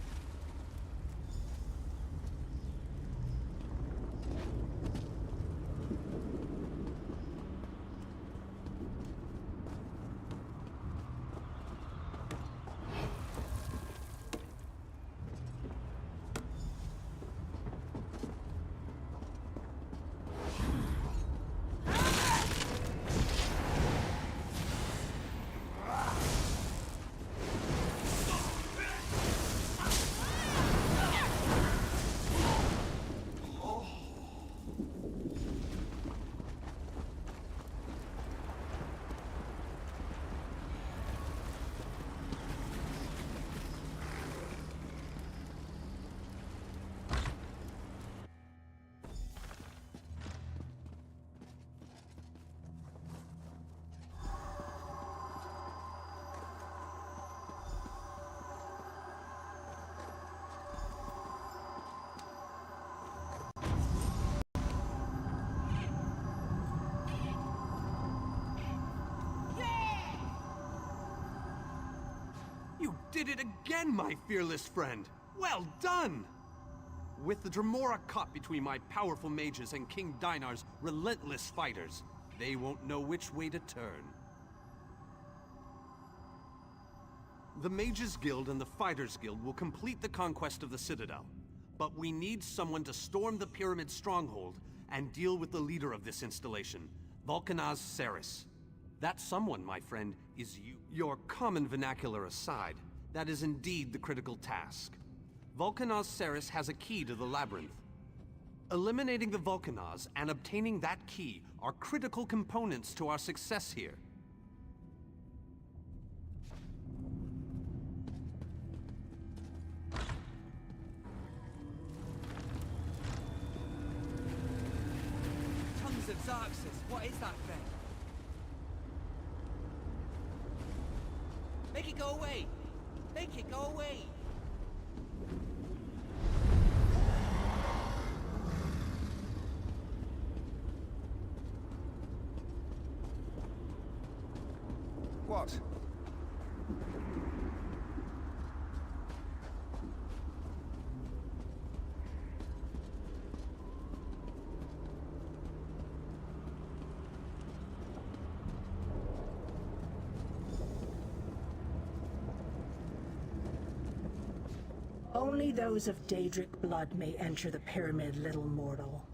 You did it again, my fearless friend! Well done! With the Dremora caught between my powerful mages and King Dinar's relentless fighters, they won't know which way to turn. The Mages Guild and the Fighters Guild will complete the conquest of the Citadel, but we need someone to storm the Pyramid stronghold and deal with the leader of this installation, Vulcanaz Ceres. That someone, my friend, is you. Your common vernacular aside, that is indeed the critical task. Vulcanaz Ceres has a key to the labyrinth. Eliminating the Vulcanaz and obtaining that key are critical components to our success here. Tongues of Xerxes, what is that thing? Make it go away! Make it go away! What? Only those of Daedric blood may enter the pyramid, little mortal.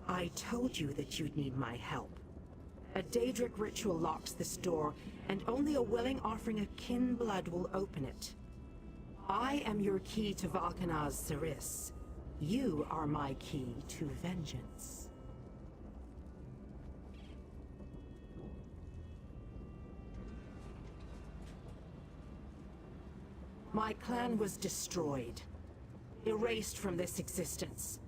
I told you that you'd need my help. A Daedric ritual locks this door, and only a willing offering of kin blood will open it. I am your key to Vulcanaz Ceres. You are my key to vengeance. My clan was destroyed, erased from this existence.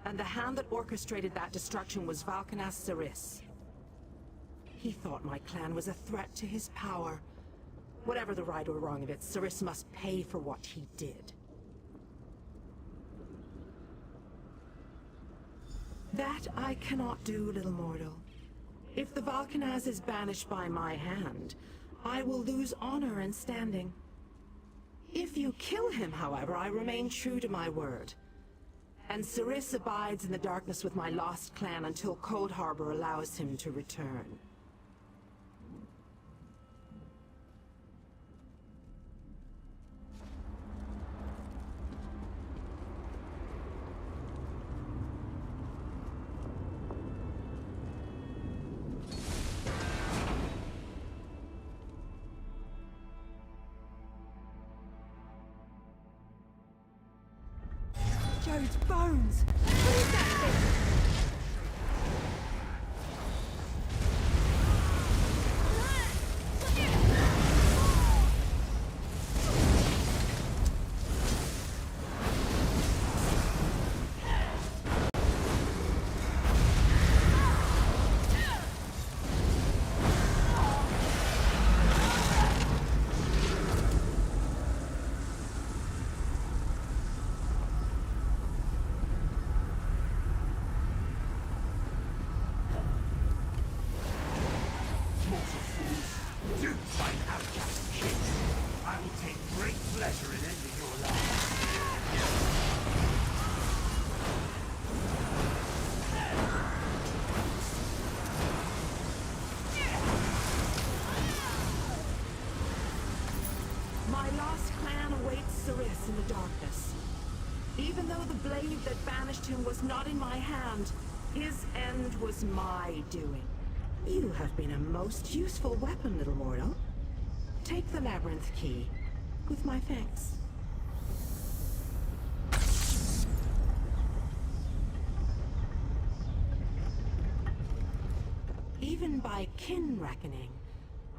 And the hand that orchestrated that destruction was Vulcanaz Ceres. He thought my clan was a threat to his power. Whatever the right or wrong of it, Ceres must pay for what he did. That I cannot do, little mortal. If the Vulcanaz is banished by my hand, I will lose honor and standing. If you kill him, however, I remain true to my word. And Ceres abides in the darkness with my lost clan until Cold Harbor allows him to return. Jode's bones! What is that thing? My lost clan awaits Ceres in the darkness. Even though the blade that banished him was not in my hand, his end was my doing. You have been a most useful weapon, little mortal. Take the labyrinth key, with my thanks. Even by kin reckoning,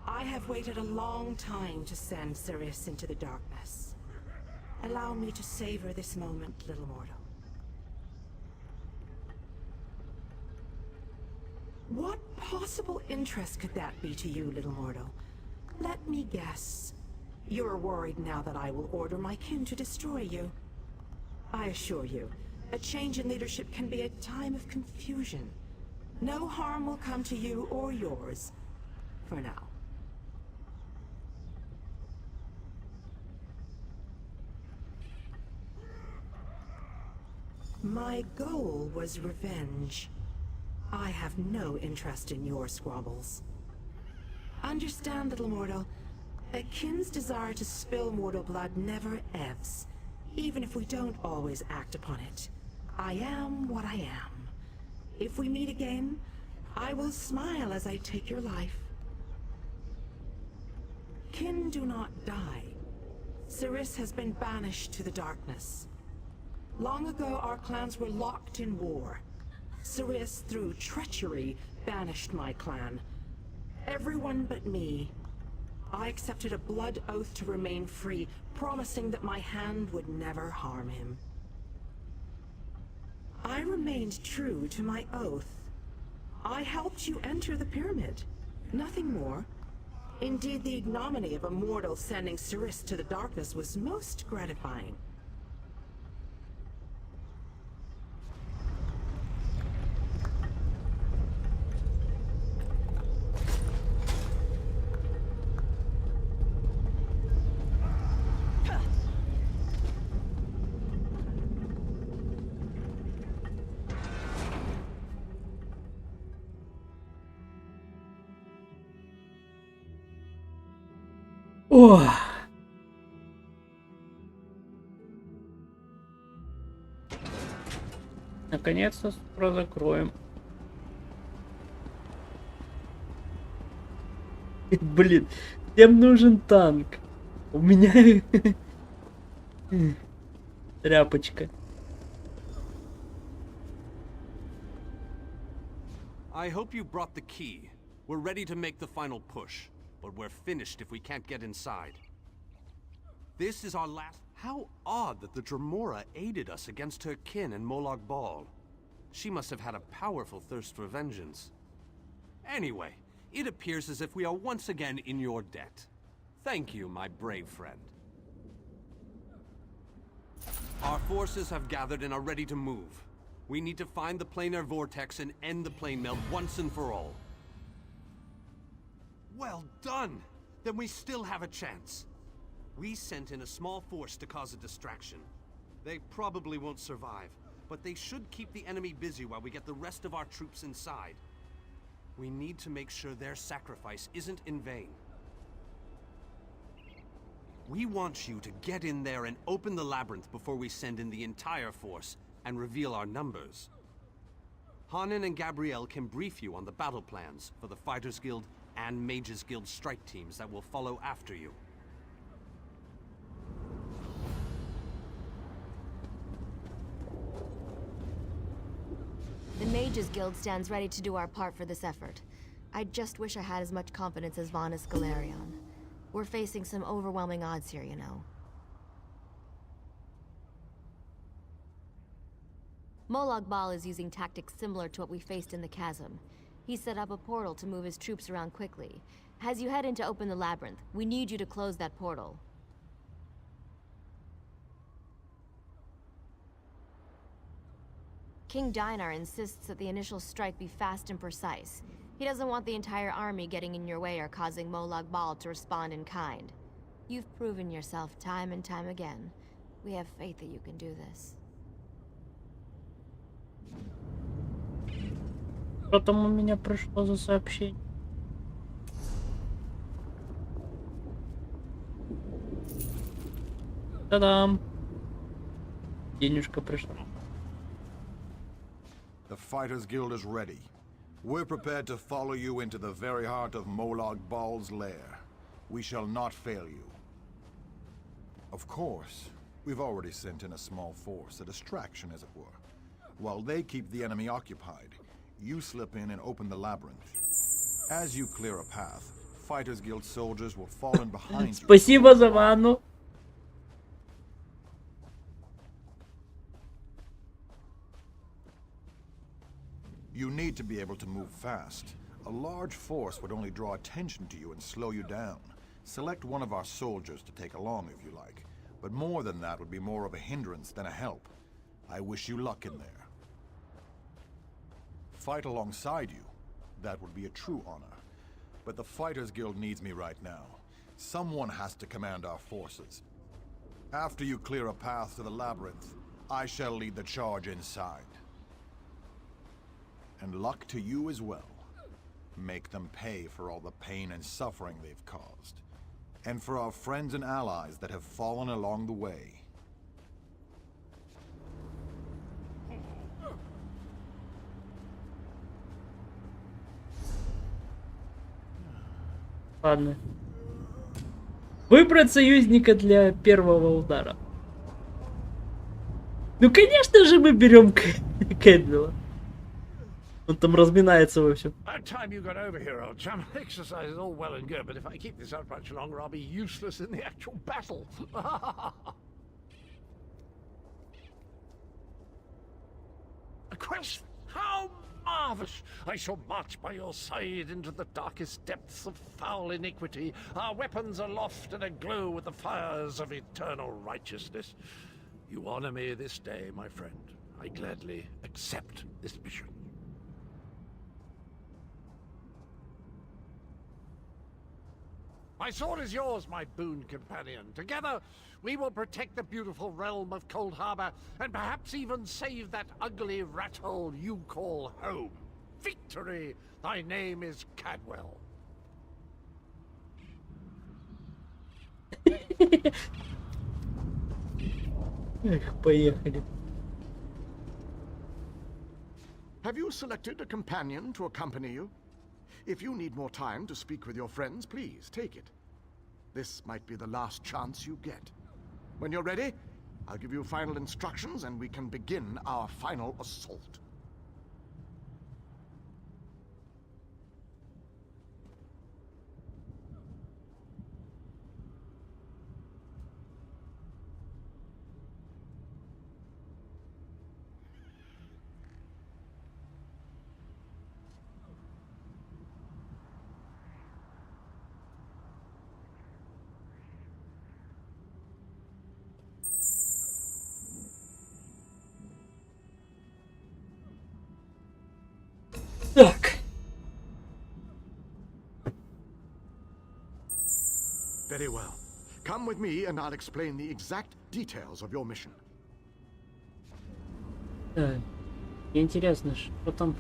I have waited a long time to send Ceres into the darkness. Allow me to savor this moment, little mortal. What possible interest could that be to you, little mortal? Let me guess. You're worried now that I will order my kin to destroy you. I assure you, a change in leadership can be a time of confusion. No harm will come to you or yours, for now. My goal was revenge. I have no interest in your squabbles. Understand, little mortal, a kin's desire to spill mortal blood never ebbs, even if we don't always act upon it. I am what I am, If we meet again, I will smile as I take your life. Kin do not die. Siris has been banished to the darkness. Long ago, our clans were locked in war. Siris, through treachery, banished my clan. Everyone but me. I accepted a blood oath to remain free, promising that my hand would never harm him. I remained true to my oath. I helped you enter the pyramid. Nothing more. Indeed, the ignominy of a mortal sending Siris to the darkness was most gratifying. Ох. Наконец-то скоро закроем. Блин, всем нужен танк. У меня тряпочка. I hope you brought the key. We're ready to make the final push. But we're finished if we can't get inside. This is our last... How odd that the Dremora aided us against her kin and Molag Bal. She must have had a powerful thirst for vengeance. Anyway, it appears as if we are once again in your debt. Thank you, my brave friend. Our forces have gathered and are ready to move. We need to find the planar vortex and end the plane melt once and for all. Well done! Then we still have a chance. We sent in a small force to cause a distraction. They probably won't survive, but they should keep the enemy busy while we get the rest of our troops inside. We need to make sure their sacrifice isn't in vain. We want you to get in there and open the labyrinth before we send in the entire force and reveal our numbers. Hanan and Gabrielle can brief you on the battle plans for the Fighters Guild and Mages Guild strike teams that will follow after you. The Mages Guild stands ready to do our part for this effort. I just wish I had as much confidence as Vanus Galerion. We're facing some overwhelming odds here, you know. Molag Bal is using tactics similar to what we faced in the chasm. He set up a portal to move his troops around quickly. As you head in to open the labyrinth, we need you to close that portal. King Dinar insists that the initial strike be fast and precise. He doesn't want the entire army getting in your way or causing Molag Bal to respond in kind. You've proven yourself time and time again. We have faith that you can do this. Что там у меня пришло за сообщение? Та-дам! Денежка пришла. The Fighters Guild is ready. We're prepared to follow you into the very heart of Molag Bal's lair. We shall not fail you. Of course, we've already sent in a small force, a distraction as it were. While they keep the enemy occupied, you slip in and open the labyrinth. As you clear a path, Fighters Guild soldiers will fall in behind you. Спасибо за ванну. You need to be able to move fast. A large force would only draw attention to you and slow you down. Select one of our soldiers to take along if you like, but more than that would be more of a hindrance than a help. I wish you luck in there. Fight alongside you, that would be a true honor. But the Fighters Guild needs me right now. Someone has to command our forces. After you clear a path to the labyrinth, I shall lead the charge inside. And luck to you as well. Make them pay for all the pain and suffering they've caused. And for our friends and allies that have fallen along the way. Ладно. Выбрать союзника для первого удара. Ну, конечно же, мы берем Кэдвилла. Он там разминается, в общем. About time you got over here, old chum. Exercise is all well and good, but if I keep this up much longer, I'll be useless in the actual battle. A quest? How marvelous! I shall march by your side into the darkest depths of foul iniquity, our weapons aloft and aglow with the fires of eternal righteousness. You honor me this day, my friend. I gladly accept this mission. My sword is yours, my boon companion. Together, we will protect the beautiful realm of Cold Harbor, and perhaps even save that ugly rat hole you call home. Victory! Thy name is Cadwell. Эх, поехали. Have you selected a companion to accompany you? If you need more time to speak with your friends, please take it. This might be the last chance you get. When you're ready, I'll give you final instructions and we can begin our final assault. Так. Very well. Come with me and I'll explain the exact details of your mission. Да. Интересно, что там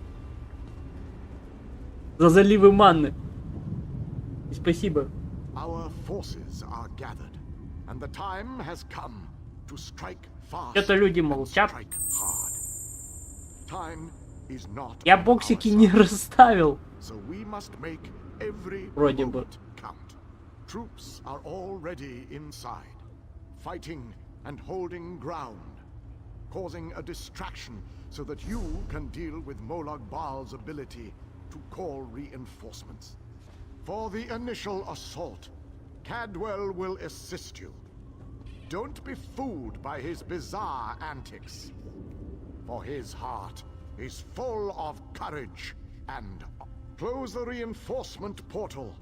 за заливы манны. И спасибо. Our forces are gathered, and the time has come to strike fast. Это люди молчат. Strike hard. Time is not. Я боксики не расставил. So we must make every Вроде бы. moment count. Troops are already inside, fighting and holding ground, causing a distraction so that you can deal with Molag Baal's ability to call reinforcements. For the initial assault, Cadwell will assist you. Don't be fooled by his bizarre antics, for his heart is full of courage and close the reinforcement portal.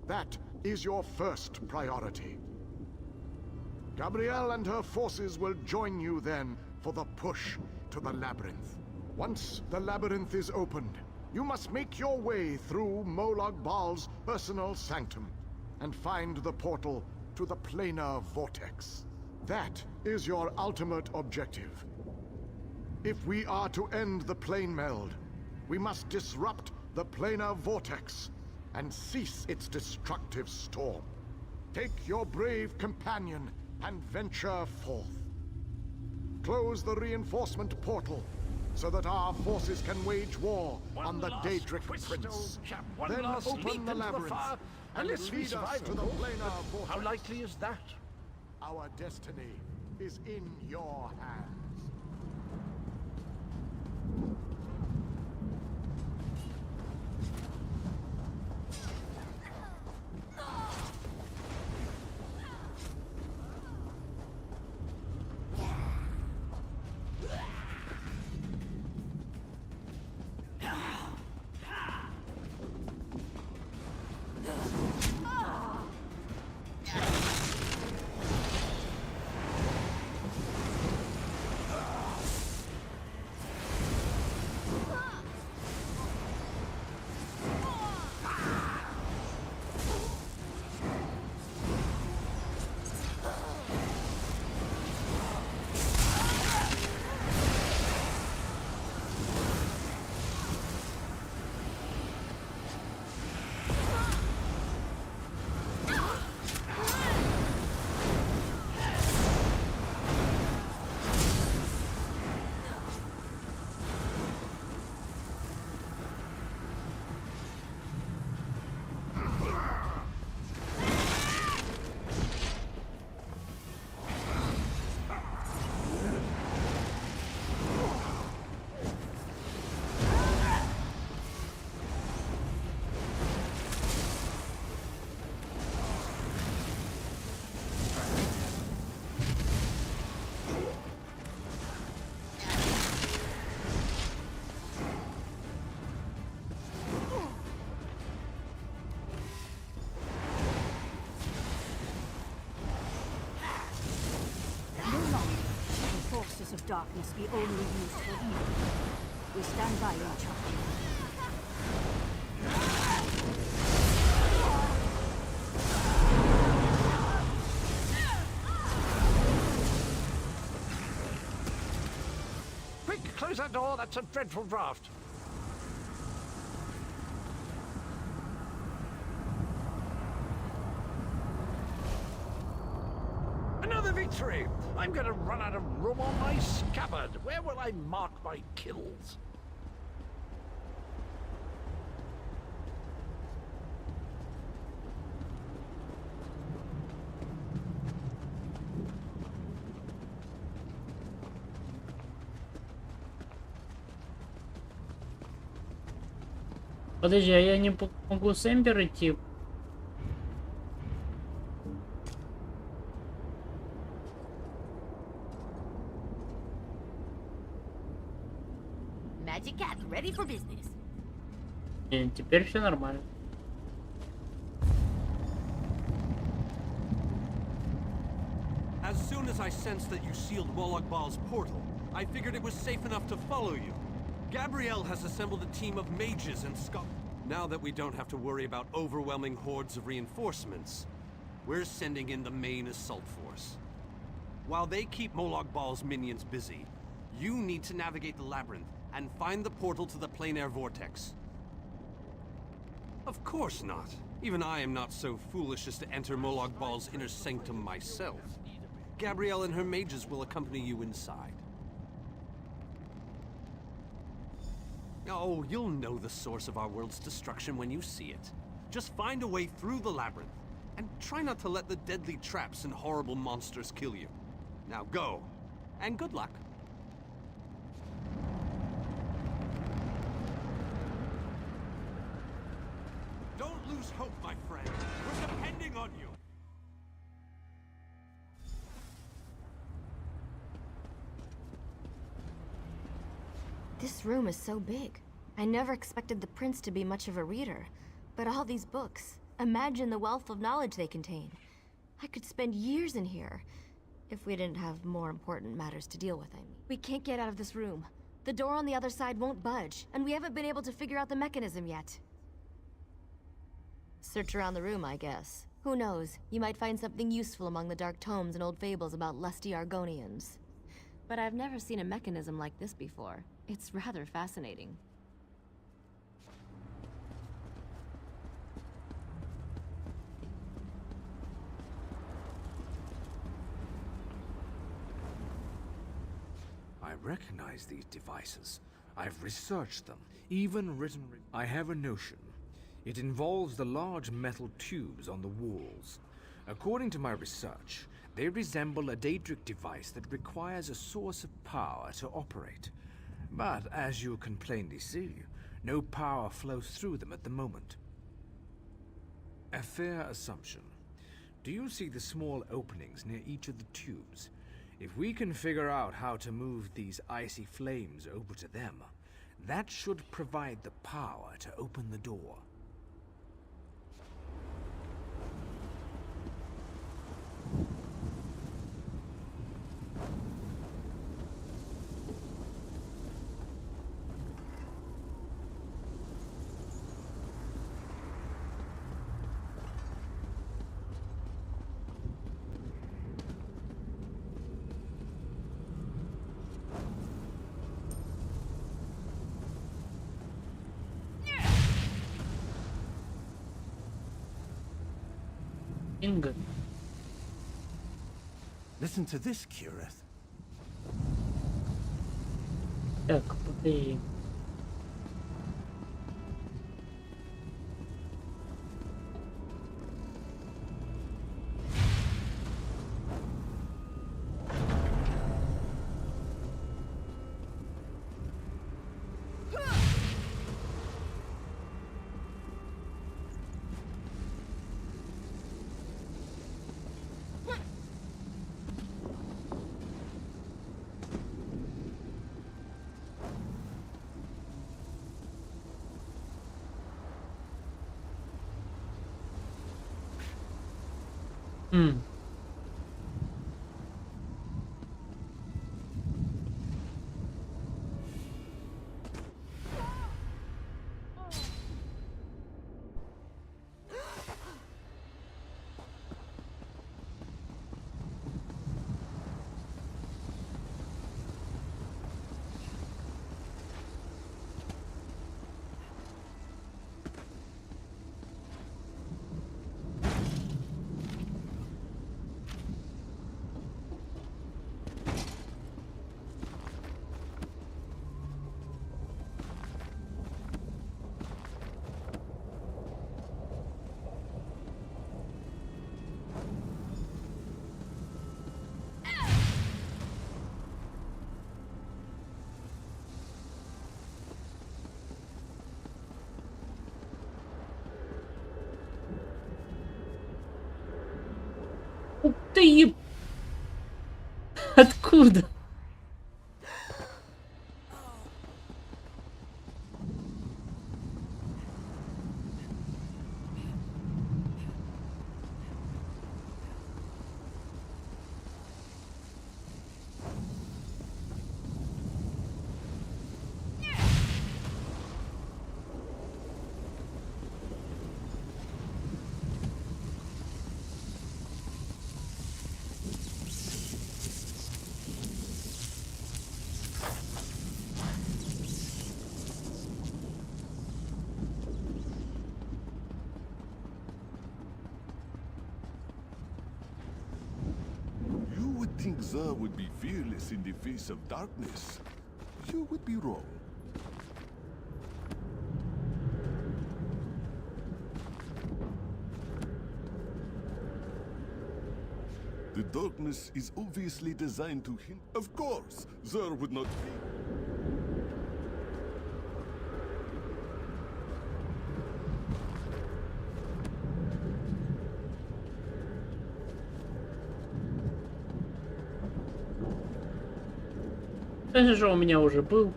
That is your first priority. Gabrielle and her forces will join you then for the push to the labyrinth. Once the labyrinth is opened, you must make your way through Molag Baal's personal sanctum and find the portal to the planar vortex. That is your ultimate objective. If we are to end the plane meld, we must disrupt the planar vortex and cease its destructive storm. Take your brave companion and venture forth. Close the reinforcement portal so that our forces can wage war on the Daedric Prince. Then open the labyrinth and lead us to the planar vortex. How likely is that? Our destiny is in your hands. darkness be only used for evil. We stand by your charge. Quick, close that door. That's a dreadful draft. Another victory! I'm gonna run out of room on my scabbard. Where will I mark my kills? Подожди, а я не могу с Эмбер идти? Magic cat, ready for business. Не, теперь все нормально. As soon as I sensed that you sealed Molag Bal's portal, I figured it was safe enough to follow you. Gabrielle has assembled a team of mages and scholars. Now that we don't have to worry about overwhelming hordes of reinforcements, we're sending in the main assault force. While they keep Molag Bal's minions busy, you need to navigate the labyrinth and find the portal to the plein air vortex. Of course not. Even I am not so foolish as to enter Molag Bal's inner sanctum myself. Gabrielle and her mages will accompany you inside. Oh, you'll know the source of our world's destruction when you see it. Just find a way through the labyrinth, and try not to let the deadly traps and horrible monsters kill you. Now go, and good luck. Don't lose hope, my friend. We're depending on you. This room is so big. I never expected the prince to be much of a reader. But all these books, imagine the wealth of knowledge they contain. I could spend years in here, if we didn't have more important matters to deal with, I mean. We can't get out of this room. The door on the other side won't budge, and we haven't been able to figure out the mechanism yet. Search around the room, I guess. Who knows, you might find something useful among the dark tomes and old fables about lusty Argonians. But I've never seen a mechanism like this before. It's rather fascinating. I recognize these devices. I've researched them, even written. I have a notion. It involves the large metal tubes on the walls. According to my research, they resemble a Daedric device that requires a source of power to operate. But as you can plainly see, no power flows through them at the moment. A fair assumption. Do you see the small openings near each of the tubes? If we can figure out how to move these icy flames over to them, that should provide the power to open the door. Inga. Listen to this, Cureth. Так, подожди. Ух ты, еб... Откуда? You would think Zer would be fearless in the face of darkness. You would be wrong. The darkness is obviously designed to hint. Of course, Zer would not be. Это же у меня уже был.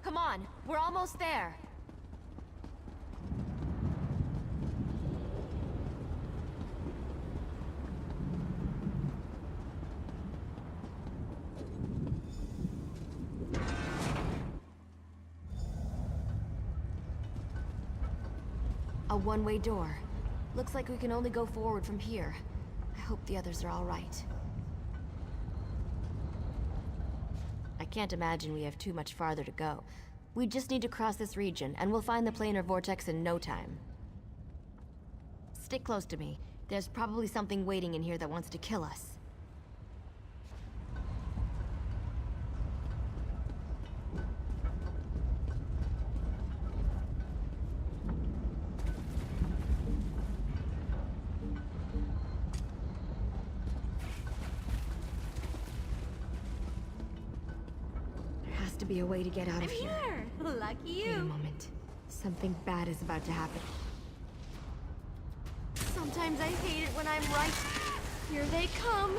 Come on, we're almost there. A one-way door. Looks like we can only go forward from here. I hope the others are all right. I can't imagine we have too much farther to go. We just need to cross this region, and we'll find the planar vortex in no time. Stick close to me. There's probably something waiting in here that wants to kill us. To be a way to get out of here. Lucky you. Wait a moment. Something bad is about to happen. Sometimes I hate it when I'm right. Here they come.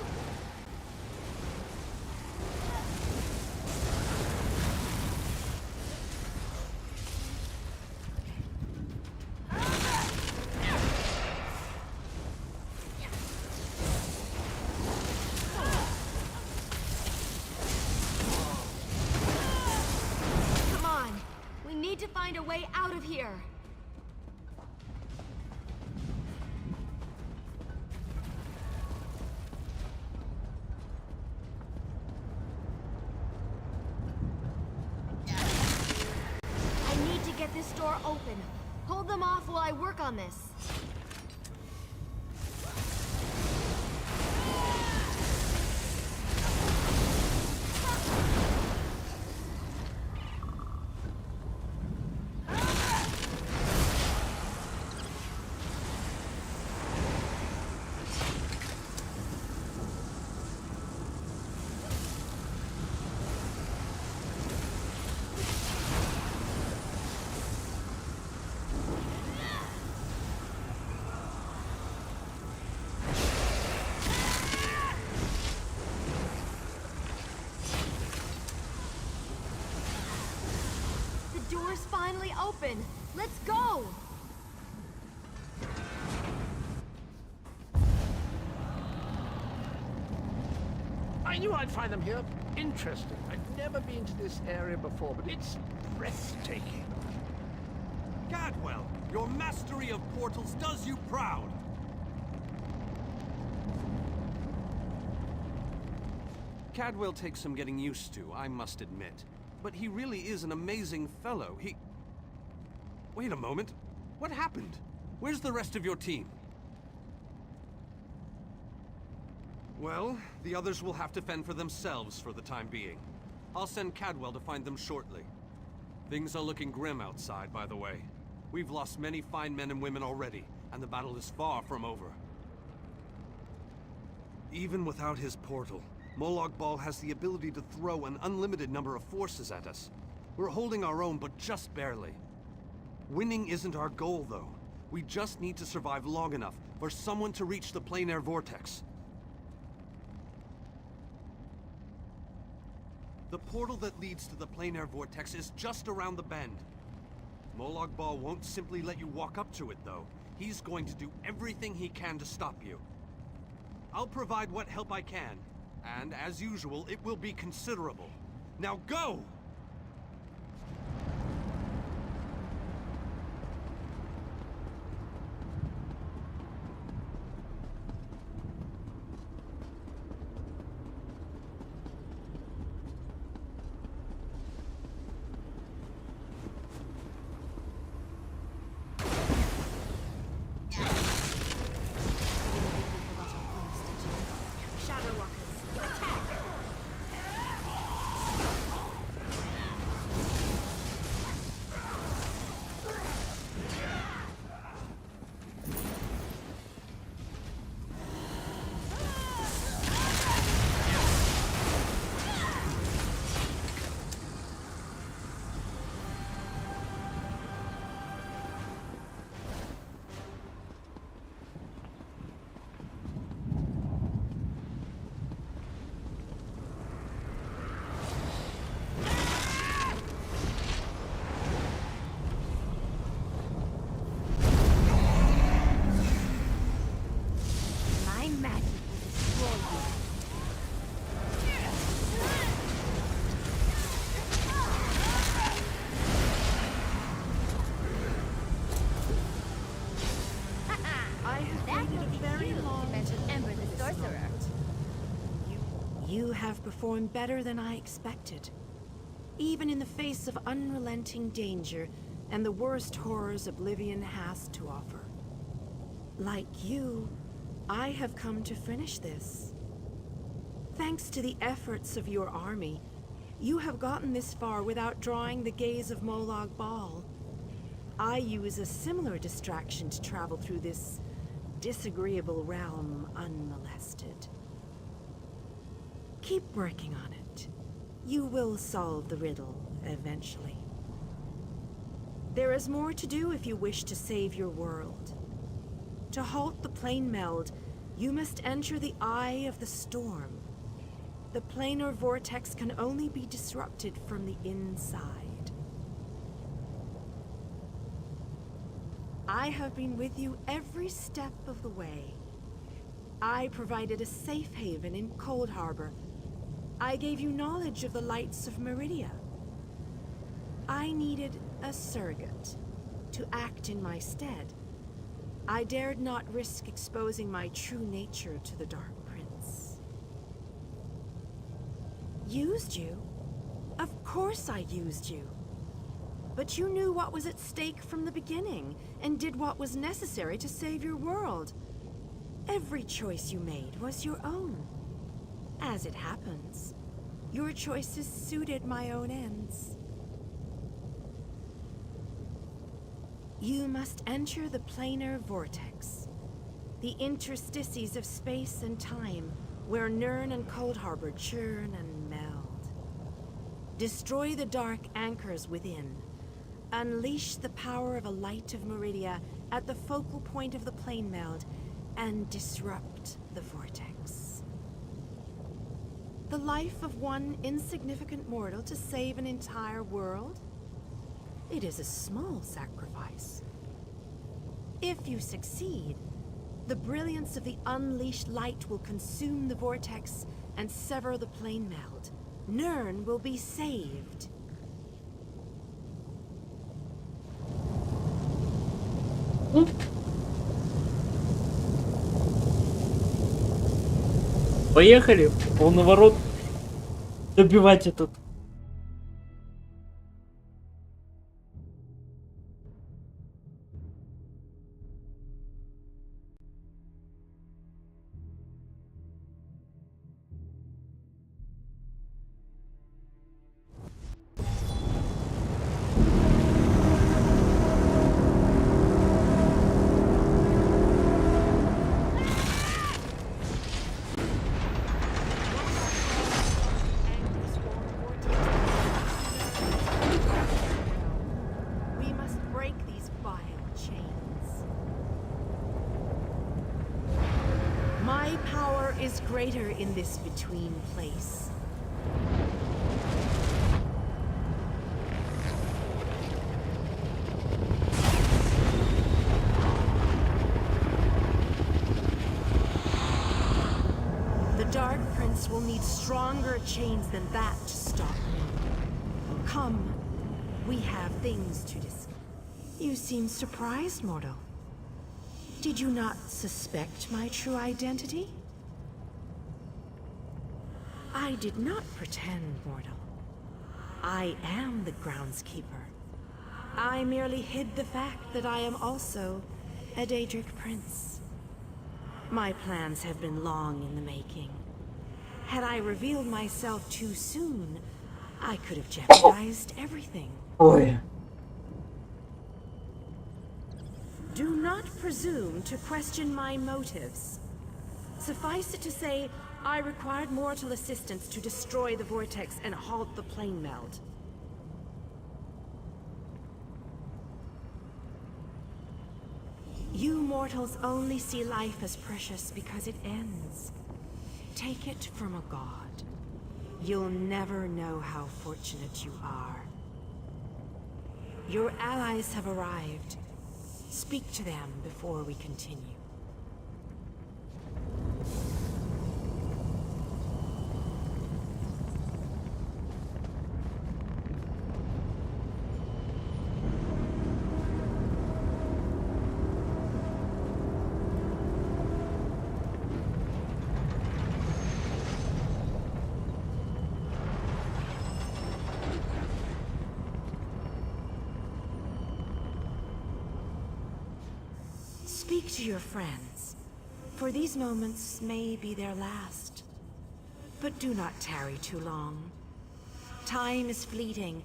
To find a way out of here. I need to get this door open. Hold them off while I work on this. Door's finally open. Let's go! I knew I'd find them here. Interesting. I've never been to this area before, but it's breathtaking. Cadwell, your mastery of portals does you proud. Cadwell takes some getting used to, I must admit. But he really is an amazing fellow. Wait a moment. What happened? Where's the rest of your team? Well, the others will have to fend for themselves for the time being. I'll send Cadwell to find them shortly. Things are looking grim outside, by the way. We've lost many fine men and women already, and the battle is far from over. Even without his portal, Molag Bal has the ability to throw an unlimited number of forces at us. We're holding our own, but just barely. Winning isn't our goal, though. We just need to survive long enough for someone to reach the plein air vortex. The portal that leads to the plein air vortex is just around the bend. Molag Bal won't simply let you walk up to it, though. He's going to do everything he can to stop you. I'll provide what help I can, and as usual, it will be considerable. Now go! You have performed better than I expected. Even in the face of unrelenting danger and the worst horrors Oblivion has to offer. Like you, I have come to finish this. Thanks to the efforts of your army, you have gotten this far without drawing the gaze of Molag Bal. I use a similar distraction to travel through this disagreeable realm unmolested. Keep working on it. You will solve the riddle eventually. There is more to do if you wish to save your world. To halt the plane meld, you must enter the eye of the storm. The planar vortex can only be disrupted from the inside. I have been with you every step of the way. I provided a safe haven in Cold Harbor. I gave you knowledge of the lights of Meridia. I needed a surrogate to act in my stead. I dared not risk exposing my true nature to the Dark Prince. Used you? Of course I used you. But you knew what was at stake from the beginning, and did what was necessary to save your world. Every choice you made was your own. As it happens, your choices suited my own ends. You must enter the planar vortex, the interstices of space and time, where Nirn and Cold Harbor churn and meld. Destroy the dark anchors within. Unleash the power of a light of Meridia at the focal point of the plane meld, and disrupt the vortex. The life of one insignificant mortal to save an entire world? It is a small sacrifice. If you succeed, the brilliance of the unleashed light will consume the vortex and sever the plane meld. Nirn will be saved. Поехали, полный добивать этот. My power is greater in this between place. The Dark Prince will need stronger chains than that to stop me. Come, we have things to discuss. You seem surprised, mortal. Did you not suspect my true identity? I did not pretend, mortal. I am the groundskeeper. I merely hid the fact that I am also a Daedric prince. My plans have been long in the making. Had I revealed myself too soon, I could have jeopardized everything. Ой. Do not presume to question my motives. Suffice it to say, I required mortal assistance to destroy the vortex and halt the plane meld. You mortals only see life as precious because it ends. Take it from a god. You'll never know how fortunate you are. Your allies have arrived. Speak to them before we continue. Speak to your friends, for these moments may be their last. But do not tarry too long. Time is fleeting,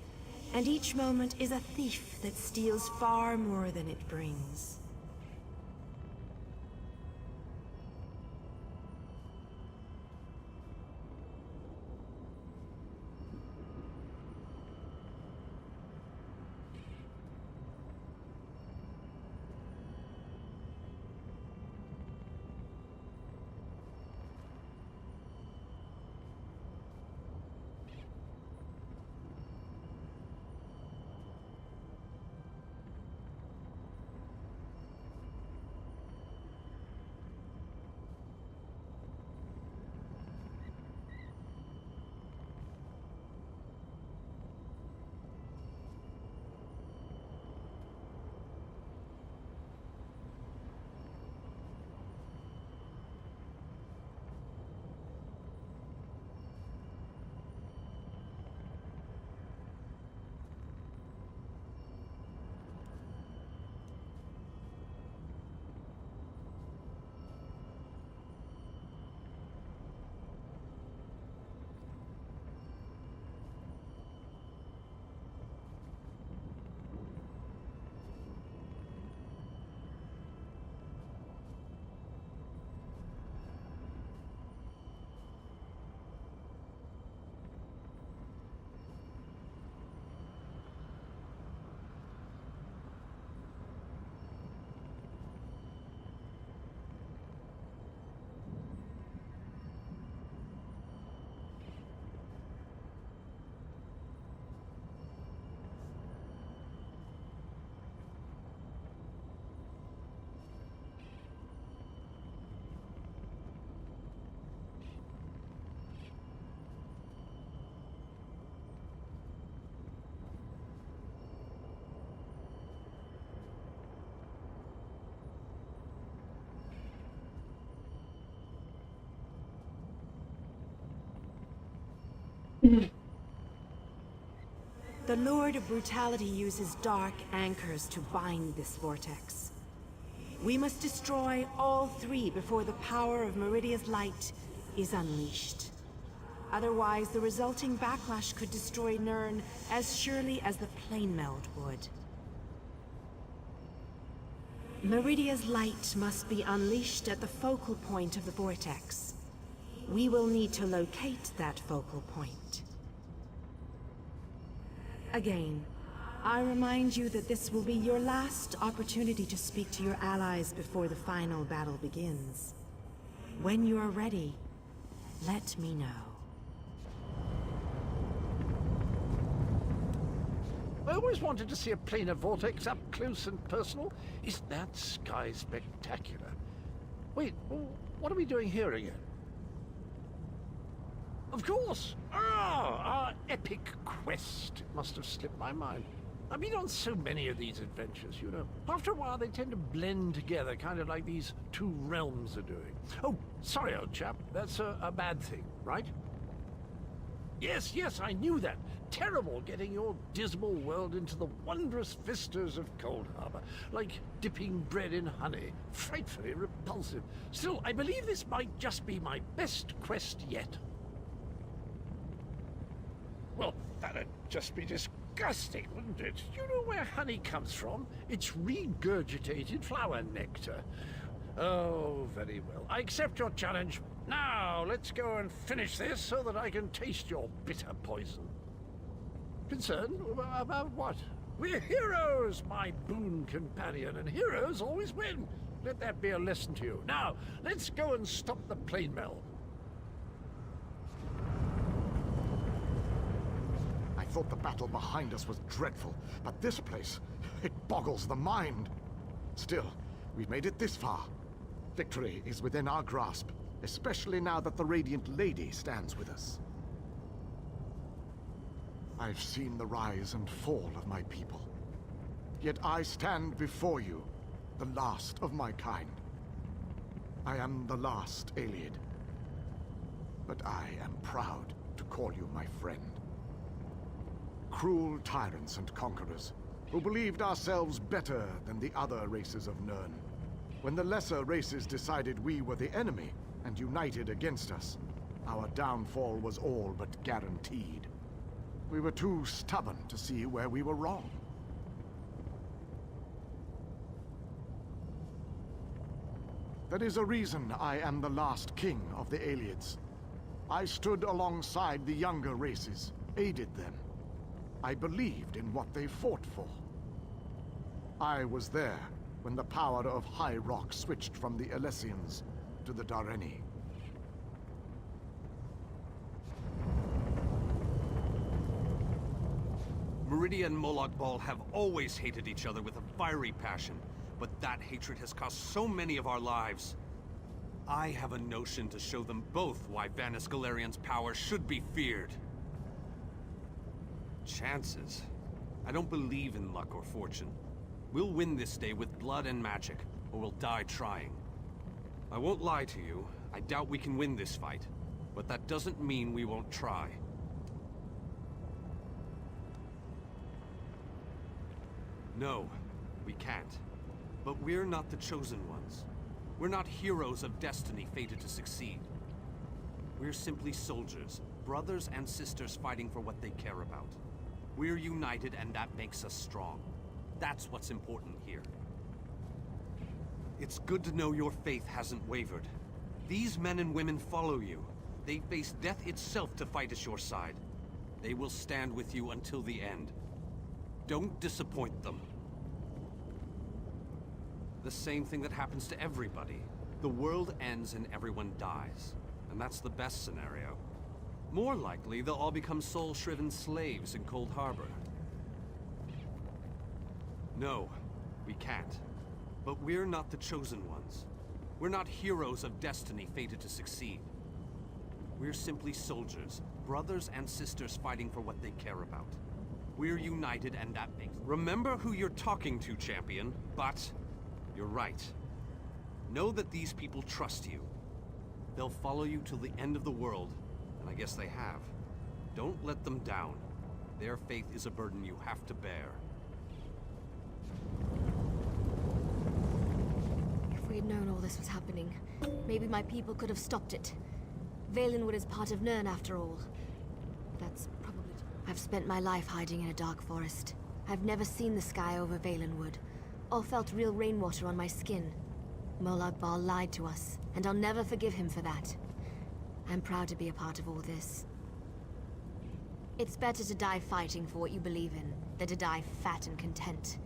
and each moment is a thief that steals far more than it brings. The Lord of Brutality uses dark anchors to bind this vortex. We must destroy all three before the power of Meridia's light is unleashed. Otherwise, the resulting backlash could destroy Nirn as surely as the plane meld would. Meridia's light must be unleashed at the focal point of the vortex. We will need to locate that focal point. Again, I remind you that this will be your last opportunity to speak to your allies before the final battle begins. When you are ready, let me know. I always wanted to see a planar vortex up close and personal. Isn't that sky spectacular? Wait, what are we doing here again? Of course! Our epic quest. It must have slipped my mind. I've been on so many of these adventures, you know. After a while, they tend to blend together, kind of like these two realms are doing. Oh, sorry, old chap. That's a bad thing, right? Yes, I knew that. Terrible getting your dismal world into the wondrous vistas of Cold Harbor. Like dipping bread in honey. Frightfully repulsive. Still, I believe this might just be my best quest yet. Well, that'd just be disgusting, wouldn't it? You know where honey comes from? It's regurgitated flower nectar. Oh, very well. I accept your challenge. Now, let's go and finish this so that I can taste your bitter poison. Concerned? About what? We're heroes, my boon companion, and heroes always win. Let that be a lesson to you. Now, let's go and stop the plane mill. I thought the battle behind us was dreadful, but this place, it boggles the mind. Still, we've made it this far. Victory is within our grasp, especially now that the Radiant Lady stands with us. I've seen the rise and fall of my people. Yet I stand before you, the last of my kind. I am the last Iliad. But I am proud to call you my friend. Cruel tyrants and conquerors, who believed ourselves better than the other races of Nirn. When the lesser races decided we were the enemy and united against us, our downfall was all but guaranteed. We were too stubborn to see where we were wrong. That is a reason I am the last king of the Aliads. I stood alongside the younger races, aided them. I believed in what they fought for. I was there when the power of High Rock switched from the Alessians to the Dareni. Meridia and Molag Bal have always hated each other with a fiery passion, but that hatred has cost so many of our lives. I have a notion to show them both why Vanis Galarian's power should be feared. Chances? I don't believe in luck or fortune. We'll win this day with blood and magic, or we'll die trying. I won't lie to you, I doubt we can win this fight, but that doesn't mean we won't try. No, we can't. But we're not the chosen ones. We're not heroes of destiny fated to succeed. We're simply soldiers, brothers and sisters fighting for what they care about. We're united and that makes us strong. That's what's important here. It's good to know your faith hasn't wavered. These men and women follow you. They face death itself to fight at your side. They will stand with you until the end. Don't disappoint them. The same thing that happens to everybody. The world ends and everyone dies. And that's the best scenario. More likely, they'll all become soul-shriven slaves in Cold Harbor. No, we can't. But we're not the chosen ones. We're not heroes of destiny fated to succeed. We're simply soldiers, brothers and sisters fighting for what they care about. We're united and that makes... Remember who you're talking to, champion, but you're right. Know that these people trust you. They'll follow you till the end of the world, and I guess they have. Don't let them down. Their faith is a burden you have to bear. If we had known all this was happening, maybe my people could have stopped it. Valenwood is part of Nirn after all. That's probably... I've spent my life hiding in a dark forest. I've never seen the sky over Valenwood, or felt real rainwater on my skin. Molag Bal lied to us, and I'll never forgive him for that. I'm proud to be a part of all this. It's better to die fighting for what you believe in, than to die fat and content.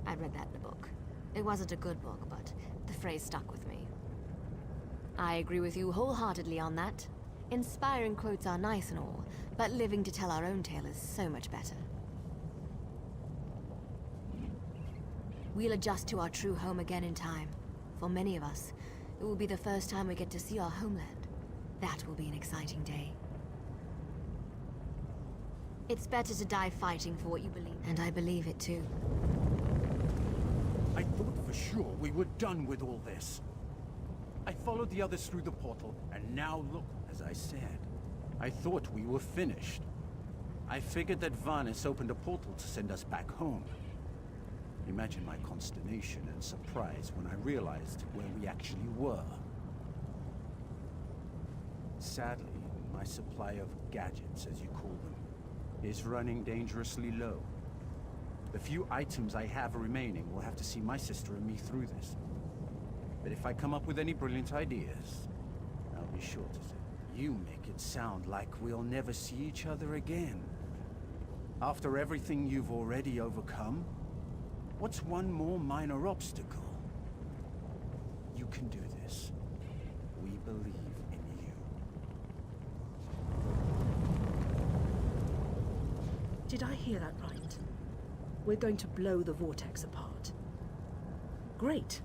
I read that in a book. It wasn't a good book, but the phrase stuck with me. I agree with you wholeheartedly on that. Inspiring quotes are nice and all, but living to tell our own tale is so much better. We'll adjust to our true home again in time. For many of us, it will be the first time we get to see our homeland. That will be an exciting day. It's better to die fighting for what you believe, and I believe it too. I thought for sure we were done with all this. I followed the others through the portal, and now look, as I said. I thought we were finished. I figured that Vanis opened a portal to send us back home. Imagine my consternation and surprise when I realized where we actually were. Sadly, my supply of gadgets, as you call them, is running dangerously low. The few items I have remaining will have to see my sister and me through this. But if I come up with any brilliant ideas, I'll be sure to say. You make it sound like we'll never see each other again. After everything you've already overcome, what's one more minor obstacle? You can do this. We believe in you. Did I hear that right? We're going to blow the vortex apart. Great.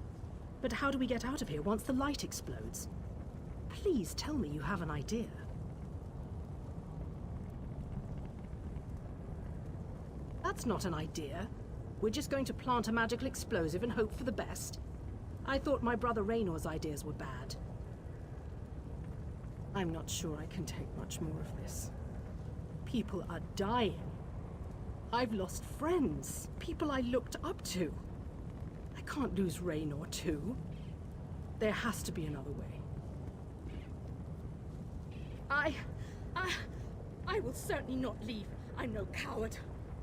But how do we get out of here once the light explodes? Please tell me you have an idea. That's not an idea. We're just going to plant a magical explosive and hope for the best. I thought my brother Raynor's ideas were bad. I'm not sure I can take much more of this. People are dying. I've lost friends, people I looked up to. I can't lose Raynor too. There has to be another way. I will certainly not leave. I'm no coward.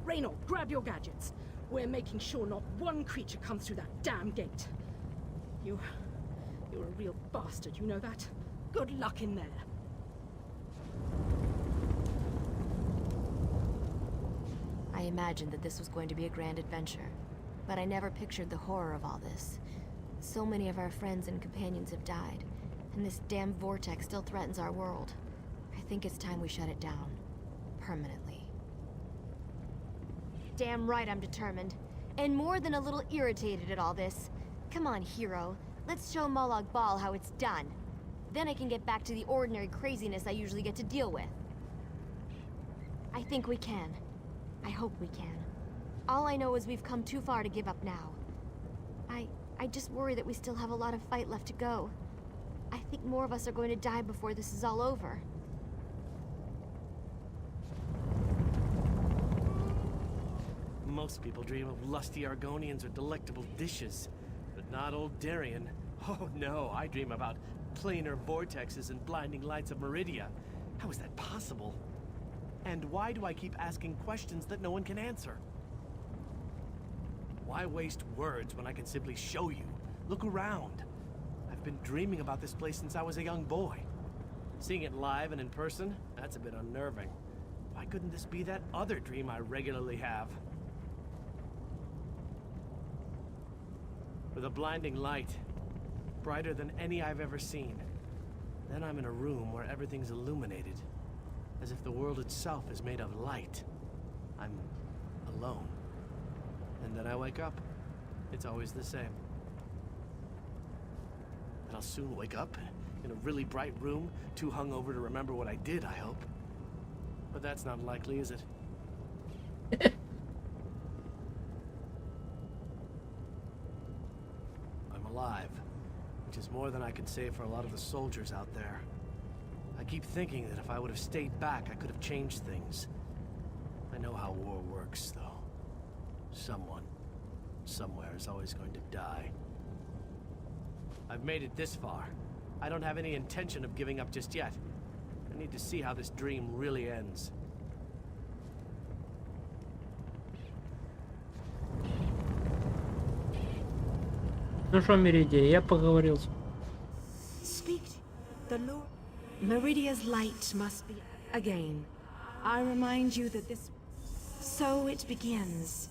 Raynor, grab your gadgets. We're making sure not one creature comes through that damn gate. You're a real bastard, you know that? Good luck in there. I imagined that this was going to be a grand adventure, but I never pictured the horror of all this. So many of our friends and companions have died, and this damn vortex still threatens our world. I think it's time we shut it down. Permanently. Damn right I'm determined. And more than a little irritated at all this. Come on, hero. Let's show Molag Bal how it's done. Then I can get back to the ordinary craziness I usually get to deal with. I think we can. I hope we can. All I know is we've come too far to give up now. I just worry that we still have a lot of fight left to go. I think more of us are going to die before this is all over. Most people dream of lusty Argonians or delectable dishes, but not old Darien. Oh no, I dream about planar vortexes and blinding lights of Meridia. How is that possible? And why do I keep asking questions that no one can answer? Why waste words when I can simply show you? Look around. I've been dreaming about this place since I was a young boy. Seeing it live and in person, that's a bit unnerving. Why couldn't this be that other dream I regularly have? With a blinding light, brighter than any I've ever seen. Then I'm in a room where everything's illuminated, as if the world itself is made of light. I'm alone. And then I wake up. It's always the same. And I'll soon wake up in a really bright room, too hungover to remember what I did, I hope. But that's not likely, is it? I'm alive, which is more than I can say for a lot of the soldiers out there. I keep thinking that if I would have stayed back, I could have changed things. I know how war works, though. Someone, somewhere is always going to die. I've made it this far. I don't have any intention of giving up just yet. I need to see how this dream really ends. Ну что, Меридия, я поговорил. Speak. The Lord. Meridia's light must be again. I remind you that this. So it begins.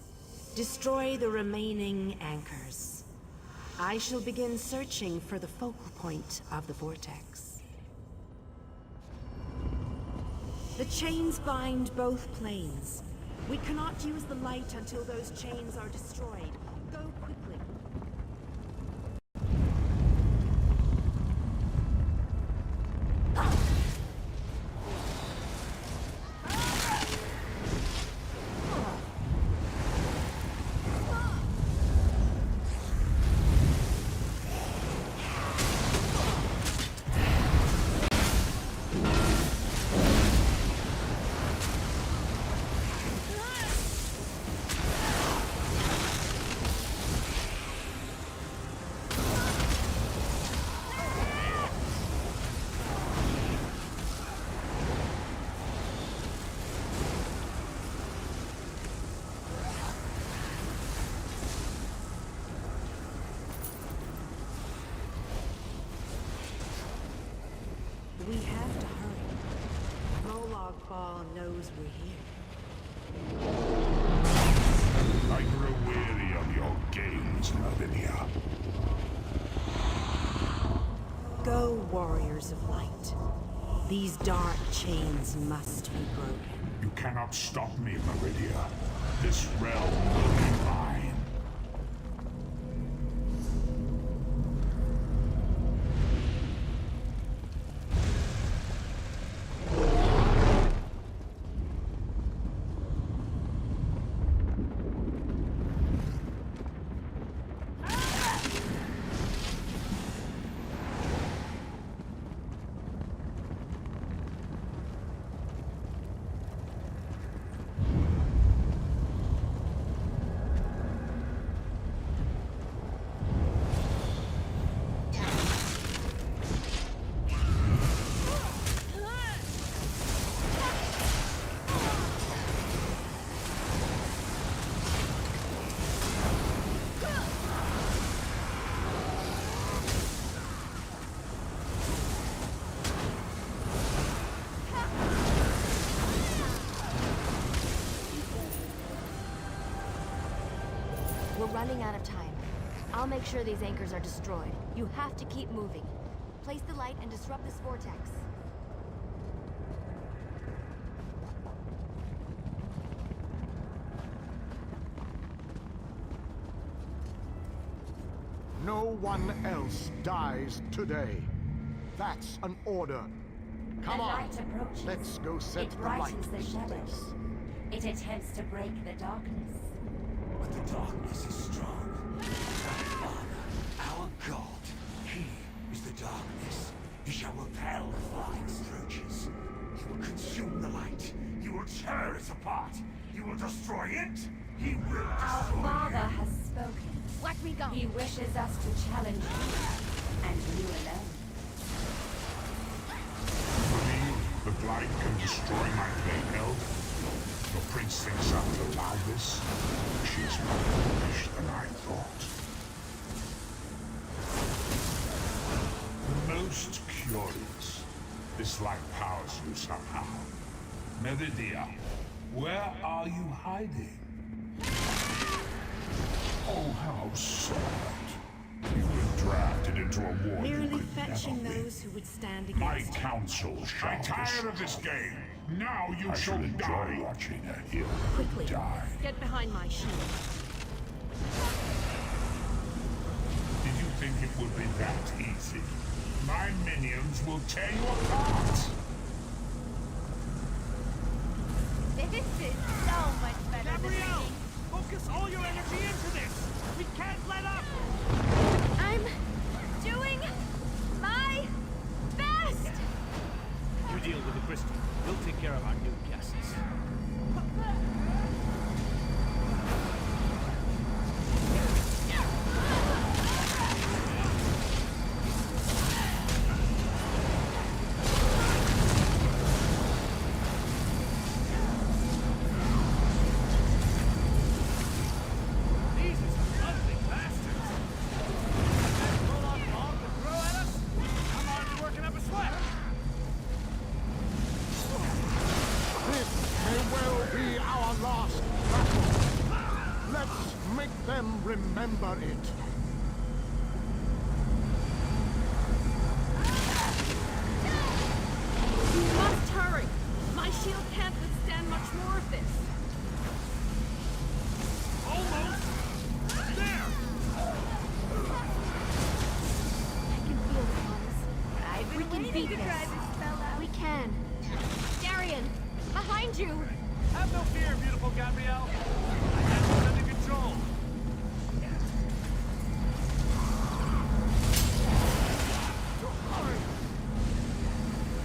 Destroy the remaining anchors. I shall begin searching for the focal point of the vortex. The chains bind both planes. We cannot use the light until those chains are destroyed. Go quickly. We have to hurry. Molag Ball knows we're here. I grow weary of your games, Lavinia. Go, warriors of light. These dark chains must be broken. You cannot stop me, Meridia. This realm will be mine. We're running out of time. I'll make sure these anchors are destroyed. You have to keep moving. Place the light and disrupt this vortex. No one else dies today. That's an order. Come on, light approaches. let's go set It the light brightens the in shadows. place. It attempts to break the darkness. But the darkness is strong. Our Father, our God, He is the darkness. He shall repel the flying approaches. He will consume the light. He will tear it apart. He will destroy it. He will Our destroy Father you. has spoken. Let me go. He wishes us to challenge you, and you alone. Believe the light can destroy my playheld? The prince thinks I'm to allow this? She is more foolish than I thought. Most curious. This light powers you somehow. Meridia, where are you hiding? Oh, how sad. You were drafted into a war you Merely could fetching never win. those who would stand My against counsel shall I'm tired of this game. Now you shall die. Watching a hero Quickly, die. get behind my shield. Did you think it would be that easy? My minions will tear you apart. This is so much better than Gabrielle, thinking. focus all your energy into this. We can't let up. I'm doing my best! You deal with the crystal. We'll take care of our new guests. These are some ugly bastards. Roll off ball to throw at us? I'm already working up a sweat. This may well be our last battle. Let's make them remember it. Meridia, where are you hiding? Come on, let's go set the light in place. You will drafted into a war you could never win. My counsel shall Let's make them remember it. told you! Have no fear, beautiful Gabrielle. I have this under control.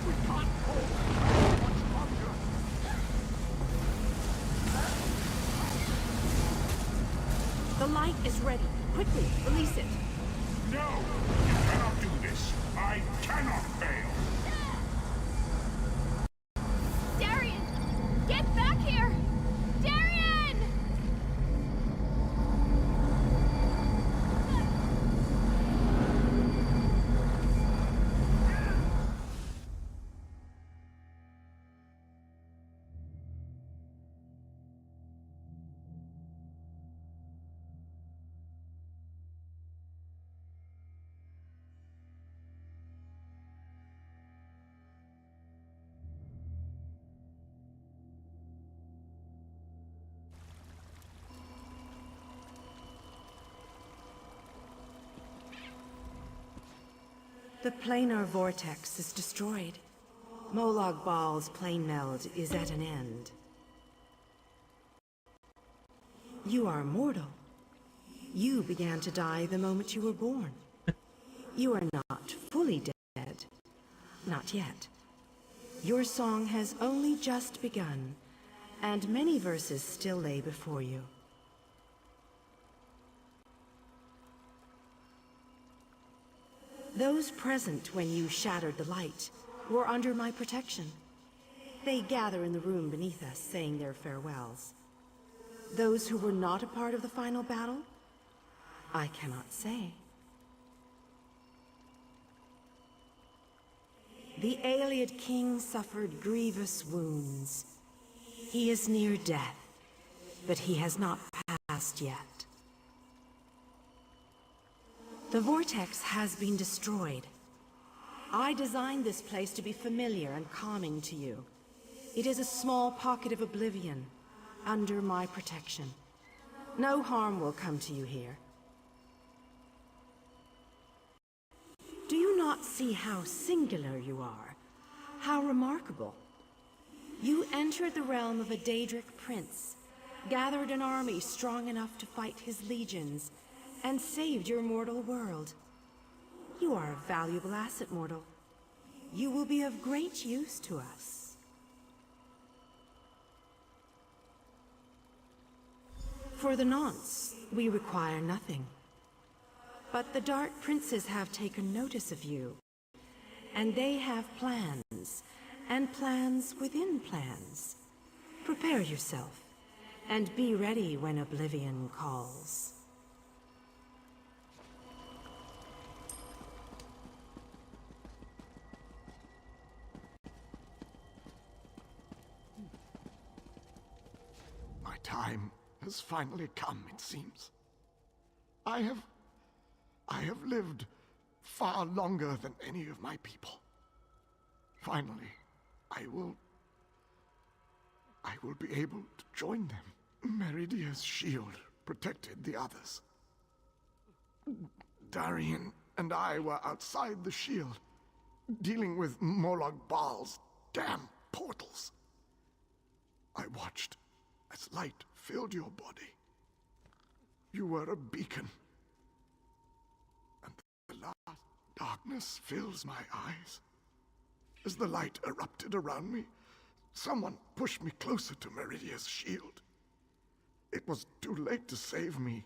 We can't hold much longer. The light is ready. Quickly, release it. No! You cannot do this. I cannot fail. Darian! Get back here! Darian! The planar vortex is destroyed. Molag Bal's plane meld is at an end. You are mortal. You began to die the moment you were born. You are not fully dead. Not yet. Your song has only just begun, and many verses still lay before you. Those present when you shattered the light were under my protection. They gather in the room beneath us, saying their farewells. Those who were not a part of the final battle, I cannot say. The Ayleid king suffered grievous wounds. He is near death, but he has not passed yet. The vortex has been destroyed. I designed this place to be familiar and calming to you. It is a small pocket of oblivion, under my protection. No harm will come to you here. Do you not see how singular you are? How remarkable? You entered the realm of a Daedric prince, gathered an army strong enough to fight his legions, and saved your mortal world. You are a valuable asset, mortal. You will be of great use to us. For the nonce, we require nothing. But the Dark Princes have taken notice of you, and they have plans, and plans within plans. Prepare yourself, and be ready when oblivion calls. My time has finally come, it seems. I have lived far longer than any of my people. Finally, I will be able to join them. Meridia's shield protected the others. Darian and I were outside the shield, dealing with Molag Bal's damn portals. I watched as light filled your body. You were a beacon. And the last darkness fills my eyes. As the light erupted around me, someone pushed me closer to Meridia's shield. It was too late to save me,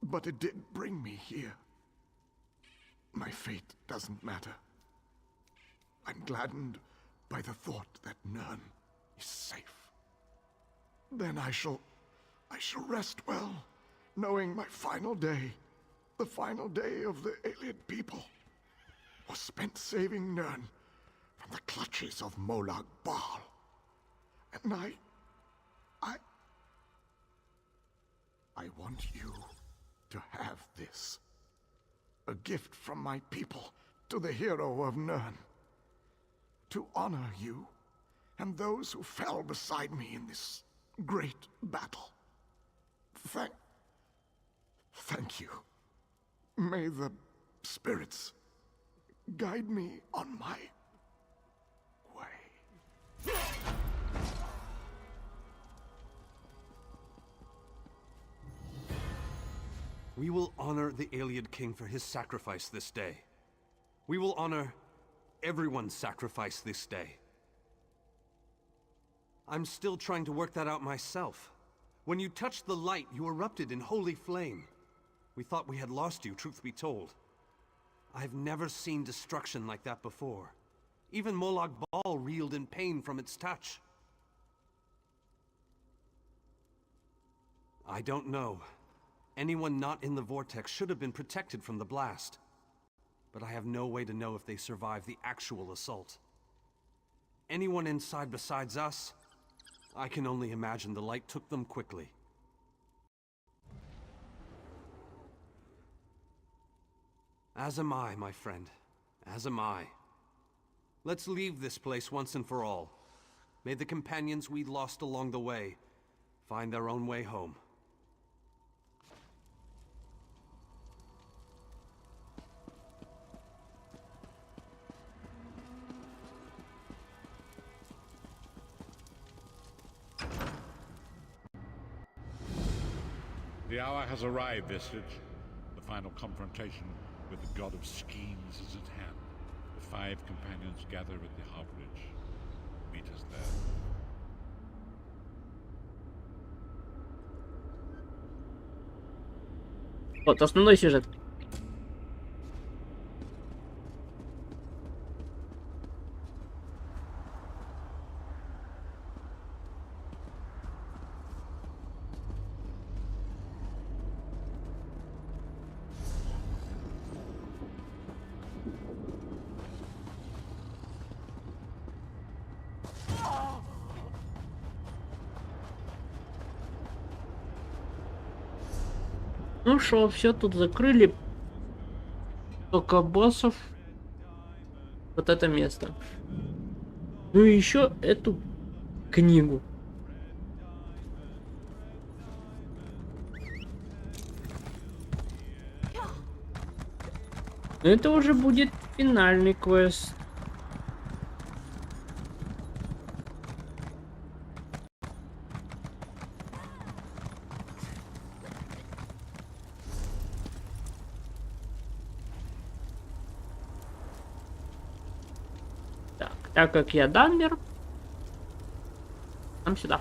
but it did bring me here. My fate doesn't matter. I'm gladdened by the thought that Nern is safe. Then I shall rest well, knowing my final day, the final day of the Ayleid people, was spent saving Nern from the clutches of Molag Bal. And I want you to have this. A gift from my people to the hero of Nern. To honor you and those who fell beside me in this great battle. Thank you. May the spirits guide me on my way. We will honor the Iliad king for his sacrifice this day. We will honor everyone's sacrifice this day. I'm still trying to work that out myself. When you touched the light, you erupted in holy flame. We thought we had lost you, truth be told. I've never seen destruction like that before. Even Molag Bal reeled in pain from its touch. I don't know. Anyone not in the vortex should have been protected from the blast. But I have no way to know if they survived the actual assault. Anyone inside besides us? I can only imagine the light took them quickly. As am I, my friend. As am I. Let's leave this place once and for all. May the companions we lost along the way find their own way home. The hour has arrived, Vestige. The final confrontation with the god of schemes is at hand. The 5 companions gather at the harborage. Meet us there. Вот основной сюжет. Ну что, все тут закрыли. Только боссов. Вот это место. Ну и еще эту книгу. Но это уже будет финальный квест. Так как я Данмер, нам сюда.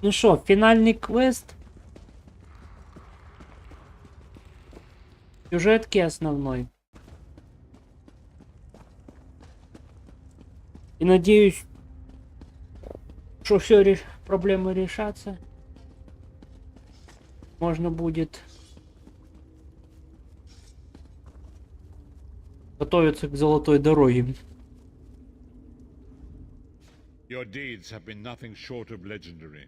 Ну що, фінальний квест. Сюжетки основной. И надеюсь, что все проблемы решатся. Можно будет готовиться к золотой дороге. Your deeds have been nothing short of legendary.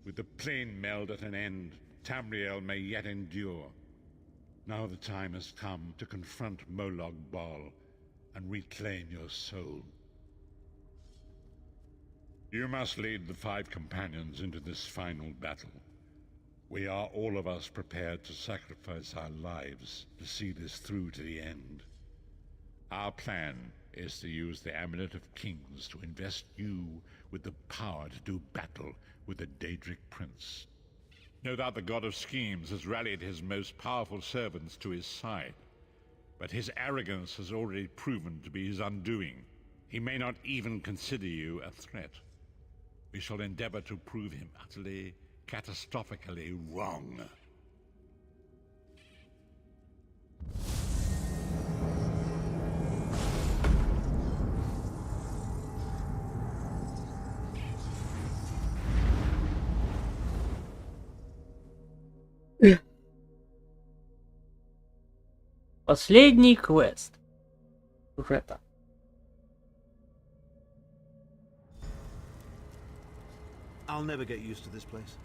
With the plane meld at an end, Tamriel may yet endure. Now the time has come to confront Molag Bal and reclaim your soul. You must lead the 5 companions into this final battle. We are all of us prepared to sacrifice our lives to see this through to the end. Our plan is to use the Amulet of Kings to invest you with the power to do battle with the Daedric Prince. No doubt the God of Schemes has rallied his most powerful servants to his side, but his arrogance has already proven to be his undoing. He may not even consider you a threat. We shall endeavor to prove him utterly, catastrophically wrong. Последний квест. Сюжета. I'll never get used to this place.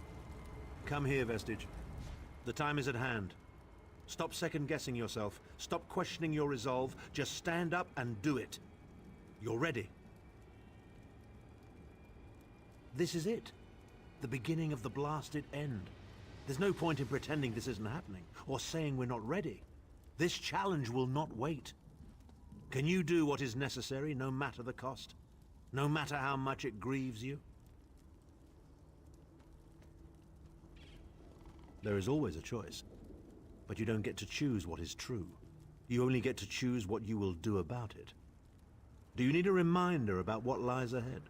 Come here, Vestige. The time is at hand. Stop second-guessing yourself. Stop questioning your resolve. Just stand up and do it. You're ready. This is it. The beginning of the blasted end. There's no point in pretending this isn't happening, or saying we're not ready. This challenge will not wait. Can you do what is necessary, no matter the cost? No matter how much it grieves you? There is always a choice, but you don't get to choose what is true. You only get to choose what you will do about it. Do you need a reminder about what lies ahead?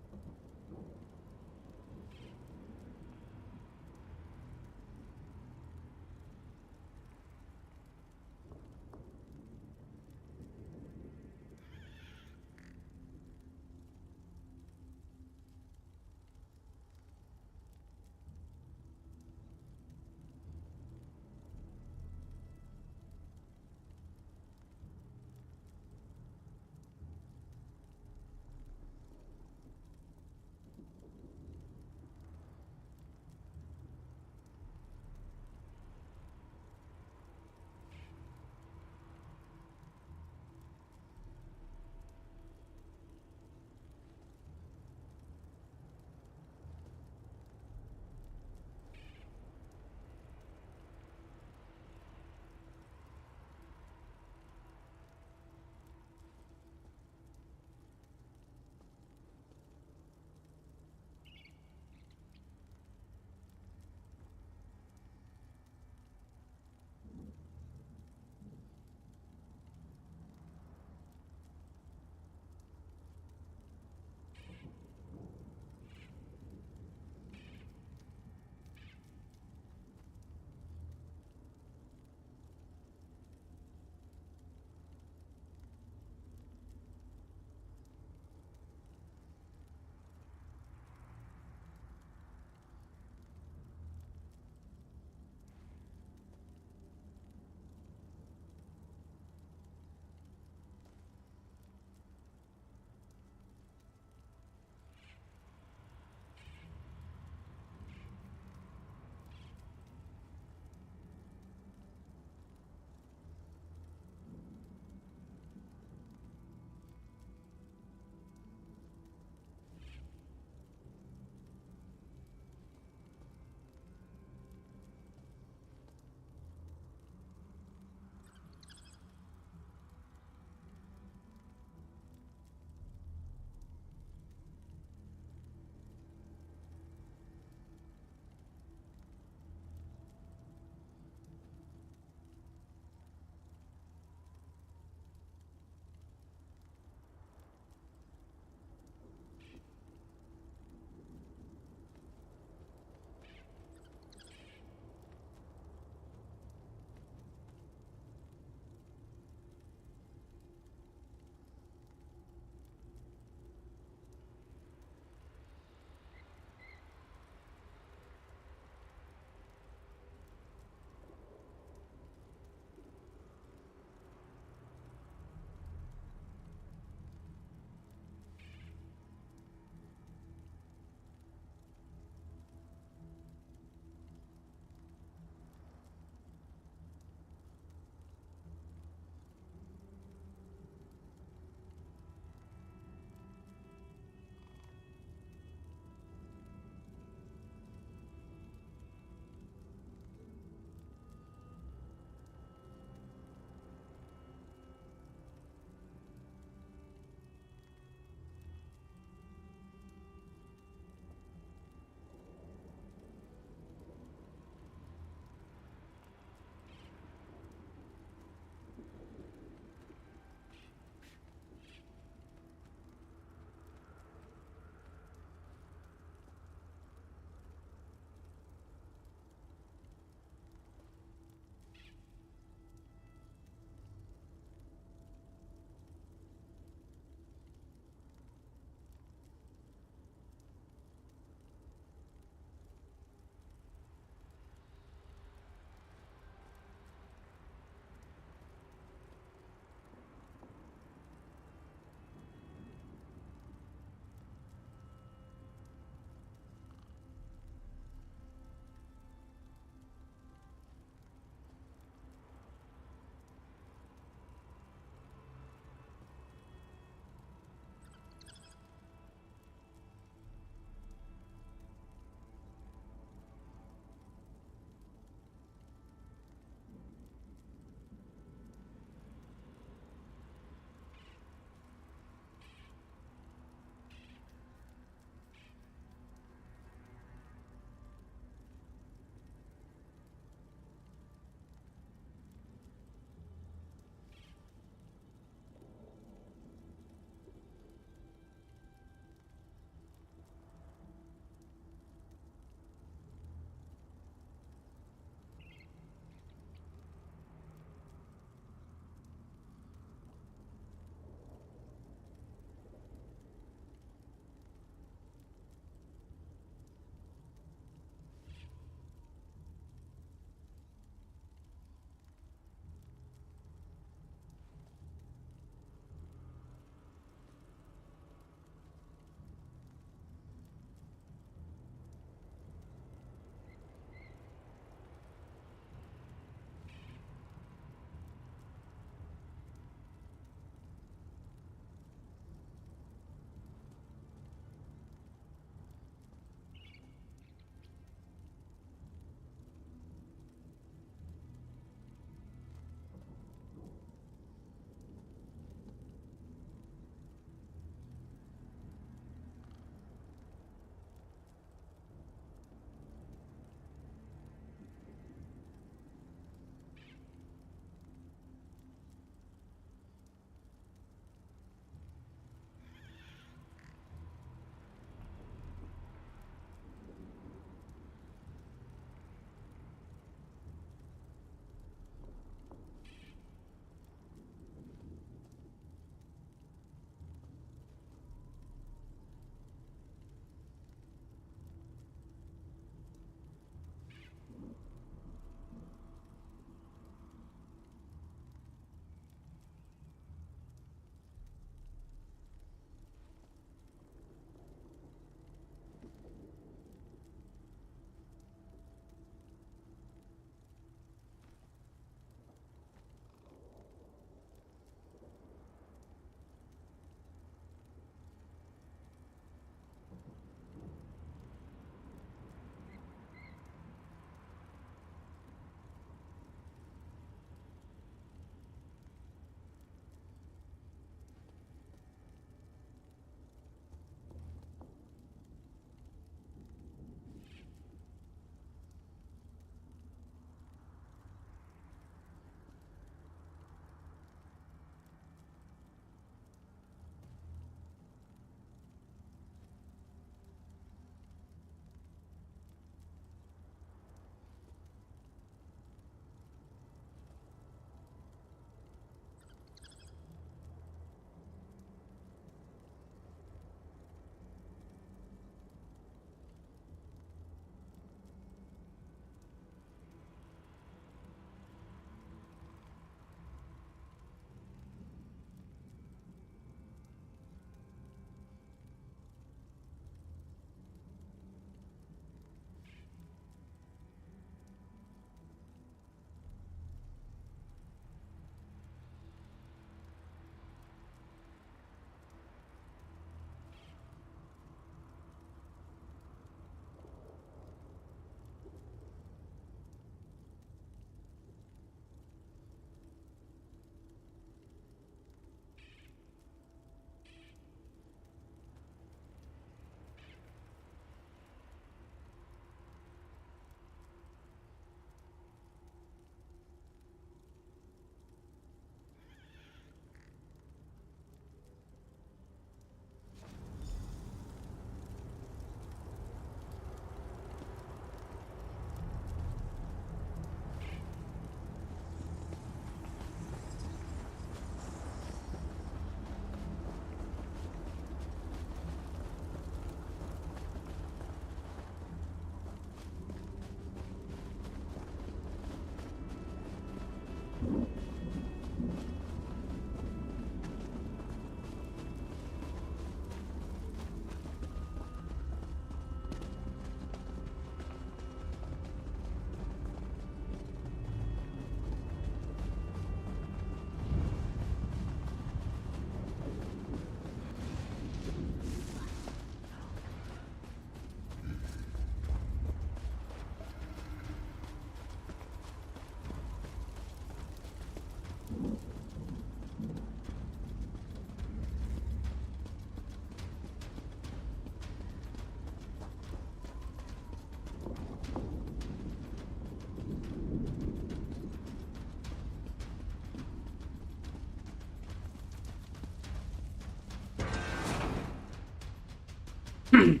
This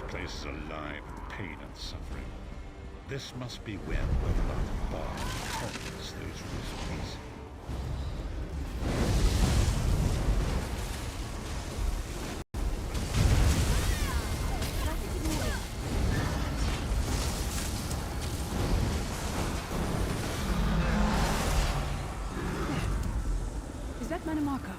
place is alive in pain and suffering. This must be where Moloch Bar conquers those reasons. Is that Manimarco?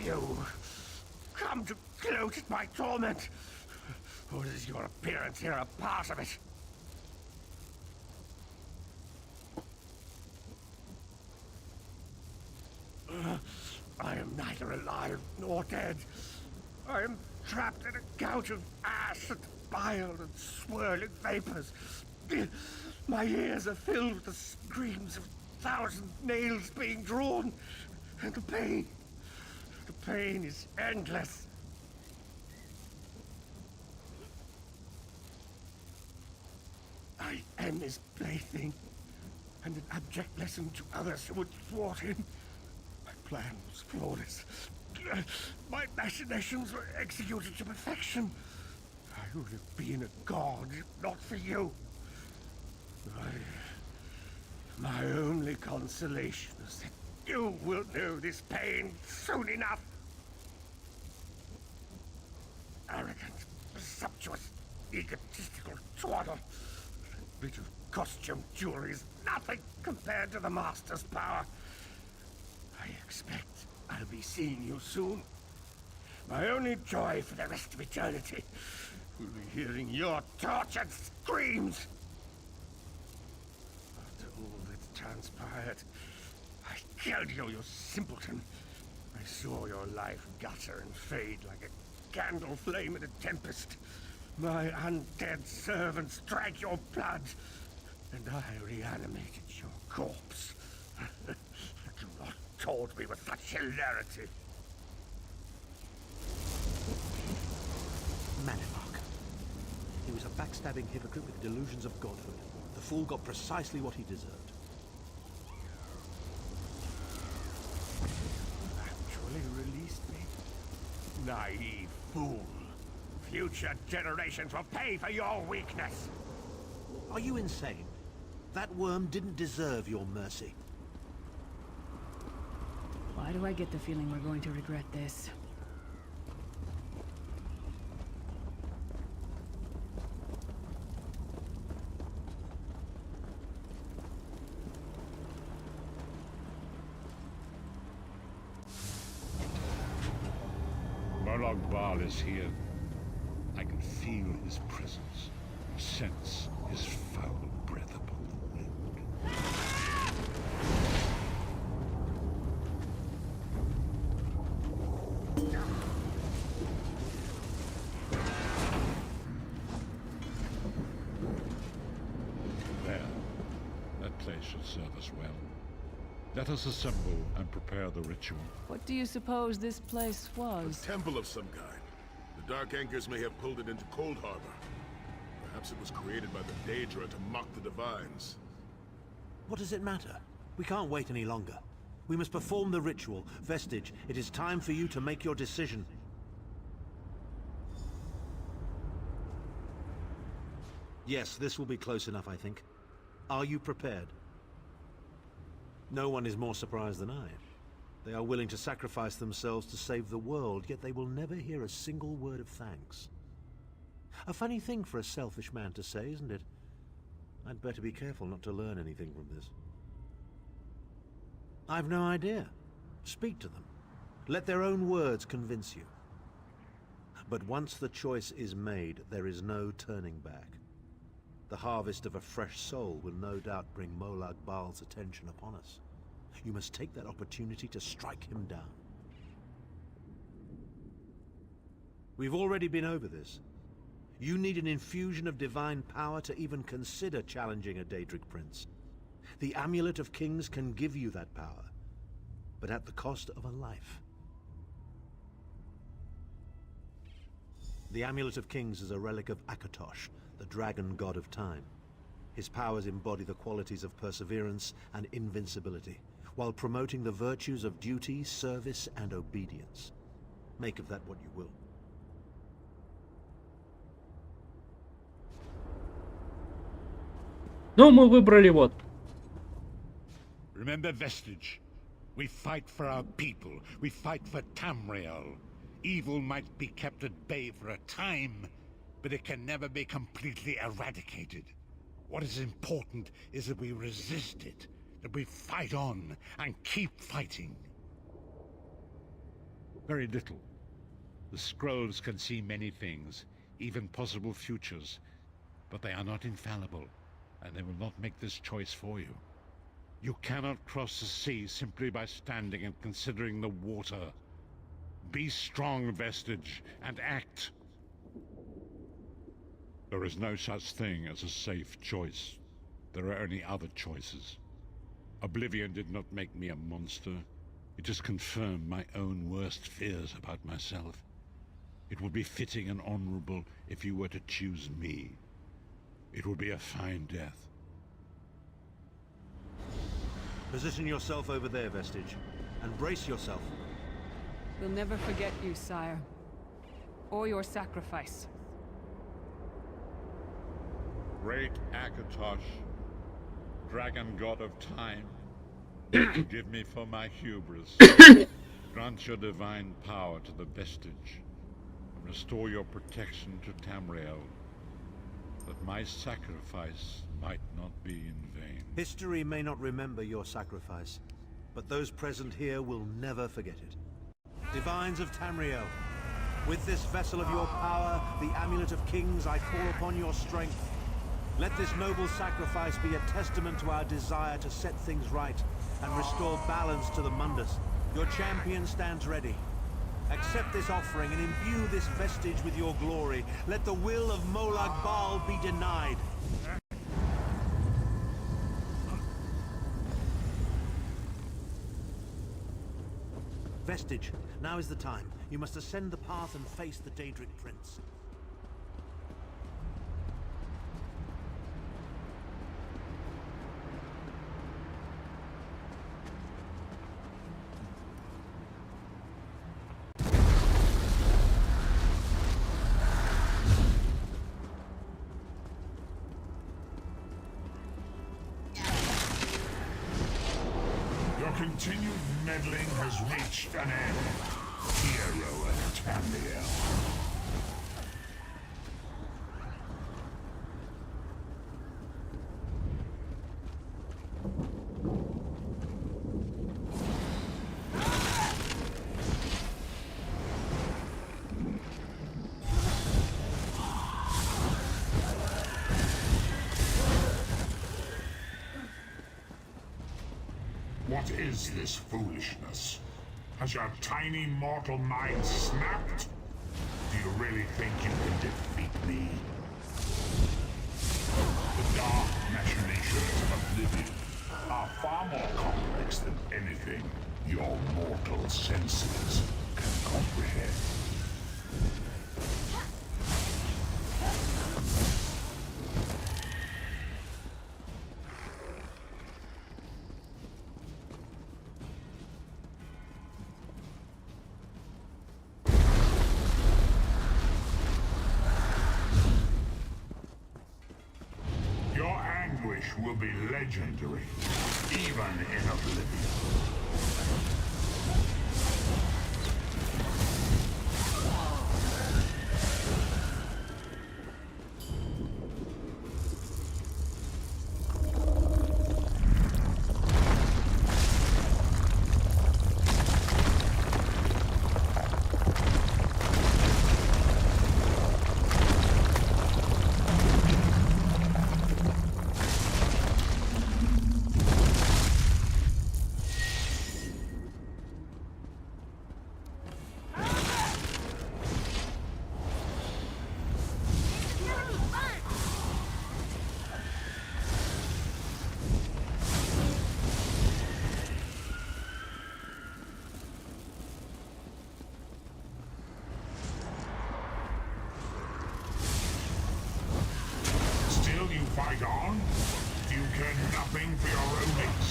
You come to gloat at my torment, or is your appearance here a part of it? I am neither alive nor dead. I am trapped in a gout of ash and bile and swirling vapors. My ears are filled with the screams of 1,000 nails being drawn, and the pain is endless. I am his plaything, and an abject lesson to others who would thwart him. My plan was flawless. My machinations were executed to perfection. I would have been a god if not for you. My only consolation is that you will know this pain soon enough. Arrogant, presumptuous, egotistical twaddle. That bit of costume jewelry is nothing compared to the Master's power. I expect I'll be seeing you soon. My only joy for the rest of eternity will be hearing your tortured screams. After all that's transpired, I killed you, you simpleton. I saw your life gutter and fade like a candle flame in a tempest. My undead servants drank your blood, and I reanimated your corpse. Do not taunt me with such hilarity. Manimark. He was a backstabbing hypocrite with delusions of godhood. The fool got precisely what he deserved. Actually released me? Naive fool. Future generations will pay for your weakness. Are you insane? That worm didn't deserve your mercy. Why do I get the feeling we're going to regret this? Moloch Bal is here. I can feel his presence, sense his foul breath upon the wind. There. That place should serve us well. Let us assemble and prepare the ritual. What do you suppose this place was? A temple of some kind. The Dark Anchors may have pulled it into Cold Harbor. Perhaps it was created by the Daedra to mock the Divines. What does it matter? We can't wait any longer. We must perform the ritual. Vestige, it is time for you to make your decision. Yes, this will be close enough, I think. Are you prepared? No one is more surprised than I. They are willing to sacrifice themselves to save the world, yet they will never hear a single word of thanks. A funny thing for a selfish man to say, isn't it? I'd better be careful not to learn anything from this. I've no idea. Speak to them. Let their own words convince you. But once the choice is made, there is no turning back. The harvest of a fresh soul will no doubt bring Moloch Bal's attention upon us. You must take that opportunity to strike him down. We've already been over this. You need an infusion of divine power to even consider challenging a Daedric prince. The Amulet of Kings can give you that power, but at the cost of a life. The Amulet of Kings is a relic of Akatosh, the dragon god of time. His powers embody the qualities of perseverance and invincibility, while promoting the virtues of duty, service, and obedience. Make of that what you will. Ну, мы выбрали вот. Remember Vestige. We fight for our people. We fight for Tamriel. Evil might be kept at bay for a time, but it can never be completely eradicated. What is important is that we resist it, that we fight on and keep fighting. Very little. The scrolls can see many things, even possible futures, but they are not infallible, and they will not make this choice for you. You cannot cross the sea simply by standing and considering the water. Be strong, Vestige, and act. There is no such thing as a safe choice. There are only other choices. Oblivion did not make me a monster. It just confirmed my own worst fears about myself. It would be fitting and honorable if you were to choose me. It would be a fine death. Position yourself over there, Vestige, and brace yourself. We'll never forget you, sire. Or your sacrifice. Great Akatosh, dragon god of time, forgive me for my hubris. Grant your divine power to the Vestige, and restore your protection to Tamriel, that my sacrifice might not be in vain. History may not remember your sacrifice, but those present here will never forget it. Divines of Tamriel, with this vessel of your power, the Amulet of Kings, I call upon your strength. Let this noble sacrifice be a testament to our desire to set things right and restore balance to the Mundus. Your champion stands ready. Accept this offering and imbue this Vestige with your glory. Let the will of Molag Bal be denied. Vestige, now is the time. You must ascend the path and face the Daedric Prince. Your continued meddling has reached an end, hero of Tamriel. What is this foolishness? Has your tiny mortal mind snapped? Do you really think you can defeat me? The dark machinations of Oblivion are far more complex than anything your mortal senses can comprehend. Will be legendary, even in Oblivion.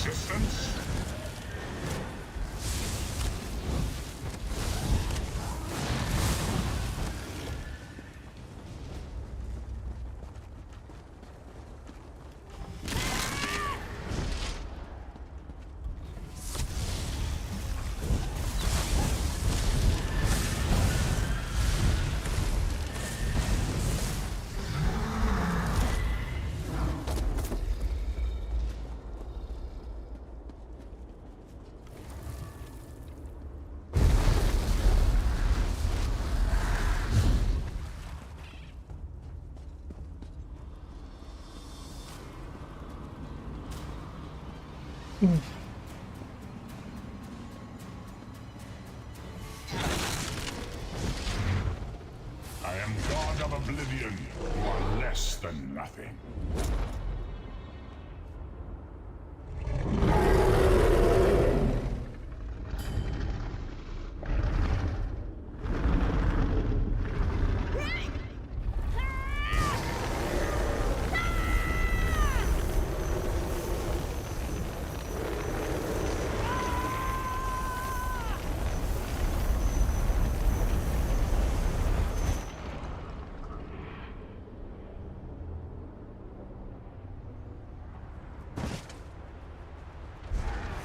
resistance? I am God of Oblivion. You are less than nothing.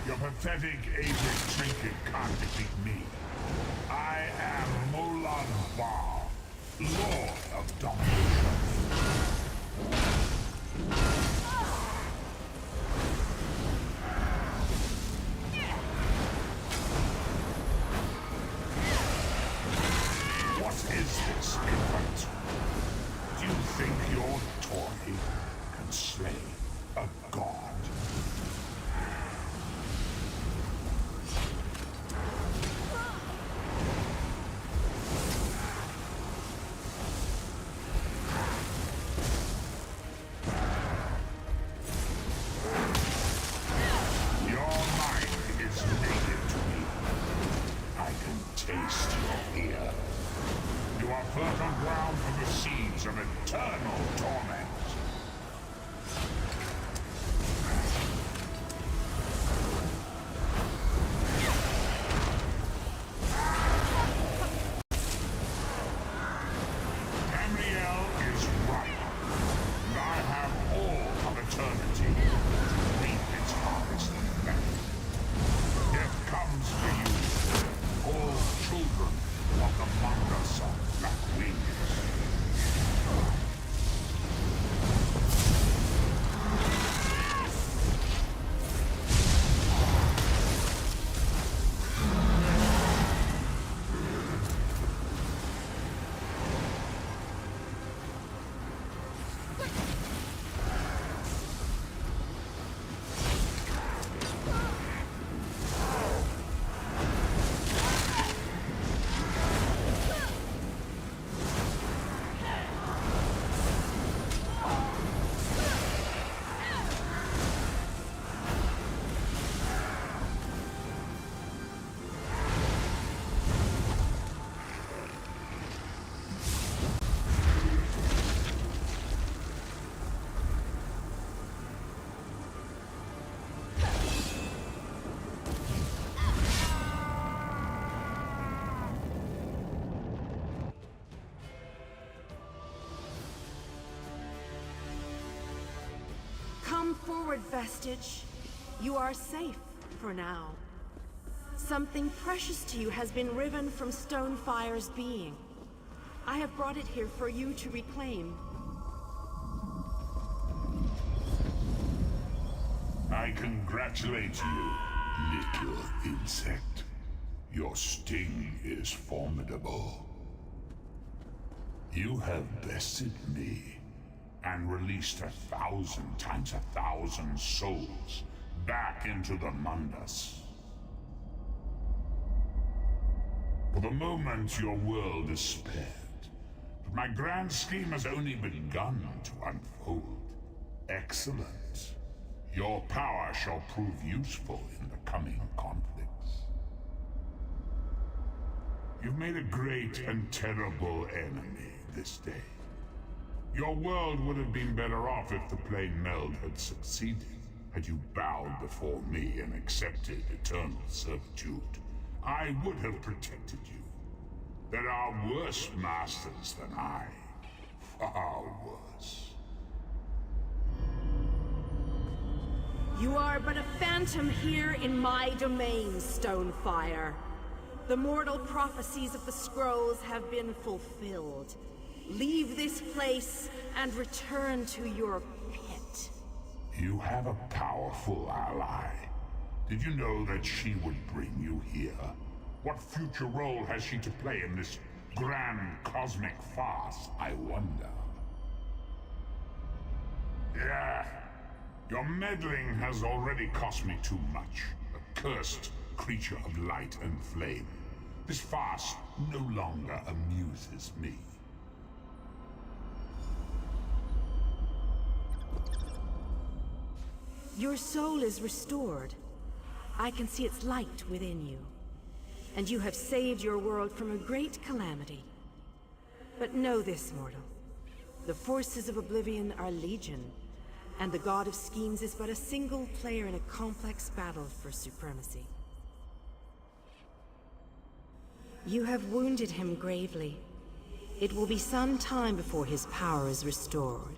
Your pathetic aged trinket can't defeat me. I am Molag Bal, Lord of Domination. What is this, infant? Do you think your toy can slay a god? Fertile ground for the seeds of eternal torment. Tamriel is ripe, and I have all of eternity to reap its harvest of metal. Death comes for you, all children of the Mandas of Black Wings. Come forward, Vestige. You are safe for now. Something precious to you has been riven from Stonefire's being. I have brought it here for you to reclaim. I congratulate you, little insect. Your sting is formidable. You have bested me and released 1,000 times 1,000 souls back into the Mandas. For the moment, your world is spared. But my grand scheme has only begun to unfold. Excellent. Your power shall prove useful in the coming conflicts. You've made a great and terrible enemy this day. Your world would have been better off if the plane meld had succeeded. Had you bowed before me and accepted eternal servitude, I would have protected you. There are worse masters than I. Far worse. You are but a phantom here in my domain, Stonefire. The mortal prophecies of the scrolls have been fulfilled. Leave this place and return to your pit. You have a powerful ally. Did you know that she would bring you here? What future role has she to play in this grand cosmic farce, I wonder? Yeah, your meddling has already cost me too much. A cursed creature of light and flame. This farce no longer amuses me. Your soul is restored. I can see its light within you. And you have saved your world from a great calamity. But know this, mortal. The forces of Oblivion are legion, and the God of Schemes is but a single player in a complex battle for supremacy. You have wounded him gravely. It will be some time before his power is restored.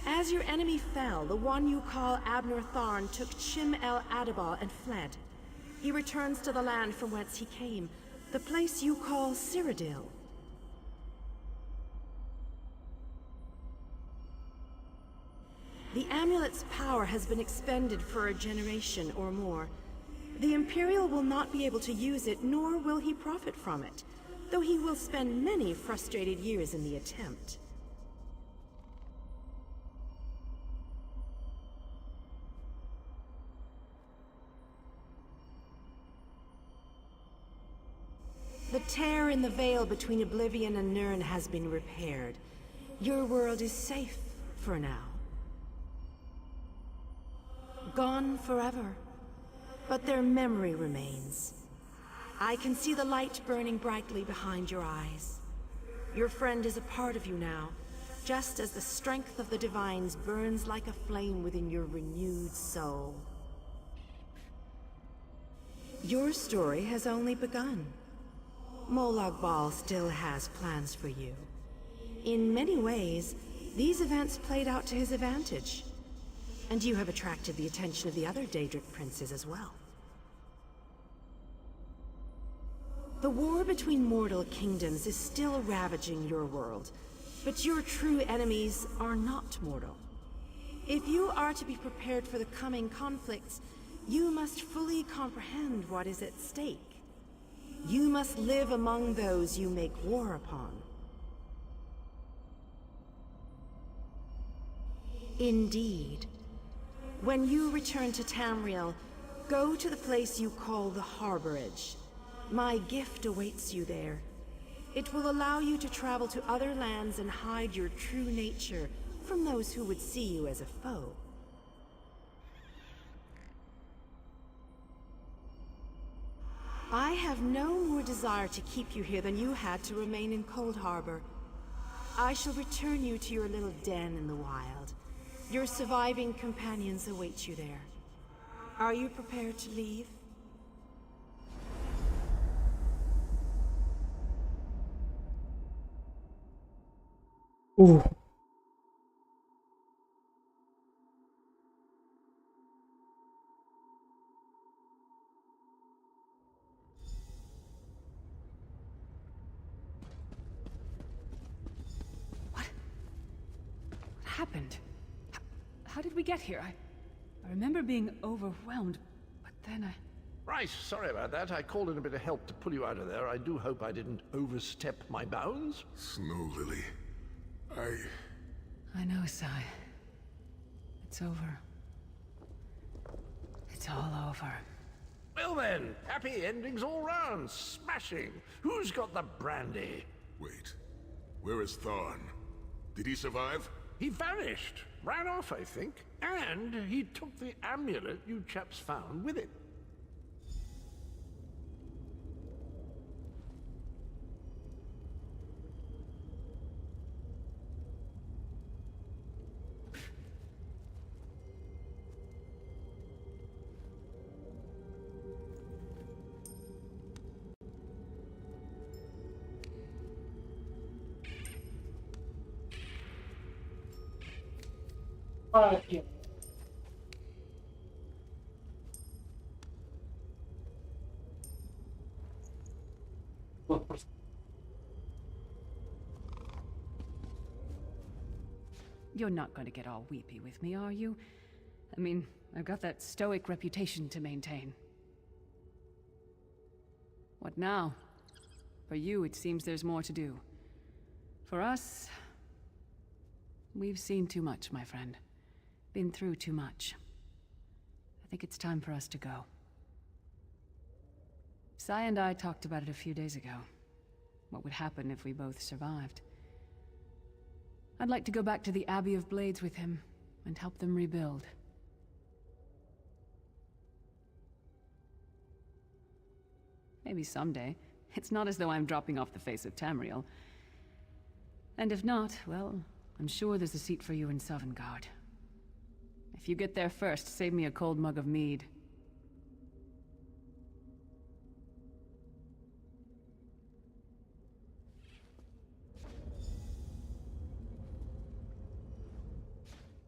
As your enemy fell, the one you call Abner Tharn took Chim El Adabah and fled. He returns to the land from whence he came, the place you call Cyrodiil. The amulet's power has been expended for a generation or more. The Imperial will not be able to use it, nor will he profit from it, though he will spend many frustrated years in the attempt. The tear in the veil between Oblivion and Nirn has been repaired. Your world is safe for now. Gone forever, but their memory remains. I can see the light burning brightly behind your eyes. Your friend is a part of you now, just as the strength of the Divines burns like a flame within your renewed soul. Your story has only begun. Molag Bal still has plans for you. In many ways, these events played out to his advantage. And you have attracted the attention of the other Daedric princes as well. The war between mortal kingdoms is still ravaging your world, but your true enemies are not mortal. If you are to be prepared for the coming conflicts, you must fully comprehend what is at stake. You must live among those you make war upon. Indeed. When you return to Tamriel, go to the place you call the Harborage. My gift awaits you there. It will allow you to travel to other lands and hide your true nature from those who would see you as a foe. I have no more desire to keep you here than you had to remain in Cold Harbor. I shall return you to your little den in the wild. Your surviving companions await you there. Are you prepared to leave? Ooh. Happened? How did we get here? I remember being overwhelmed, but then I... Right, sorry about that. I called in a bit of help to pull you out of there. I do hope I didn't overstep my bounds. Snow Lily, I know, Sai. It's over. It's all over. Well then, happy endings all round. Smashing. Who's got the brandy? Wait, where is Tharn? Did he survive? He vanished. Ran off, I think. And he took the amulet you chaps found with him. You're not going to get all weepy with me, are you? I mean, I've got that stoic reputation to maintain. What now? For you, it seems there's more to do. For us, we've seen too much, my friend. Been through too much. I think it's time for us to go. Sai and I talked about it a few days ago. What would happen if we both survived. I'd like to go back to the Abbey of Blades with him and help them rebuild. Maybe someday. It's not as though I'm dropping off the face of Tamriel. And if not, well, I'm sure there's a seat for you in Sovngarde. If you get there first, save me a cold mug of mead.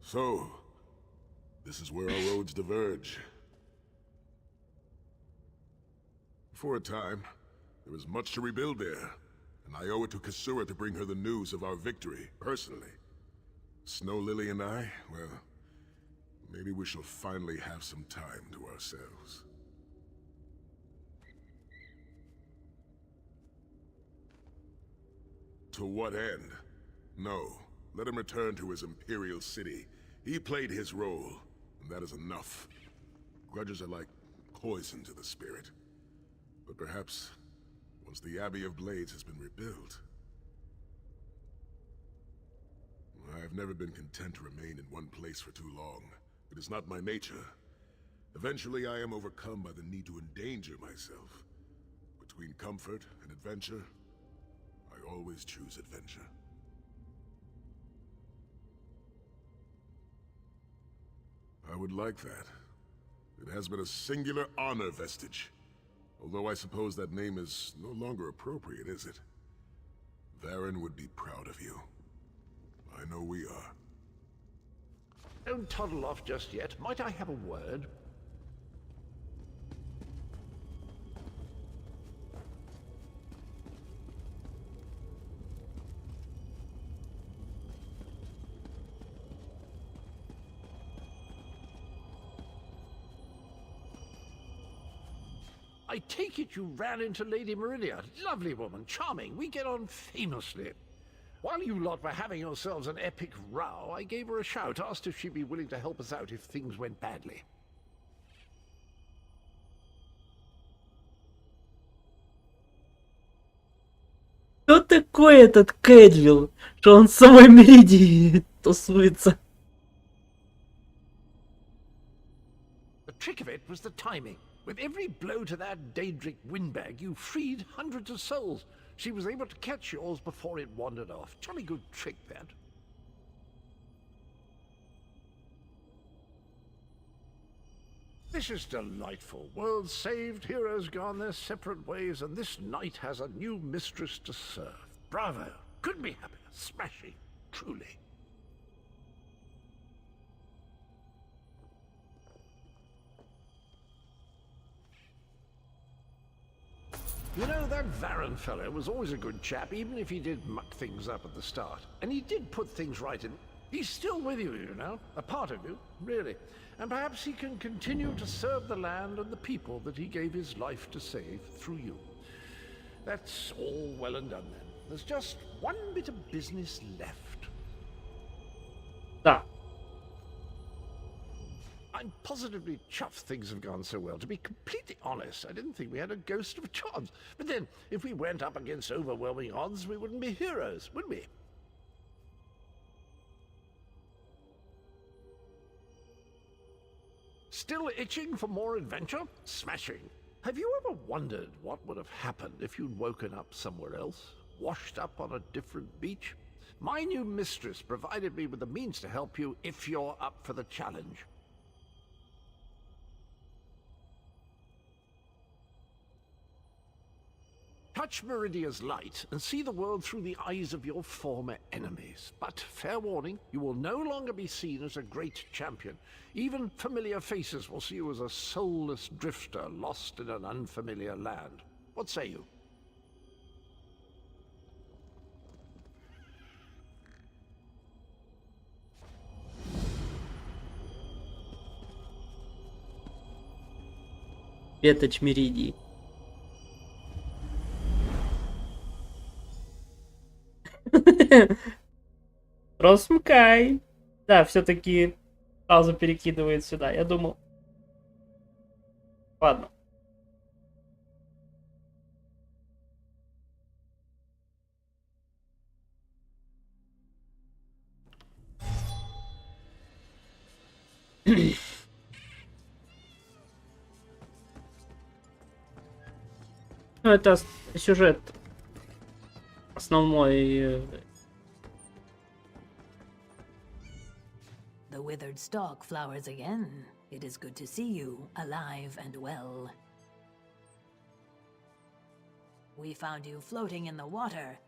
So, this is where our roads diverge. For a time, there was much to rebuild there, and I owe it to Kasura to bring her the news of our victory, personally. Snow Lily and I, well, maybe we shall finally have some time to ourselves. To what end? No, let him return to his Imperial city. He played his role, and that is enough. Grudges are like poison to the spirit. But perhaps, once the Abbey of Blades has been rebuilt... I have never been content to remain in one place for too long. It is not my nature. Eventually I am overcome by the need to endanger myself. Between comfort and adventure, I always choose adventure. I would like that. It has been a singular honor, Vestige. Although I suppose that name is no longer appropriate, is it? Varen would be proud of you. I know we are. Don't toddle off just yet. Might I have a word? I take it you ran into Lady Meridia. Lovely woman, charming. We get on famously. While you lot were having yourselves an epic row, I gave her a shout, asked if she'd be willing to help us out if things went badly. Кто такой этот Кэдвилл, что он с самой Меридии тусуется? The trick of it was the timing. With every blow to that Daedric windbag, you freed hundreds of souls. She was able to catch yours before it wandered off. Jolly good trick, that. This is delightful. Worlds saved, heroes gone their separate ways, and this knight has a new mistress to serve. Bravo! Couldn't be happier. Smashing. Truly. You know, that Varen fellow was always a good chap, even if he did muck things up at the start. And he did put things right in. He's still with you, you know. A part of you, really. And perhaps he can continue to serve the land and the people that he gave his life to save through you. That's all well and done then. There's just one bit of business left. Da. I'm positively chuffed things have gone so well. To be completely honest, I didn't think we had a ghost of a chance. But then, if we went up against overwhelming odds, we wouldn't be heroes, would we? Still itching for more adventure? Smashing. Have you ever wondered what would have happened if you'd woken up somewhere else? Washed up on a different beach? My new mistress provided me with the means to help you if you're up for the challenge. touch Meridia's light and see the world through the eyes of your former enemies. But fair warning, you will no longer be seen as a great champion. Even familiar faces will see you as a soulless drifter lost in an unfamiliar land. What say you? Веточ Меридии. Росмкай. Да, все-таки сразу перекидывает сюда. Я думал. Ладно. Ну, это сюжет основной. The withered stalk flowers again. It is good to see you, alive and well. We found you floating in the water.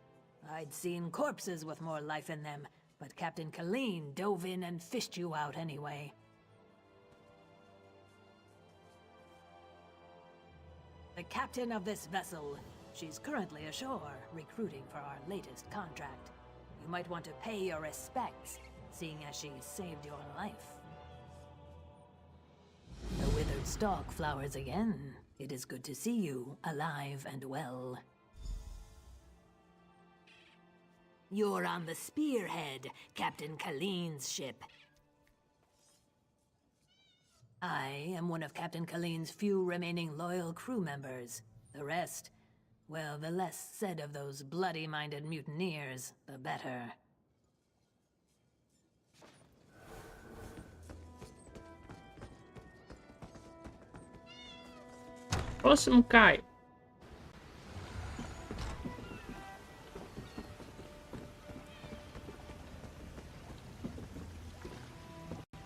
I'd seen corpses with more life in them, but Captain Colleen dove in and fished you out anyway. The captain of this vessel. She's currently ashore, recruiting for our latest contract. You might want to pay your respects, seeing as she saved your life. The withered stalk flowers again. It is good to see you, alive and well. You're on the Spearhead, Captain Colleen's ship. I am one of Captain Colleen's few remaining loyal crew members. The rest, well, the less said of those bloody-minded mutineers, the better. Росмкай.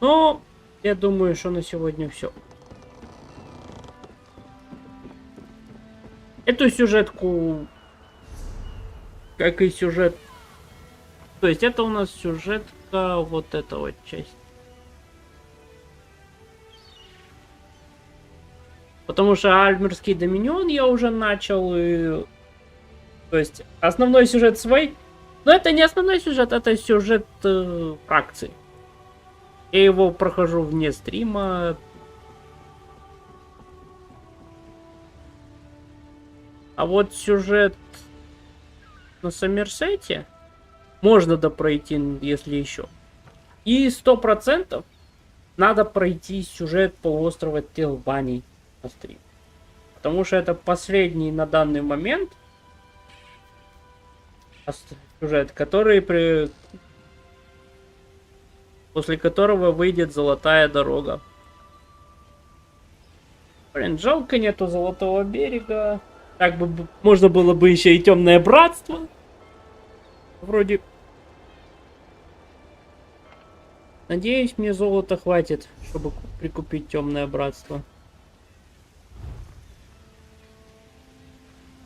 Ну, я думаю, что на сегодня все. Эту сюжетку, как и сюжет, то есть это у нас сюжетка вот эта вот часть. Потому что Альмерский Доминион я уже начал, и... то есть основной сюжет свой, но это не основной сюжет, это сюжет фракции. Я его прохожу вне стрима. А вот сюжет на Сомерсете можно допройти, если еще. И 100% надо пройти сюжет полуострова Телбани на стрим. Потому что это последний на данный момент сюжет, который после которого выйдет Золотая дорога. Блин, жалко нету Золотого берега. Так бы можно было бы еще и Темное братство. Вроде. Надеюсь, мне золота хватит, чтобы прикупить Темное братство.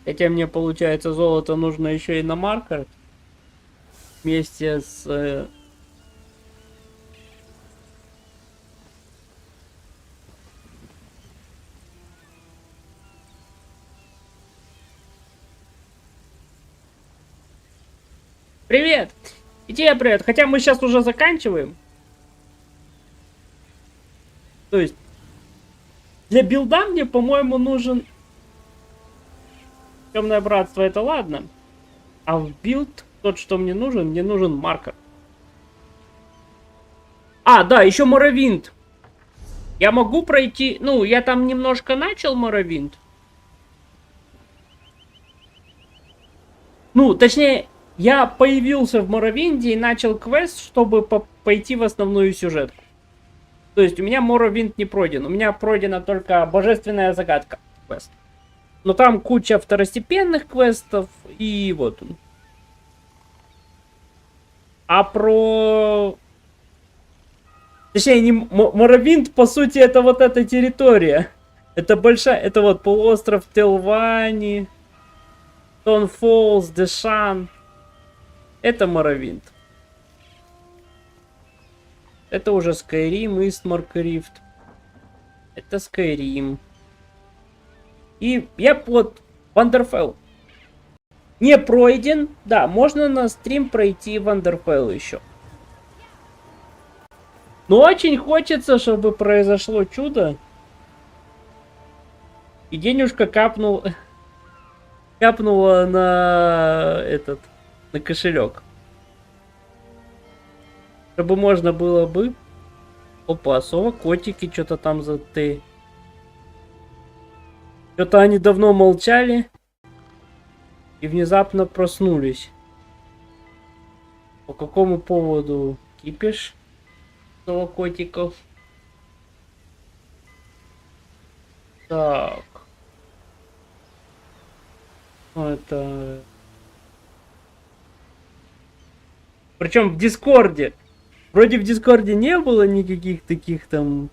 Хотя мне, получается, золото нужно еще и на маркер. Вместе с... Привет! И тебе привет! Хотя мы сейчас уже заканчиваем. То есть, для билда мне, по-моему, нужен... Темное братство, это ладно. А в билд, тот, что мне нужен маркер. А, да, еще Моровинд. Я могу пройти... Ну, я там немножко начал Моровинд. Ну, точнее... Я появился в Моровинде и начал квест, чтобы пойти в основную сюжетку. То есть у меня Моровинд не пройден. У меня пройдена только Божественная загадка квест. Но там куча второстепенных квестов и вот он. А про... Точнее, не Моровинд, по сути, это вот эта территория. Это большая... Это вот полуостров Телвани. Stone Falls, Deshan. Это Моровинд. Это уже Скайрим, Истмарк Рифт. Это Скайрим. И я вот Вандерфелл не пройден. Да, можно на стрим пройти Вандерфелл еще. Но очень хочется, чтобы произошло чудо. И денежка капнула на на кошелек. Чтобы можно было бы... Опа, котики что-то там за ты. Что-то они давно молчали. И внезапно проснулись. По какому поводу кипиш? Котиков. Так. Это... Причем в дискорде. Вроде в дискорде не было никаких таких там...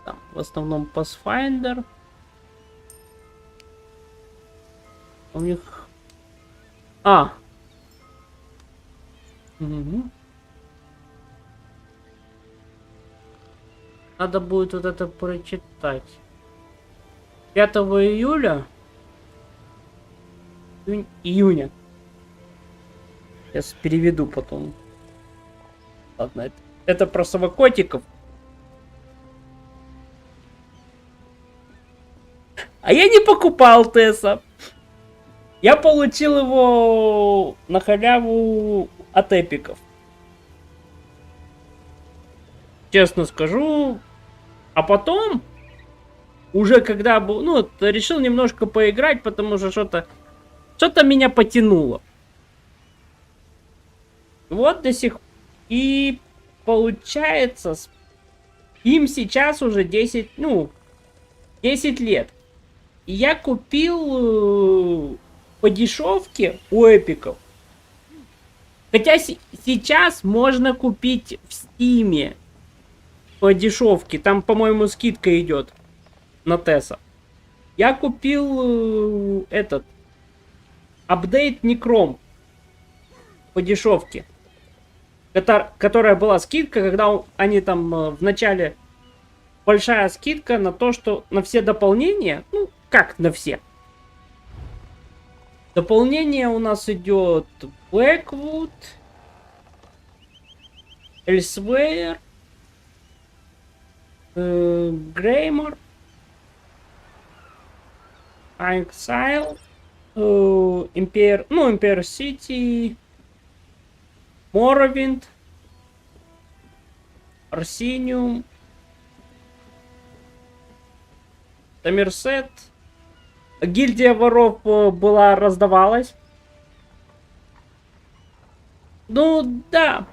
Там в основном Pathfinder. У них... Угу. Надо будет вот это прочитать. 5 июля. Июня. Сейчас переведу потом. Ладно, это про совокотиков. А я не покупал Тесса. Я получил его на халяву от эпиков. Честно скажу. А потом, уже когда был, ну, решил немножко поиграть, потому что что-то меня потянуло. Вот до сих... И получается, им сейчас уже 10 лет. И я купил по дешевке у эпиков. Хотя сейчас можно купить в стиме по дешевке. Там, по-моему, скидка идет на Тесса. Я купил апдейт Некром по дешевке. Которая была скидка, когда они там в начале большая скидка на то, что на все дополнения, ну, как на все. Дополнение у нас идет Blackwood, Elsewhere, Greymore, Exile, Empire City, Morrowind, Arsenium, Сомерсет. Гильдия воров раздавалась. Ну, да.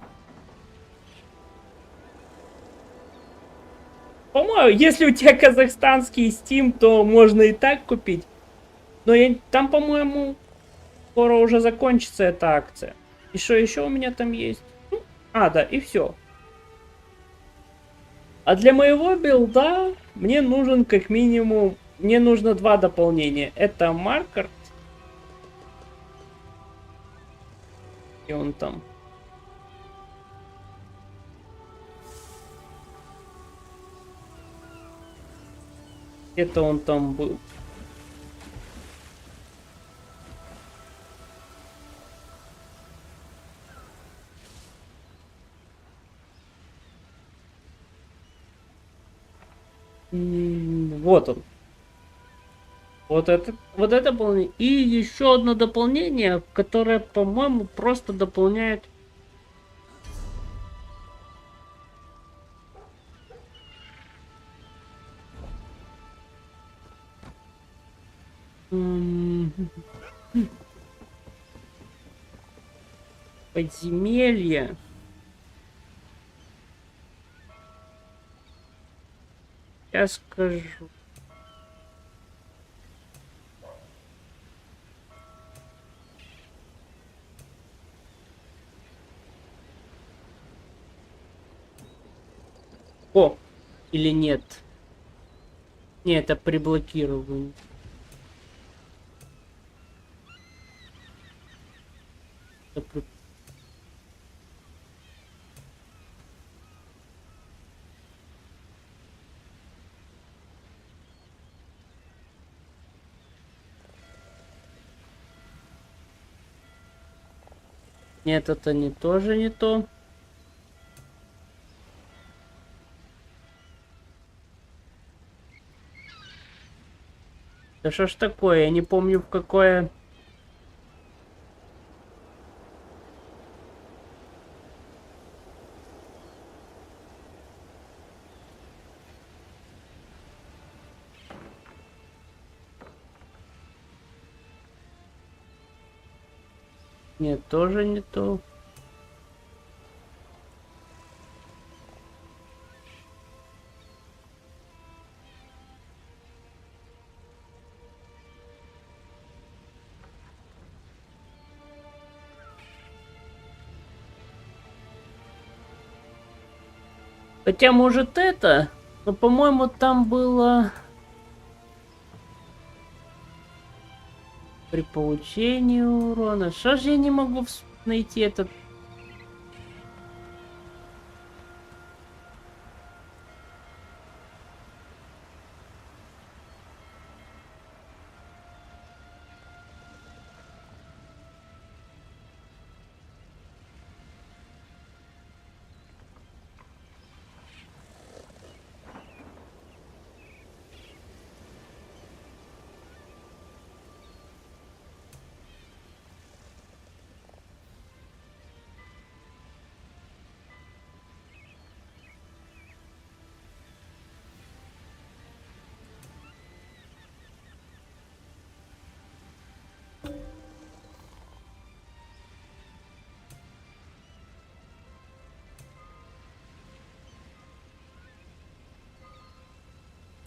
По-моему, если у тебя казахстанский Steam, то можно и так купить. Но там, по-моему, скоро уже закончится эта акция. И что еще у меня там есть? Да, и все. А для моего билда мне нужен как минимум... Мне нужно 2 дополнения. Это маркер. И он там. Это он там был. Вот он. Вот это дополнение. И еще одно дополнение, которое, по-моему, просто дополняет... Подземелье. Я скажу. О! Или нет? Не, это при блокировании. Это при... Нет, это не тоже не то. Да что ж такое? Я не помню, в какое... Нет, тоже не то. Хотя, может, это... Но, по-моему, там было... При получении урона. Что же я не могу найти этот...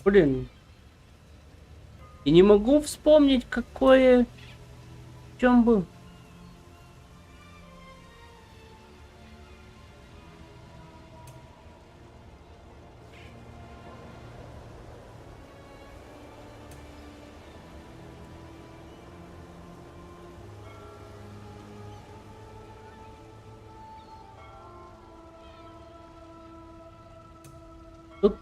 Блин. И не могу вспомнить, какое... В чем был. Тут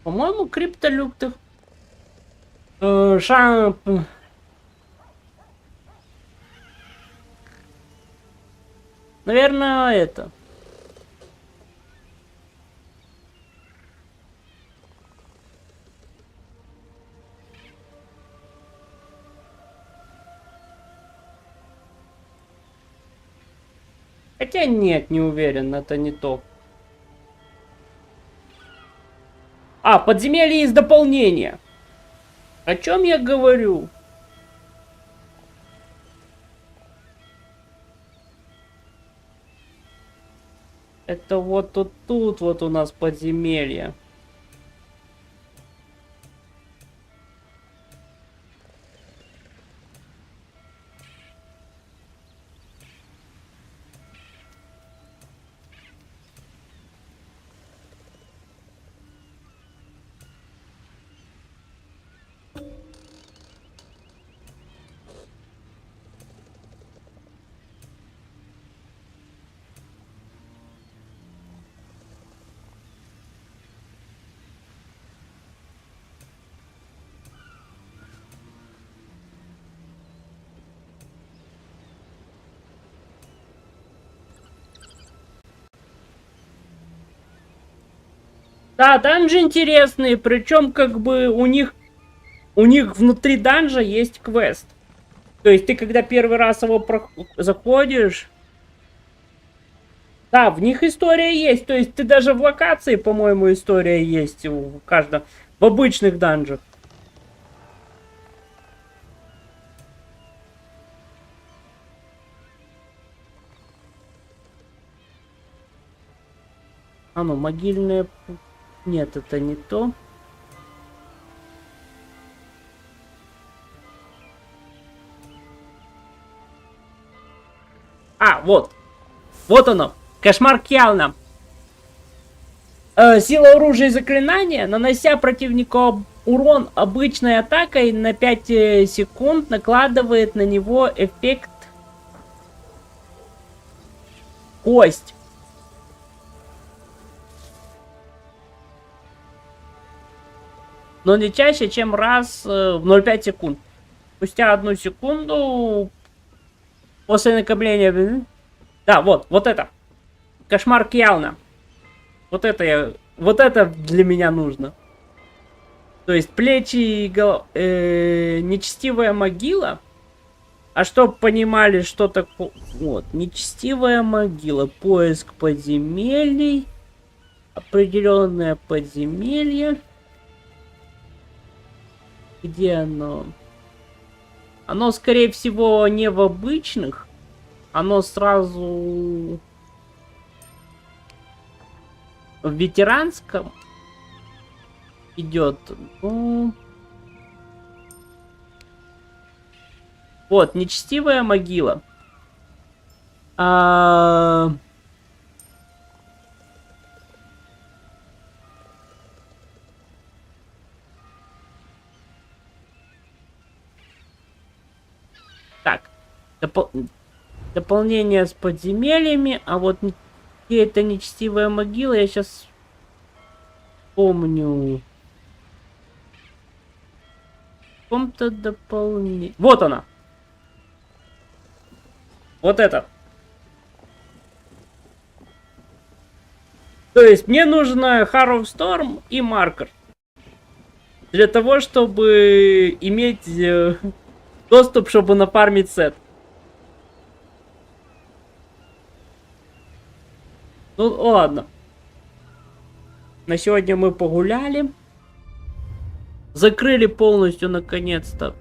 по-моему, криптолюктов. Шамп. Наверное, это. Хотя нет, не уверен, это не то. А, подземелье из дополнения. О чем я говорю? Это вот тут вот у нас подземелье. Да, данжи интересные, причем как бы у них внутри данжа есть квест. То есть ты когда первый раз его заходишь, Да, в них история есть. То есть ты даже в локации, по-моему, история есть в каждом. В обычных данжах. А ну, могильная... Нет, это не то. А, вот. Вот оно. Кошмар Кьялна. Сила оружия и заклинания, нанося противнику урон обычной атакой на 5 секунд, накладывает на него эффект кость. Но не чаще, чем раз в 0,5 секунд. Спустя 1 секунду после накопления... Да, вот это. Кошмар Кьялна. Вот это для меня нужно. То есть плечи и нечестивая могила. А чтоб понимали, что такое... Вот, нечестивая могила. Поиск подземелий. Определенное подземелье. Где оно? Оно, скорее всего, не в обычных. Оно сразу... в ветеранском идет. Ну... Вот, нечестивая могила. Так. Дополнение с подземельями. А вот где это нечестивая могила, я сейчас помню. В каком-то дополнении. Вот она. Вот это. То есть мне нужно Harrow Storm и маркер. Для того, чтобы иметь доступ, чтобы нафармить сет. Ну ладно. На сегодня мы погуляли. Закрыли полностью наконец-то.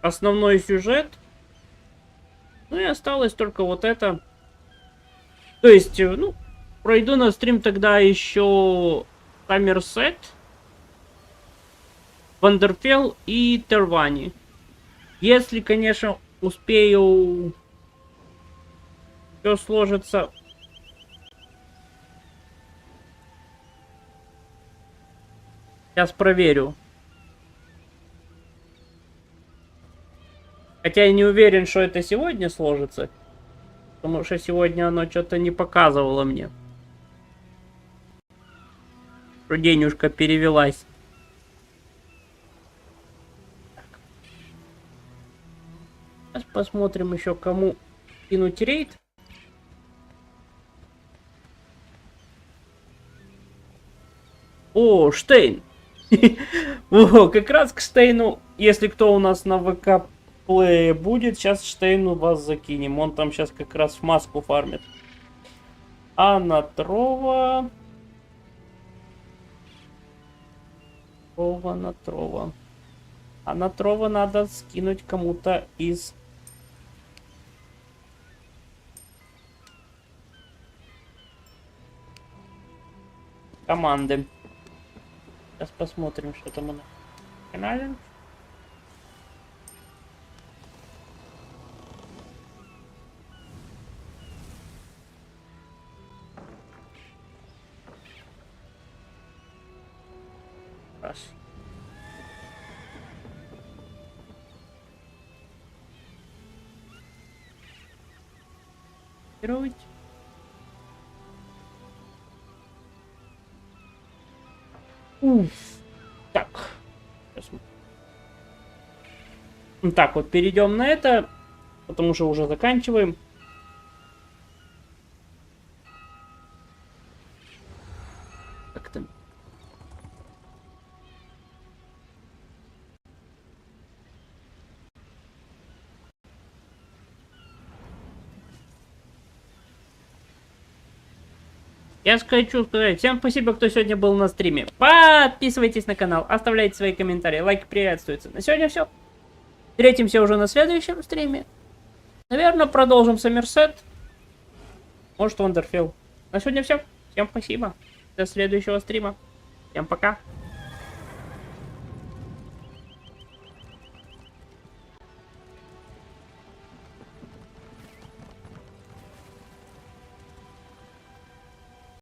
Основной сюжет. Ну и осталось только вот это. То есть, ну, пройду на стрим тогда еще Сомерсет, Вандерфелл и Тервани. Если, конечно, успею, все сложится. Сейчас проверю. Хотя я не уверен, что это сегодня сложится. Потому что сегодня оно что-то не показывало мне. Что денежка перевелась. Сейчас посмотрим еще, кому кинуть рейд. О, Штейн. О, как раз к Штейну, если кто у нас на ВК плее будет, сейчас Штейну вас закинем. Он там сейчас как раз в маску фармит. А на трово... на трово. А на трово надо скинуть кому-то из... команды. Сейчас посмотрим, что там у нас на канале. Раз. Героить. Уф. Так. Сейчас мы Так, вот перейдем на это, потому что уже заканчиваем. Как там? Я хочу сказать всем спасибо, кто сегодня был на стриме. Подписывайтесь на канал, оставляйте свои комментарии, лайки приветствуются. На сегодня все. Встретимся уже на следующем стриме. Наверное, продолжим Сомерсет. Может, Вандерфилл. На сегодня все. Всем спасибо. До следующего стрима. Всем пока.